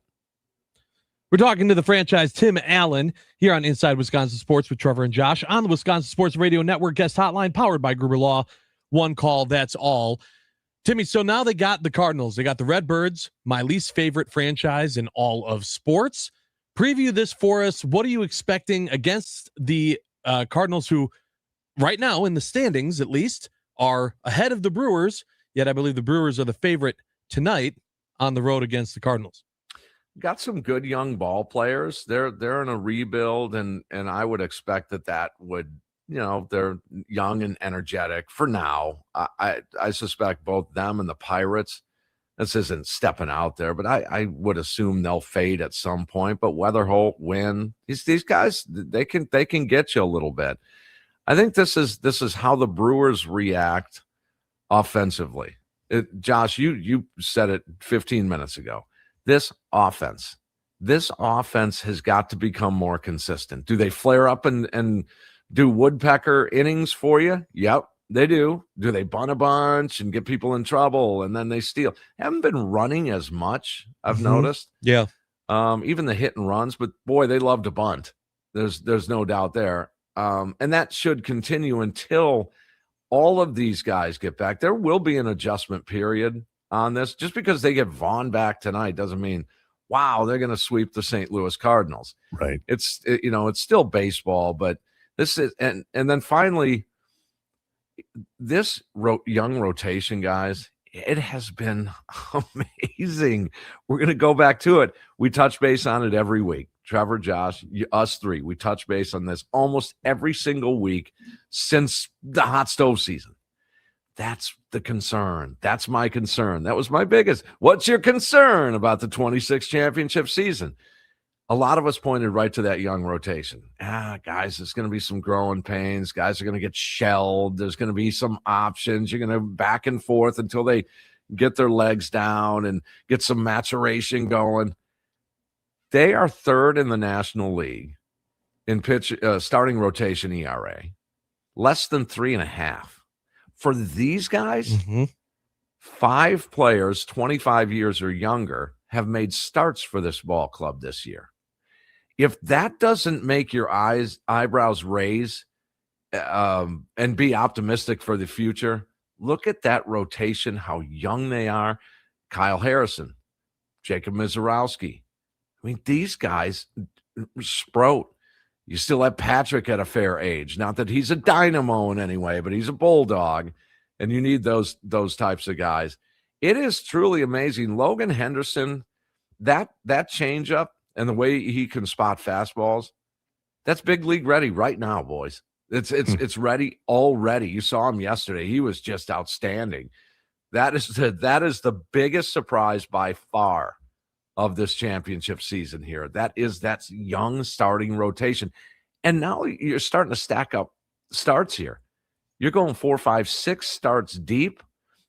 We're talking to the franchise Tim Allen here on Inside Wisconsin Sports with Trevor and Josh on the Wisconsin Sports Radio Network guest hotline powered by Gruber Law. One call, that's all. Timmy, so now they got the Cardinals. They got the Redbirds, my least favorite franchise in all of sports. Preview this for us. What are you expecting against the Cardinals, who right now in the standings, at least, are ahead of the Brewers, yet I believe the Brewers are the favorite tonight on the road against the Cardinals? Got some good young ball players. They're in a rebuild, and I would expect that would, they're young and energetic for now. I suspect both them and the Pirates, this isn't stepping out there, but I would assume they'll fade at some point. But Weatherholt, Wynn, these guys, they can get you a little bit. I think this is how the Brewers react offensively. Josh, you said it 15 minutes ago. This offense has got to become more consistent. Do they flare up and do woodpecker innings for you? Yep, they do. Do they bunt a bunch and get people in trouble and then they steal? Haven't been running as much, I've noticed. Yeah. Even the hit and runs, but boy, they love to bunt. There's no doubt there. And that should continue until all of these guys get back. There will be an adjustment period on this. Just because they get Vaughn back tonight doesn't mean, wow, they're going to sweep the St. Louis Cardinals. Right. It's still baseball, but this is, and then finally, this young rotation, guys, it has been amazing. We're going to go back to it. We touch base on it every week. Trevor, Josh, us three, we touch base on this almost every single week since the hot stove season. That's the concern. That's my concern. That was my biggest. What's your concern about the 26 championship season? A lot of us pointed right to that young rotation. Guys, there's going to be some growing pains. Guys are going to get shelled. There's going to be some options. You're going to back and forth until they get their legs down and get some maturation going. They are third in the National League in starting rotation ERA, less than 3.5. For these guys, 5 players, 25 years or younger, have made starts for this ball club this year. If that doesn't make your eyebrows raise and be optimistic for the future, look at that rotation, how young they are. Kyle Harrison, Jacob Mizorowski. I mean, these guys sprout. You still have Patrick at a fair age. Not that he's a dynamo in any way, but he's a bulldog, and you need those types of guys. It is truly amazing. Logan Henderson, that changeup and the way he can spot fastballs, that's big league ready right now, boys. It's ready already. You saw him yesterday. He was just outstanding. That is the biggest surprise by far of this championship season here. That's young starting rotation. And now you're starting to stack up starts here. You're going 4, 5, 6 starts deep.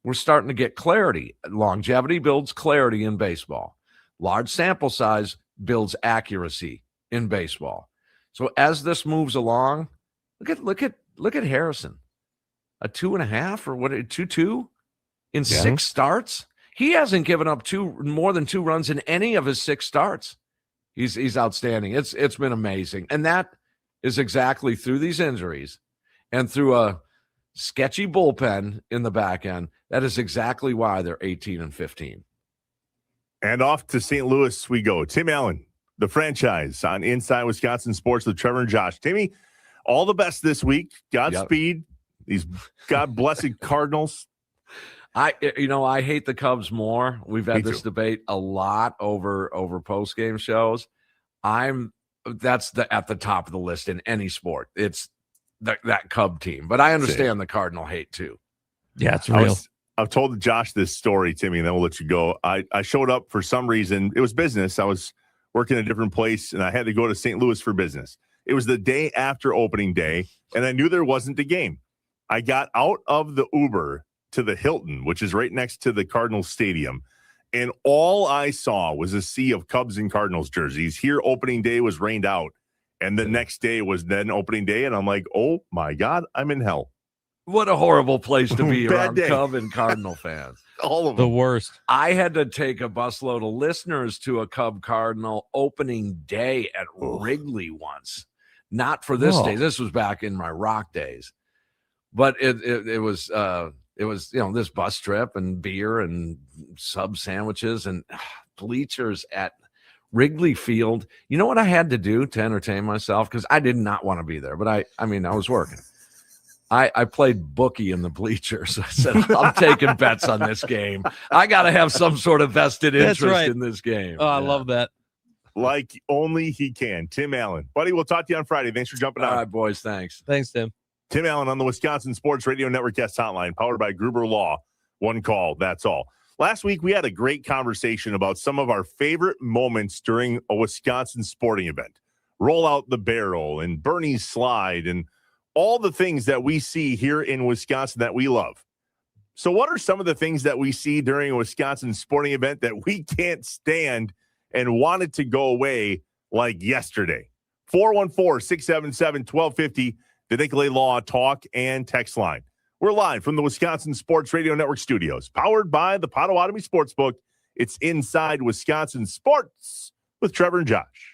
We're starting to get clarity. Longevity builds clarity in baseball. Large sample size builds accuracy in baseball. So as this moves along, look at Harrison. A 2.5 or what? 2-2 in 6 starts. He hasn't given up more than 2 runs in any of his 6 starts. He's outstanding. It's been amazing, and that is exactly through these injuries and through a sketchy bullpen in the back end. That is exactly why they're 18-15. And off to St. Louis we go. Tim Allen, the franchise on Inside Wisconsin Sports with Trevor and Josh. Timmy, all the best this week. Godspeed. These God blessed Cardinals. I hate the Cubs more. We've had this debate a lot over post-game shows. That's at the top of the list in any sport. It's that Cub team. But I understand the Cardinal hate too. Yeah, it's real. I've told Josh this story, Timmy, and then we'll let you go. I showed up for some reason. It was business. I was working in a different place, and I had to go to St. Louis for business. It was the day after opening day, and I knew there wasn't a game. I got out of the Uber to the Hilton, which is right next to the Cardinals Stadium, and all I saw was a sea of Cubs and Cardinals jerseys. Here, opening day was rained out, and the next day was then opening day, and I'm like, oh, my God, I'm in hell. What a horrible place to be around day. Cub and Cardinal fans. All of the them. worst. I had to take a busload of listeners to a Cub Cardinal opening day at Wrigley once. Not for this day. This was back in my Rock days. But it was this bus trip and beer and sub sandwiches and bleachers at Wrigley Field. You know what I had to do to entertain myself? Because I did not want to be there, but I was working. I played bookie in the bleachers. I said, I'm taking bets on this game. I got to have some sort of vested interest in this game. Oh, I love that. Like only he can. Tim Allen. Buddy, we'll talk to you on Friday. Thanks for jumping on. All right, boys. Thanks. Thanks, Tim. Tim Allen on the Wisconsin Sports Radio Network guest hotline, powered by Gruber Law. One call, that's all. Last week, we had a great conversation about some of our favorite moments during a Wisconsin sporting event. Roll out the barrel and Bernie's slide and all the things that we see here in Wisconsin that we love. So what are some of the things that we see during a Wisconsin sporting event that we can't stand and want it to go away like yesterday? 414-677-1250, the Nicolay Law Talk and Text Line. We're live from the Wisconsin Sports Radio Network studios, powered by the Potawatomi Sportsbook. It's Inside Wisconsin Sports with Trevor and Josh.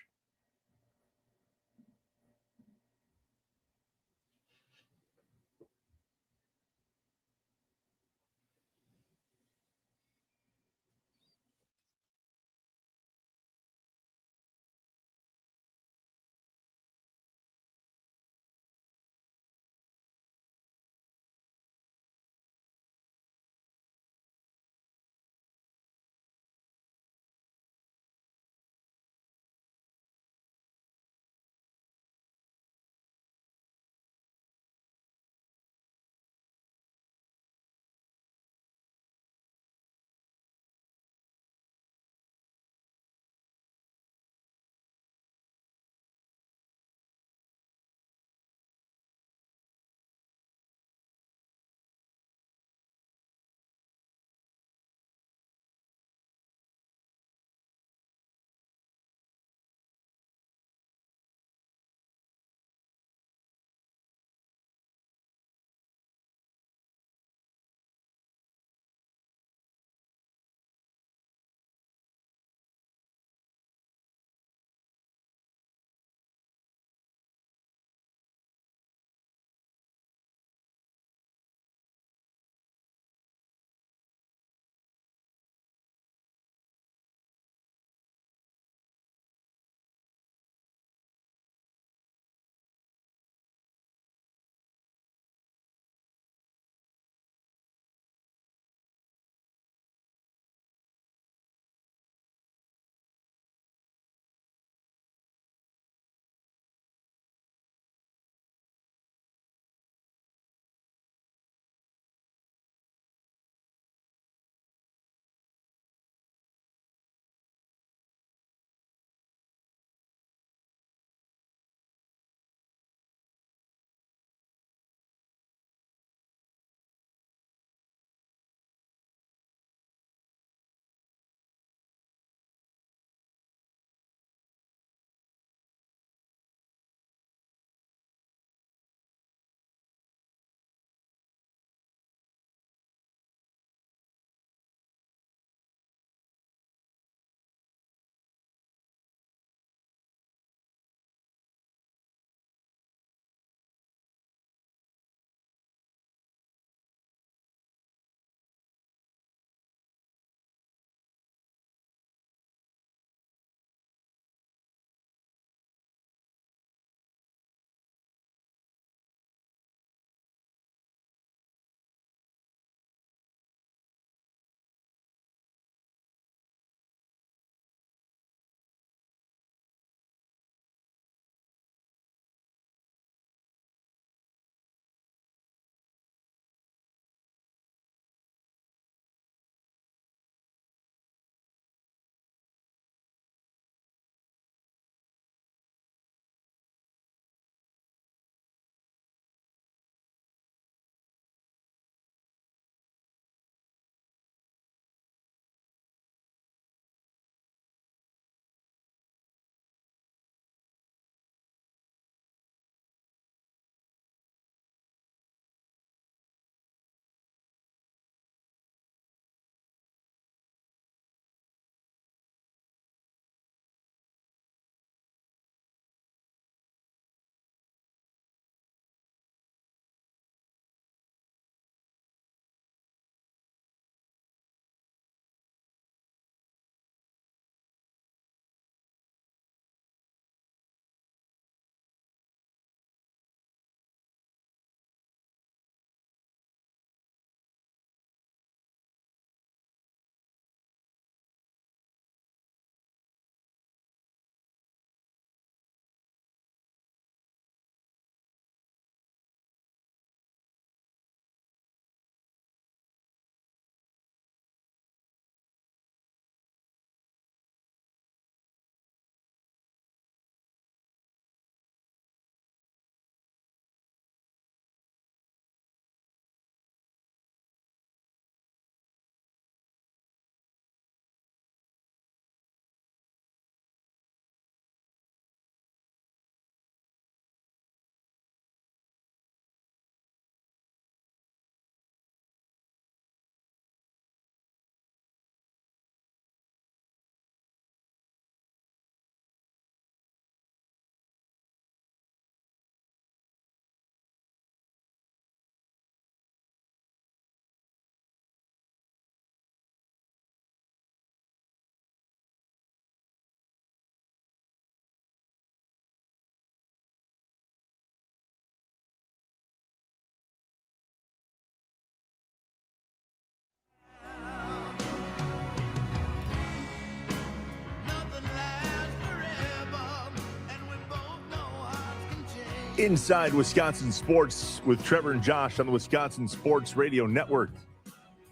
Inside Wisconsin Sports with Trevor and Josh on the Wisconsin Sports Radio Network.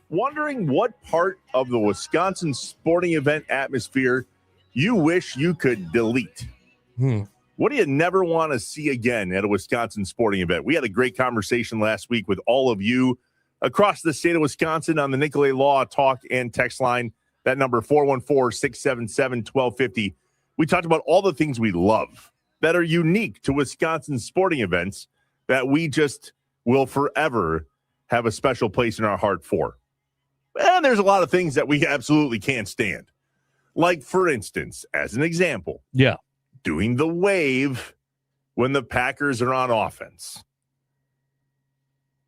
Wondering what part of the Wisconsin sporting event atmosphere you wish you could delete? What do you never want to see again at a Wisconsin sporting event? We had a great conversation last week with all of you across the state of Wisconsin on the Nicolay Law Talk and text line. That number, 414-677-1250. We talked about all the things we love that are unique to Wisconsin sporting events that we just will forever have a special place in our heart for. And there's a lot of things that we absolutely can't stand. Like, for instance, as an example, doing the wave when the Packers are on offense.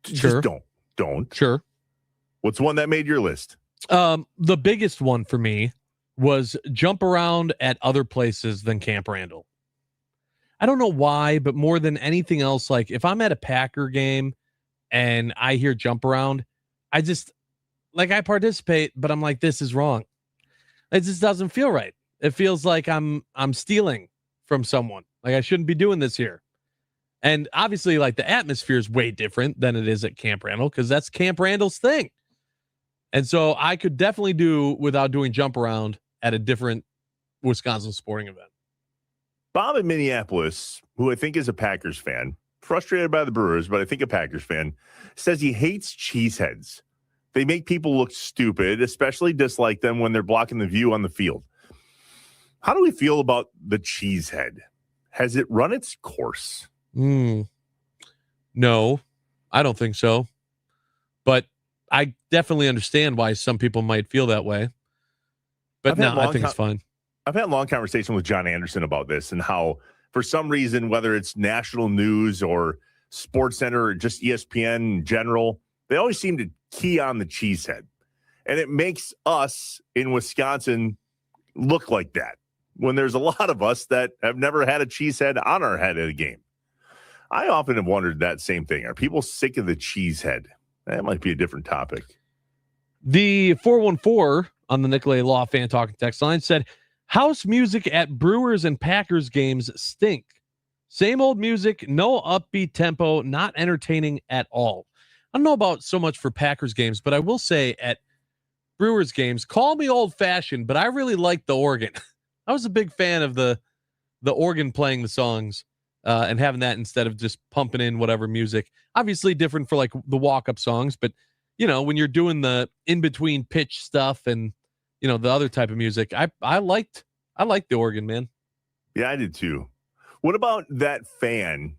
Sure. Just don't. Sure. What's one that made your list? The biggest one for me was jump around at other places than Camp Randall. I don't know why, but more than anything else, like if I'm at a Packer game and I hear jump around, I participate, but I'm like, this is wrong. It just doesn't feel right. It feels like I'm stealing from someone. Like I shouldn't be doing this here. And obviously, like the atmosphere is way different than it is at Camp Randall because that's Camp Randall's thing. And so I could definitely do without doing jump around at a different Wisconsin sporting event. Bob in Minneapolis, who I think is a Packers fan, frustrated by the Brewers, but I think a Packers fan, says he hates cheeseheads. They make people look stupid, especially dislike them when they're blocking the view on the field. How do we feel about the cheesehead? Has it run its course? No, I don't think so. But I definitely understand why some people might feel that way. But no, I think it's fine. I've had a long conversation with John Anderson about this and how, for some reason, whether it's national news or SportsCenter or just ESPN in general, they always seem to key on the cheesehead. And it makes us in Wisconsin look like that when there's a lot of us that have never had a cheesehead on our head at a game. I often have wondered that same thing. Are people sick of the cheesehead? That might be a different topic. The 414 on the Nicolay Law Fan Talk text line said, house music at Brewers and Packers games stink. Same old music, no upbeat tempo, not entertaining at all. I don't know about so much for Packers games, but I will say at Brewers games, call me old-fashioned, but I really like the organ. I was a big fan of the organ playing the songs and having that instead of just pumping in whatever music. Obviously different for like the walk-up songs, but you know, when you're doing the in-between pitch stuff and you know, the other type of music, I liked the organ, man. Yeah, I did too. What about that fan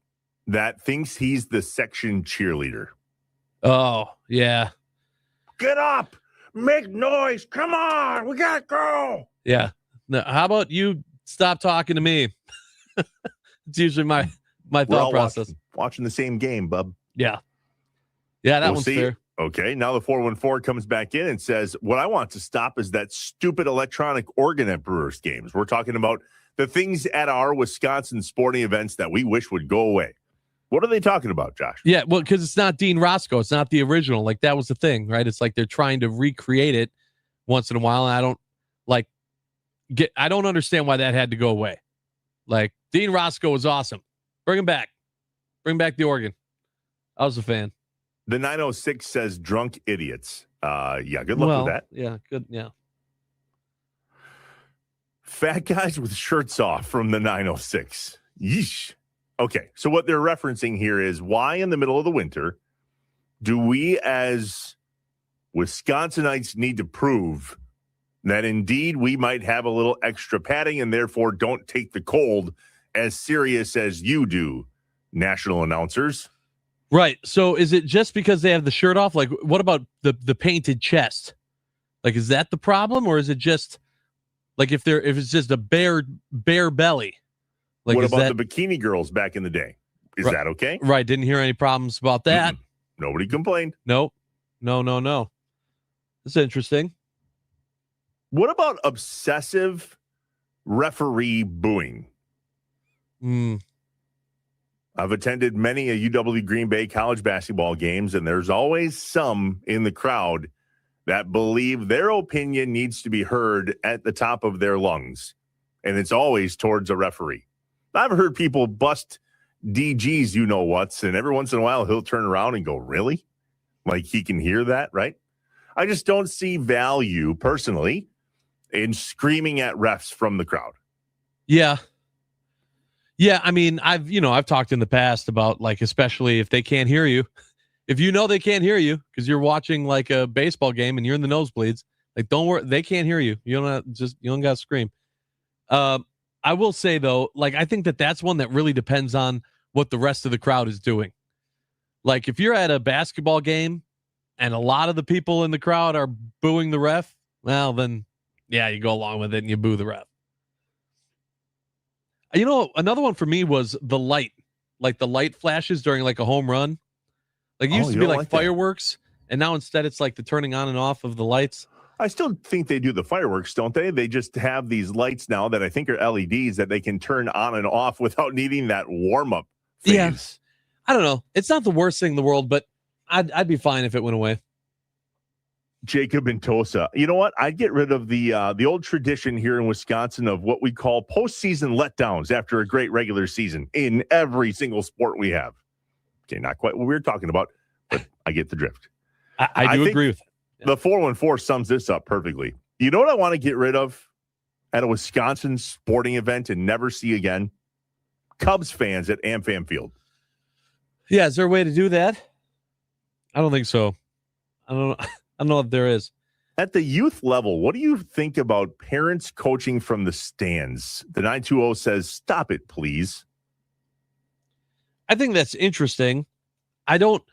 that thinks he's the section cheerleader? Oh, yeah. Get up, make noise. Come on, we gotta go. Yeah. Now, how about you stop talking to me? It's usually my thought process. Watching the same game, bub. Yeah. Yeah, that one's fair. Okay, now the 414 comes back in and says, what I want to stop is that stupid electronic organ at Brewers games. We're talking about the things at our Wisconsin sporting events that we wish would go away. What are they talking about, Josh? Yeah, well, because it's not Dean Roscoe. It's not the original. Like, that was the thing, right? It's like they're trying to recreate it once in a while, and I don't understand why that had to go away. Like, Dean Roscoe was awesome. Bring him back. Bring back the organ. I was a fan. The 906 says drunk idiots. Yeah, good luck with that. Yeah, good. Yeah. Fat guys with shirts off from the 906. Yeesh. Okay, so what they're referencing here is why in the middle of the winter do we as Wisconsinites need to prove that indeed we might have a little extra padding and therefore don't take the cold as serious as you do, national announcers? Right. So is it just because they have the shirt off? Like, what about the painted chest? Like, is that the problem, or is it just like if it's just a bare belly? Like, what about the bikini girls back in the day? Is that okay? Right. Didn't hear any problems about that. Nobody complained. Nope. No. That's interesting. What about obsessive referee booing? I've attended many a UW Green Bay college basketball games, and there's always some in the crowd that believe their opinion needs to be heard at the top of their lungs, and it's always towards a referee. I've heard people bust DG's you know what's, and every once in a while he'll turn around and go, really? Like he can hear that, right? I just don't see value personally in screaming at refs from the crowd. Yeah. Yeah, I mean, I've talked in the past about, like, especially if they can't hear you. If you know they can't hear you because you're watching like a baseball game and you're in the nosebleeds, like, don't worry, they can't hear you. You don't got to scream. I will say though, like, I think that's one that really depends on what the rest of the crowd is doing. Like, if you're at a basketball game and a lot of the people in the crowd are booing the ref, well, then yeah, you go along with it and you boo the ref. You know, another one for me was the light, like the light flashes during like a home run. Like it used to be like fireworks, and now instead it's like the turning on and off of the lights. I still think they do the fireworks, don't they? They just have these lights now that I think are LEDs that they can turn on and off without needing that warm-up phase. Yeah. I don't know. It's not the worst thing in the world, but I'd be fine if it went away. Jacob and Tosa. You know what? I'd get rid of the old tradition here in Wisconsin of what we call postseason letdowns after a great regular season in every single sport we have. Okay, not quite what we were talking about, but I get the drift. I do agree with it. Yeah. The 414 sums this up perfectly. You know what I want to get rid of at a Wisconsin sporting event and never see again? Cubs fans at AmFam Field. Yeah, is there a way to do that? I don't think so. I don't know if there is. At the youth level, what do you think about parents coaching from the stands? The 920 says, stop it, please. I think that's interesting. I don't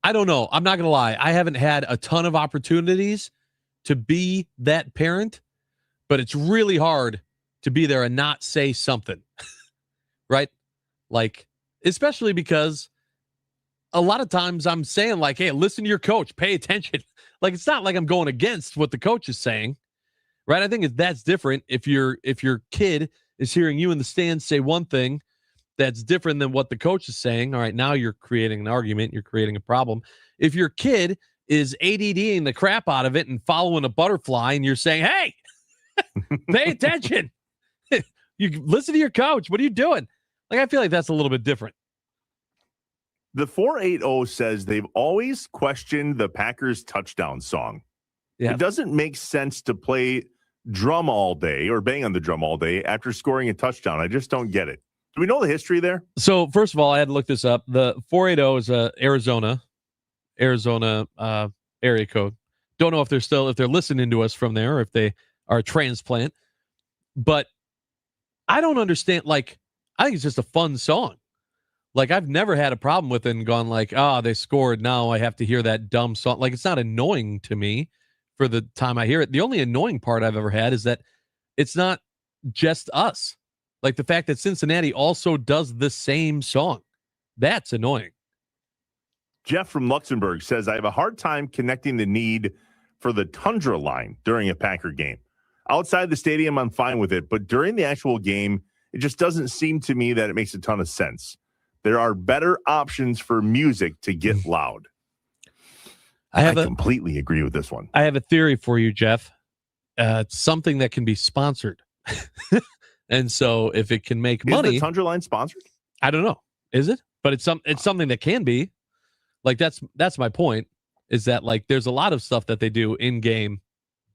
know. I'm not going to lie. I haven't had a ton of opportunities to be that parent, but it's really hard to be there and not say something, right? Like, especially because a lot of times I'm saying like, hey, listen to your coach, pay attention. Like, it's not like I'm going against what the coach is saying, right? I think that's different if your kid is hearing you in the stands say one thing that's different than what the coach is saying. All right, now you're creating an argument. You're creating a problem. If your kid is ADDing the crap out of it and following a butterfly and you're saying, hey, pay attention. You listen to your coach. What are you doing? Like, I feel like that's a little bit different. The 480 says they've always questioned the Packers touchdown song. Yeah. It doesn't make sense to play drum all day or bang on the drum all day after scoring a touchdown. I just don't get it. Do we know the history there? So, first of all, I had to look this up. The 480 is Arizona area code. Don't know if they're listening to us from there or if they are a transplant. But I don't understand. Like, I think it's just a fun song. Like, I've never had a problem with it and gone like, they scored. Now I have to hear that dumb song. Like, it's not annoying to me for the time I hear it. The only annoying part I've ever had is that it's not just us. Like, the fact that Cincinnati also does the same song. That's annoying. Jeff from Luxembourg says, I have a hard time connecting the need for the Tundra line during a Packer game. Outside the stadium, I'm fine with it. But during the actual game, it just doesn't seem to me that it makes a ton of sense. There are better options for music to get loud. I completely agree with this one. I have a theory for you, Jeff. It's something that can be sponsored. And so if it can make money. Is the Tundra line sponsored? I don't know. Is it? But it's something that can be. Like, that's my point, is that, like, there's a lot of stuff that they do in game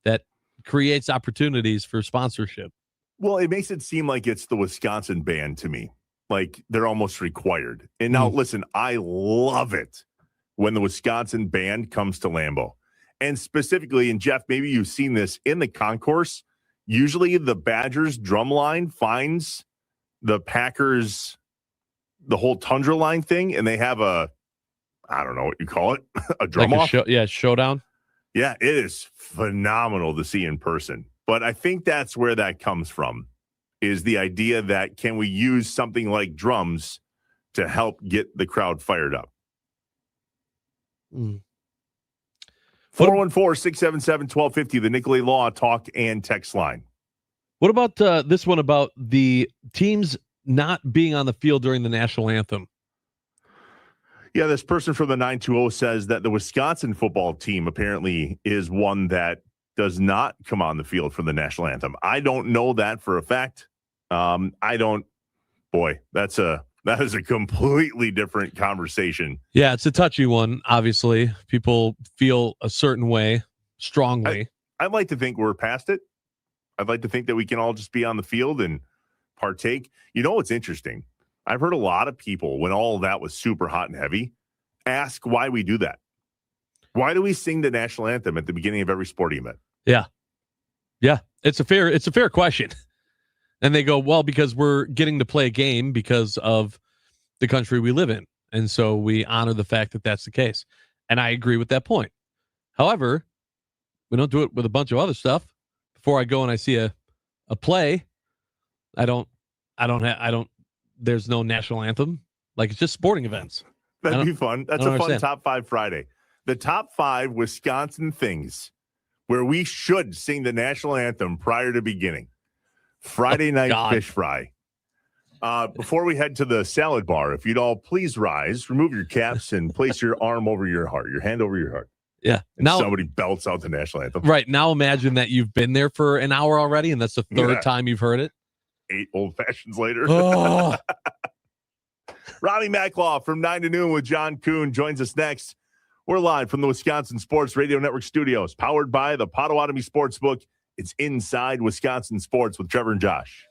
that creates opportunities for sponsorship. Well, it makes it seem like it's the Wisconsin band to me. Like, they're almost required. And now, listen, I love it when the Wisconsin band comes to Lambeau. And specifically, and Jeff, maybe you've seen this in the concourse, usually the Badgers drum line finds the Packers, the whole Tundra line thing, and they have a, I don't know what you call it, a drum like off. Showdown. Yeah, it is phenomenal to see in person. But I think that's where that comes from, is the idea that can we use something like drums to help get the crowd fired up? 414-677-1250, the Nicolay Law talk and text line. What about this one about the teams not being on the field during the national anthem? Yeah, this person from the 920 says that the Wisconsin football team apparently is one that does not come on the field for the national anthem. I don't know that for a fact. That's a That is a completely different conversation. Yeah, it's a touchy one. Obviously, people feel a certain way strongly. I'd like to think we're past it. I'd like to think that we can all just be on the field and partake. You know what's interesting? I've heard a lot of people, when all of that was super hot and heavy, ask why we do that. Why do we sing the national anthem at the beginning of every sporting event? Yeah. It's a fair question. And they go, well, because we're getting to play a game because of the country we live in. And so we honor the fact that that's the case. And I agree with that point. However, we don't do it with a bunch of other stuff. Before I go and I see a play, there's no national anthem. Like, it's just sporting events. That'd be fun. That's a fun understand. Top 5 Friday. The top 5 Wisconsin things where we should sing the national anthem prior to beginning. Friday night fish fry. Before we head to the salad bar, if you'd all please rise, remove your caps, and place your arm over your heart, your hand over your heart. Yeah. And now somebody belts out the national anthem. Right. Now imagine that you've been there for an hour already, and that's the third time you've heard it. 8 old fashions later. Oh. Robbie Maclaw from 9 to noon with John Kuhn joins us next. We're live from the Wisconsin Sports Radio Network studios, powered by the Potawatomi Sportsbook. It's Inside Wisconsin Sports with Trevor and Josh.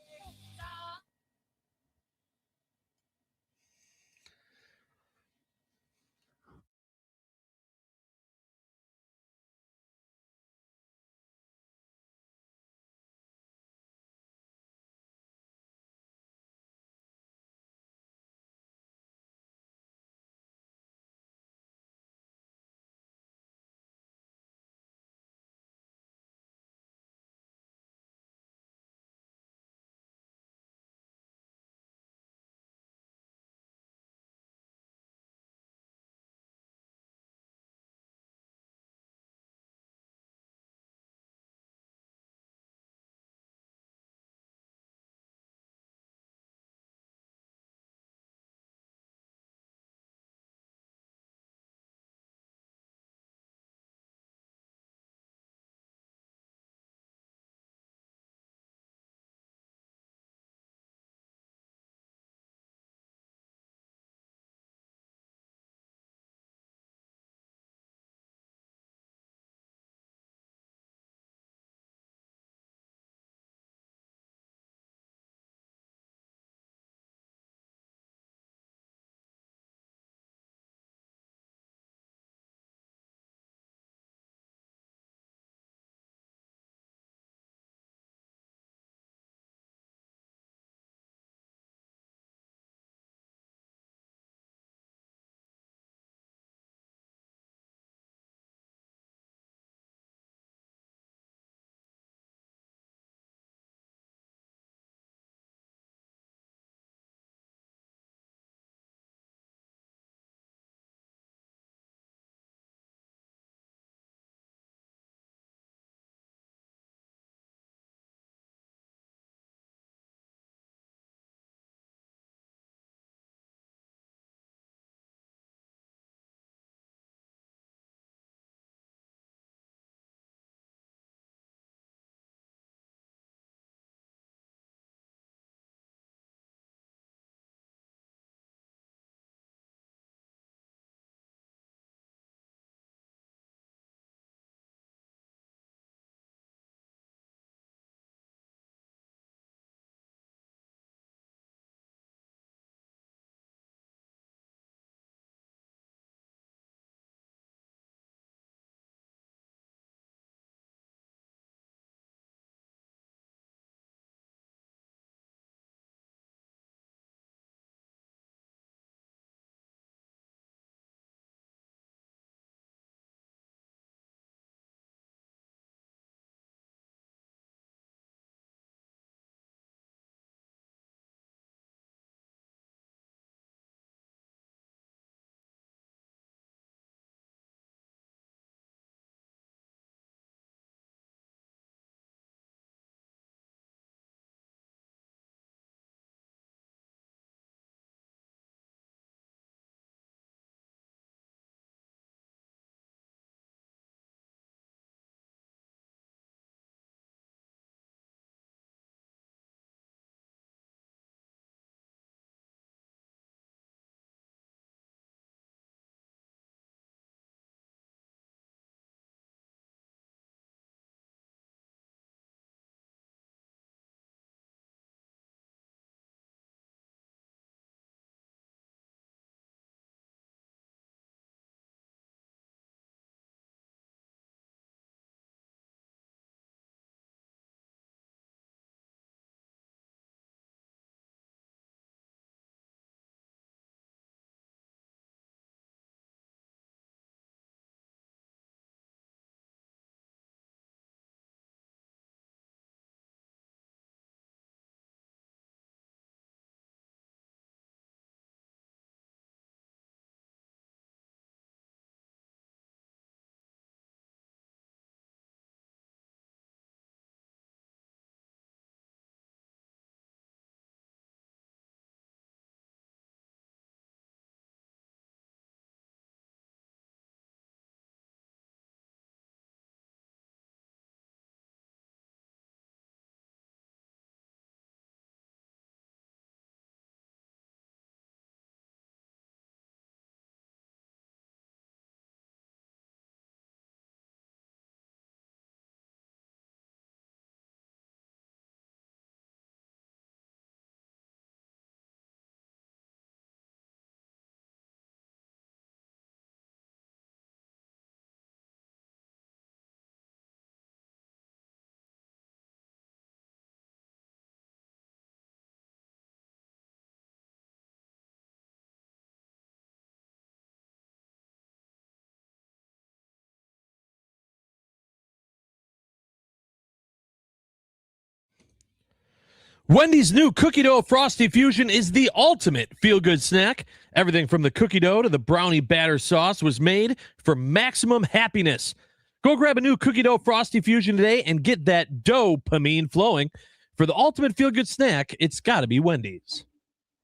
Wendy's new cookie dough Frosty Fusion is the ultimate feel-good snack. Everything from the cookie dough to the brownie batter sauce was made for maximum happiness. Go grab a new cookie dough Frosty Fusion today and get that dopamine flowing. For the ultimate feel-good snack, it's got to be Wendy's.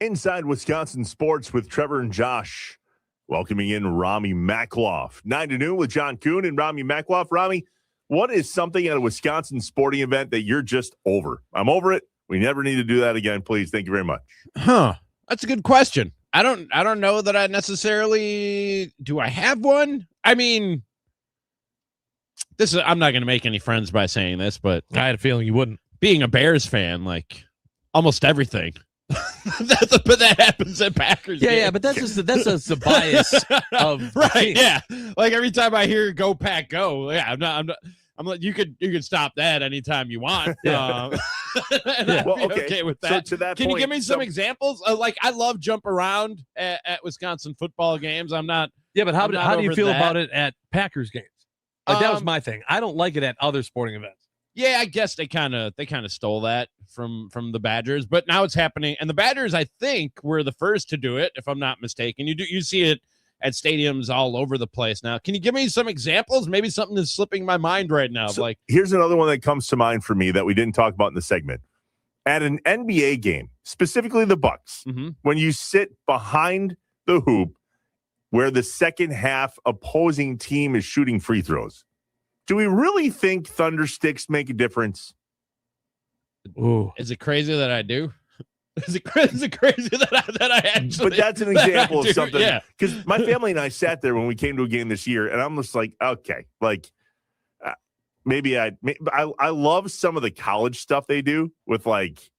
Inside Wisconsin Sports with Trevor and Josh. Welcoming in Rami Makloff. 9 to noon with John Kuhn and Rami Makloff. Rami, what is something at a Wisconsin sporting event that you're just over? I'm over it. We never need to do that again, please. Thank you very much. That's a good question. I don't know that I necessarily do. I have one. I mean, I'm not going to make any friends by saying this, but I had a feeling you wouldn't. Being a Bears fan, like almost everything. But that happens at Packers. Yeah, but that's just the bias of right. Yeah, like every time I hear "Go Pack Go," yeah, I'm like, you could stop that anytime you want. And I'd be okay with that. So to that Can point, you give me some examples? Like, I love jump around at Wisconsin football games. I'm not. Yeah, but how do you feel that. about it at Packers games? Like, that was my thing. I don't like it at other sporting events. Yeah, I guess they kind of stole that from the Badgers, but now it's happening. And the Badgers, I think, were the first to do it, if I'm not mistaken. You see it at stadiums all over the place now. Can you give me some examples? Maybe something is slipping my mind right now. So like, here's another one that comes to mind for me that we didn't talk about in the segment. At an NBA game, specifically the Bucks, when you sit behind the hoop where the second half opposing team is shooting free throws, do we really think thunder sticks make a difference? Ooh. Is it crazy that I do? Is it crazy that I actually? But that's an example of something. Yeah, because my family and I sat there when we came to a game this year, and I'm just like, okay, like maybe I love some of the college stuff they do with like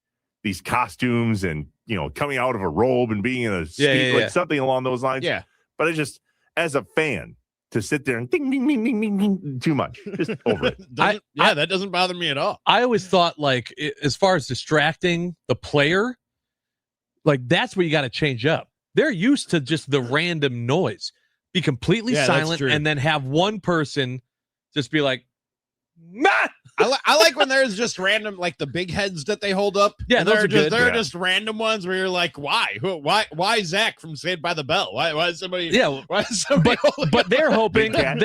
these costumes and coming out of a robe and being in a something along those lines. Yeah, but I just as a fan to sit there and ding ding ding ding ding ding too much, just over it. That doesn't bother me at all. I always thought, like, as far as distracting the player, like, that's where you got to change up. They're used to just the random noise. Be completely silent and then have one person just be like, Matt! I like when there's just random, like the big heads that they hold up. Yeah, those are good. They're just random ones where you're like, why? Why Zach from Saved by the Bell? Why is somebody? Yeah, why is somebody? But they're hoping that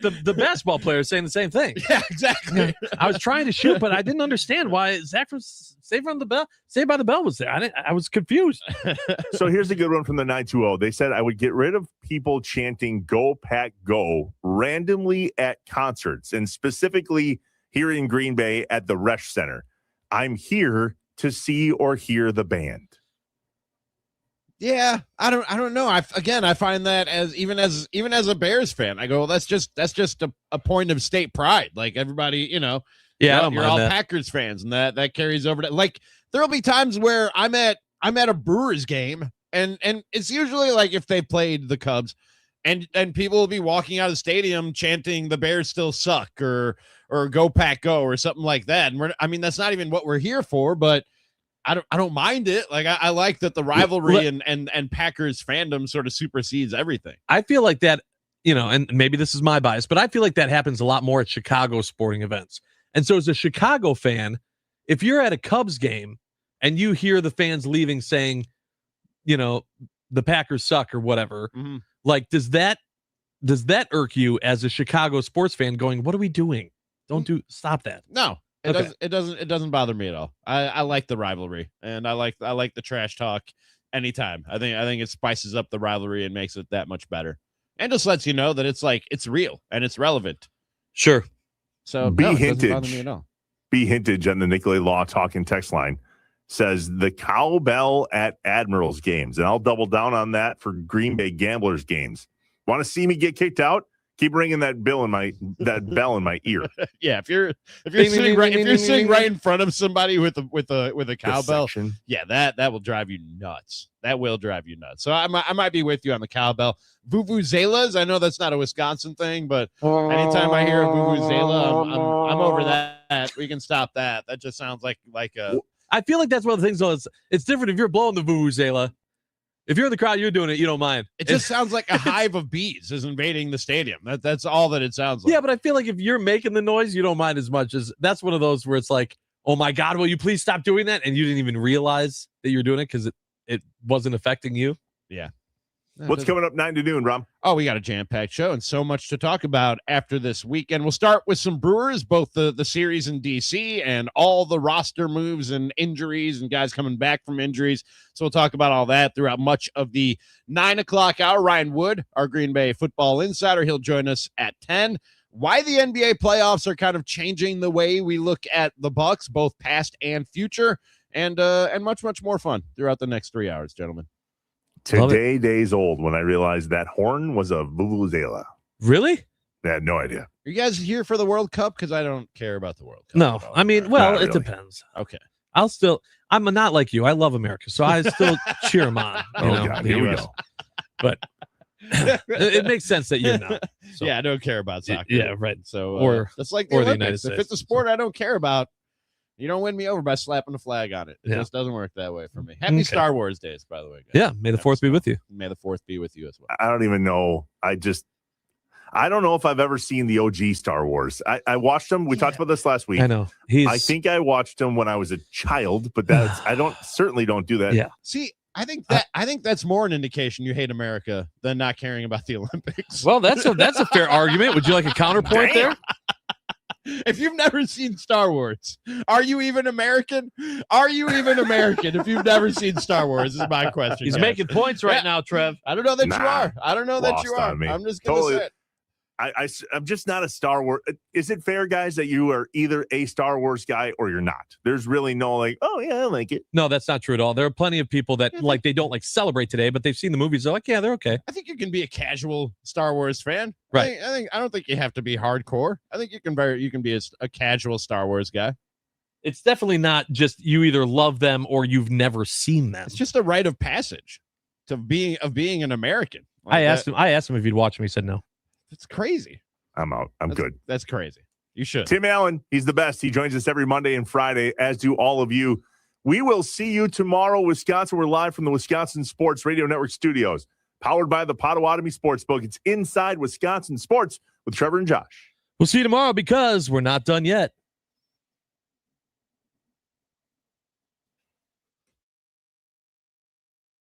the basketball player is saying the same thing. Yeah, exactly. I was trying to shoot, but I didn't understand why Zach from Saved by the Bell was there. I was confused. So here's a good one from the 920. They said, I would get rid of people chanting "Go Pack Go" randomly at concerts, and specifically here in Green Bay at the Resch Center. I'm here to see or hear the band. Yeah, I don't know. I find that as even as a Bears fan, I go, well, that's just a point of state pride. Like, everybody, Yeah, you're all Packers fans, and that carries over to, like, there'll be times where I'm at a Brewers game, and it's usually like if they played the Cubs, and people will be walking out of the stadium chanting "The Bears still suck" or "Go Pack Go" or something like that. And that's not even what we're here for, but I don't mind it. Like, I like that the rivalry and Packers fandom sort of supersedes everything. I feel like that, and maybe this is my bias, but I feel like that happens a lot more at Chicago sporting events. And so as a Chicago fan, if you're at a Cubs game and you hear the fans leaving saying, the Packers suck or whatever, like, does that irk you as a Chicago sports fan going, what are we doing? Stop that. No, it doesn't bother me at all. I like the rivalry, and I like the trash talk anytime. I think it spices up the rivalry and makes it that much better. And just lets you know that it's real and it's relevant. Sure. So Be it doesn't bother me at all. Be Hintage on the Nicolay Law Talking text line says the cowbell at Admirals games. And I'll double down on that for Green Bay Gamblers games. Want to see me get kicked out? Keep ringing that bell in my ear. Yeah, if you're sitting right in front of somebody with a cowbell, yeah, that will drive you nuts. That will drive you nuts. So I might be with you on the cowbell. Vuvuzelas, I know that's not a Wisconsin thing, but anytime I hear a vuvuzela, I'm over that. We can stop that. That just sounds like a. I feel like that's one of the things, though. It's different if you're blowing the vuvuzela. If you're in the crowd, you're doing it, you don't mind. It just sounds like a hive of bees is invading the stadium. That's all that it sounds like. Yeah, but I feel like if you're making the noise, you don't mind as much. As that's one of those where it's like, oh my God, will you please stop doing that? And you didn't even realize that you were doing it because it wasn't affecting you. Yeah. What's coming up 9 to noon, Rob? Oh, we got a jam-packed show and so much to talk about after this weekend. We'll start with some Brewers, both the series in D.C. and all the roster moves and injuries and guys coming back from injuries. So we'll talk about all that throughout much of the 9 o'clock hour. Ryan Wood, our Green Bay football insider, he'll join us at 10. Why the NBA playoffs are kind of changing the way we look at the Bucks, both past and future, and much, much more fun throughout the next 3 hours, gentlemen. Today, days old, when I realized that horn was a vuvuzela. Really? I had no idea. Are you guys here for the World Cup? Because I don't care about the World Cup. No, I mean, well, Not it really. depends. Okay. I'm not like you. I love America, so I still cheer them on. God, the here we US. go. But it makes sense that you're not. So. Yeah, I don't care about soccer. Yeah, right. So Or that's like the or the Olympics. United If it's a States. sport I don't care about, you don't win me over by slapping a flag on it. It Yeah. just doesn't work that way for me. Happy Okay. Star Wars days, by the way, guys. Yeah, may the fourth be with you. May the fourth be with you as well. I don't even know. I don't know if I've ever seen the OG Star Wars. I watched them. We talked about this last week. I know. I think I watched them when I was a child, but I certainly don't do that. Yeah. See, I think that's more an indication you hate America than not caring about the Olympics. Well, that's a fair argument. Would you like a counterpoint there? If you've never seen Star Wars, are you even American? Are you even American if you've never seen Star Wars? Is my question. He's guys. making points right now, Trev. I don't know that you Nah, are. I don't know that you lost are. on me. I'm just going to Totally. say it. I'm just not a Star Wars. Is it fair, guys, that you are either a Star Wars guy or you're not? There's really no oh yeah, I like it. No, that's not true at all. There are plenty of people that they don't celebrate today, but they've seen the movies. They're like, yeah, they're okay. I think you can be a casual Star Wars fan. Right. I don't think you have to be hardcore. I think you can be a casual Star Wars guy. It's definitely not just you either love them or you've never seen them. It's just a rite of passage to being an American. I asked him if he'd watch him. He said no. It's crazy. I'm out. I'm good. That's crazy. You should. Tim Allen, he's the best. He joins us every Monday and Friday, as do all of you. We will see you tomorrow, Wisconsin. We're live from the Wisconsin Sports Radio Network studios, powered by the Potawatomi Sportsbook. It's Inside Wisconsin Sports with Trevor and Josh. We'll see you tomorrow because we're not done yet.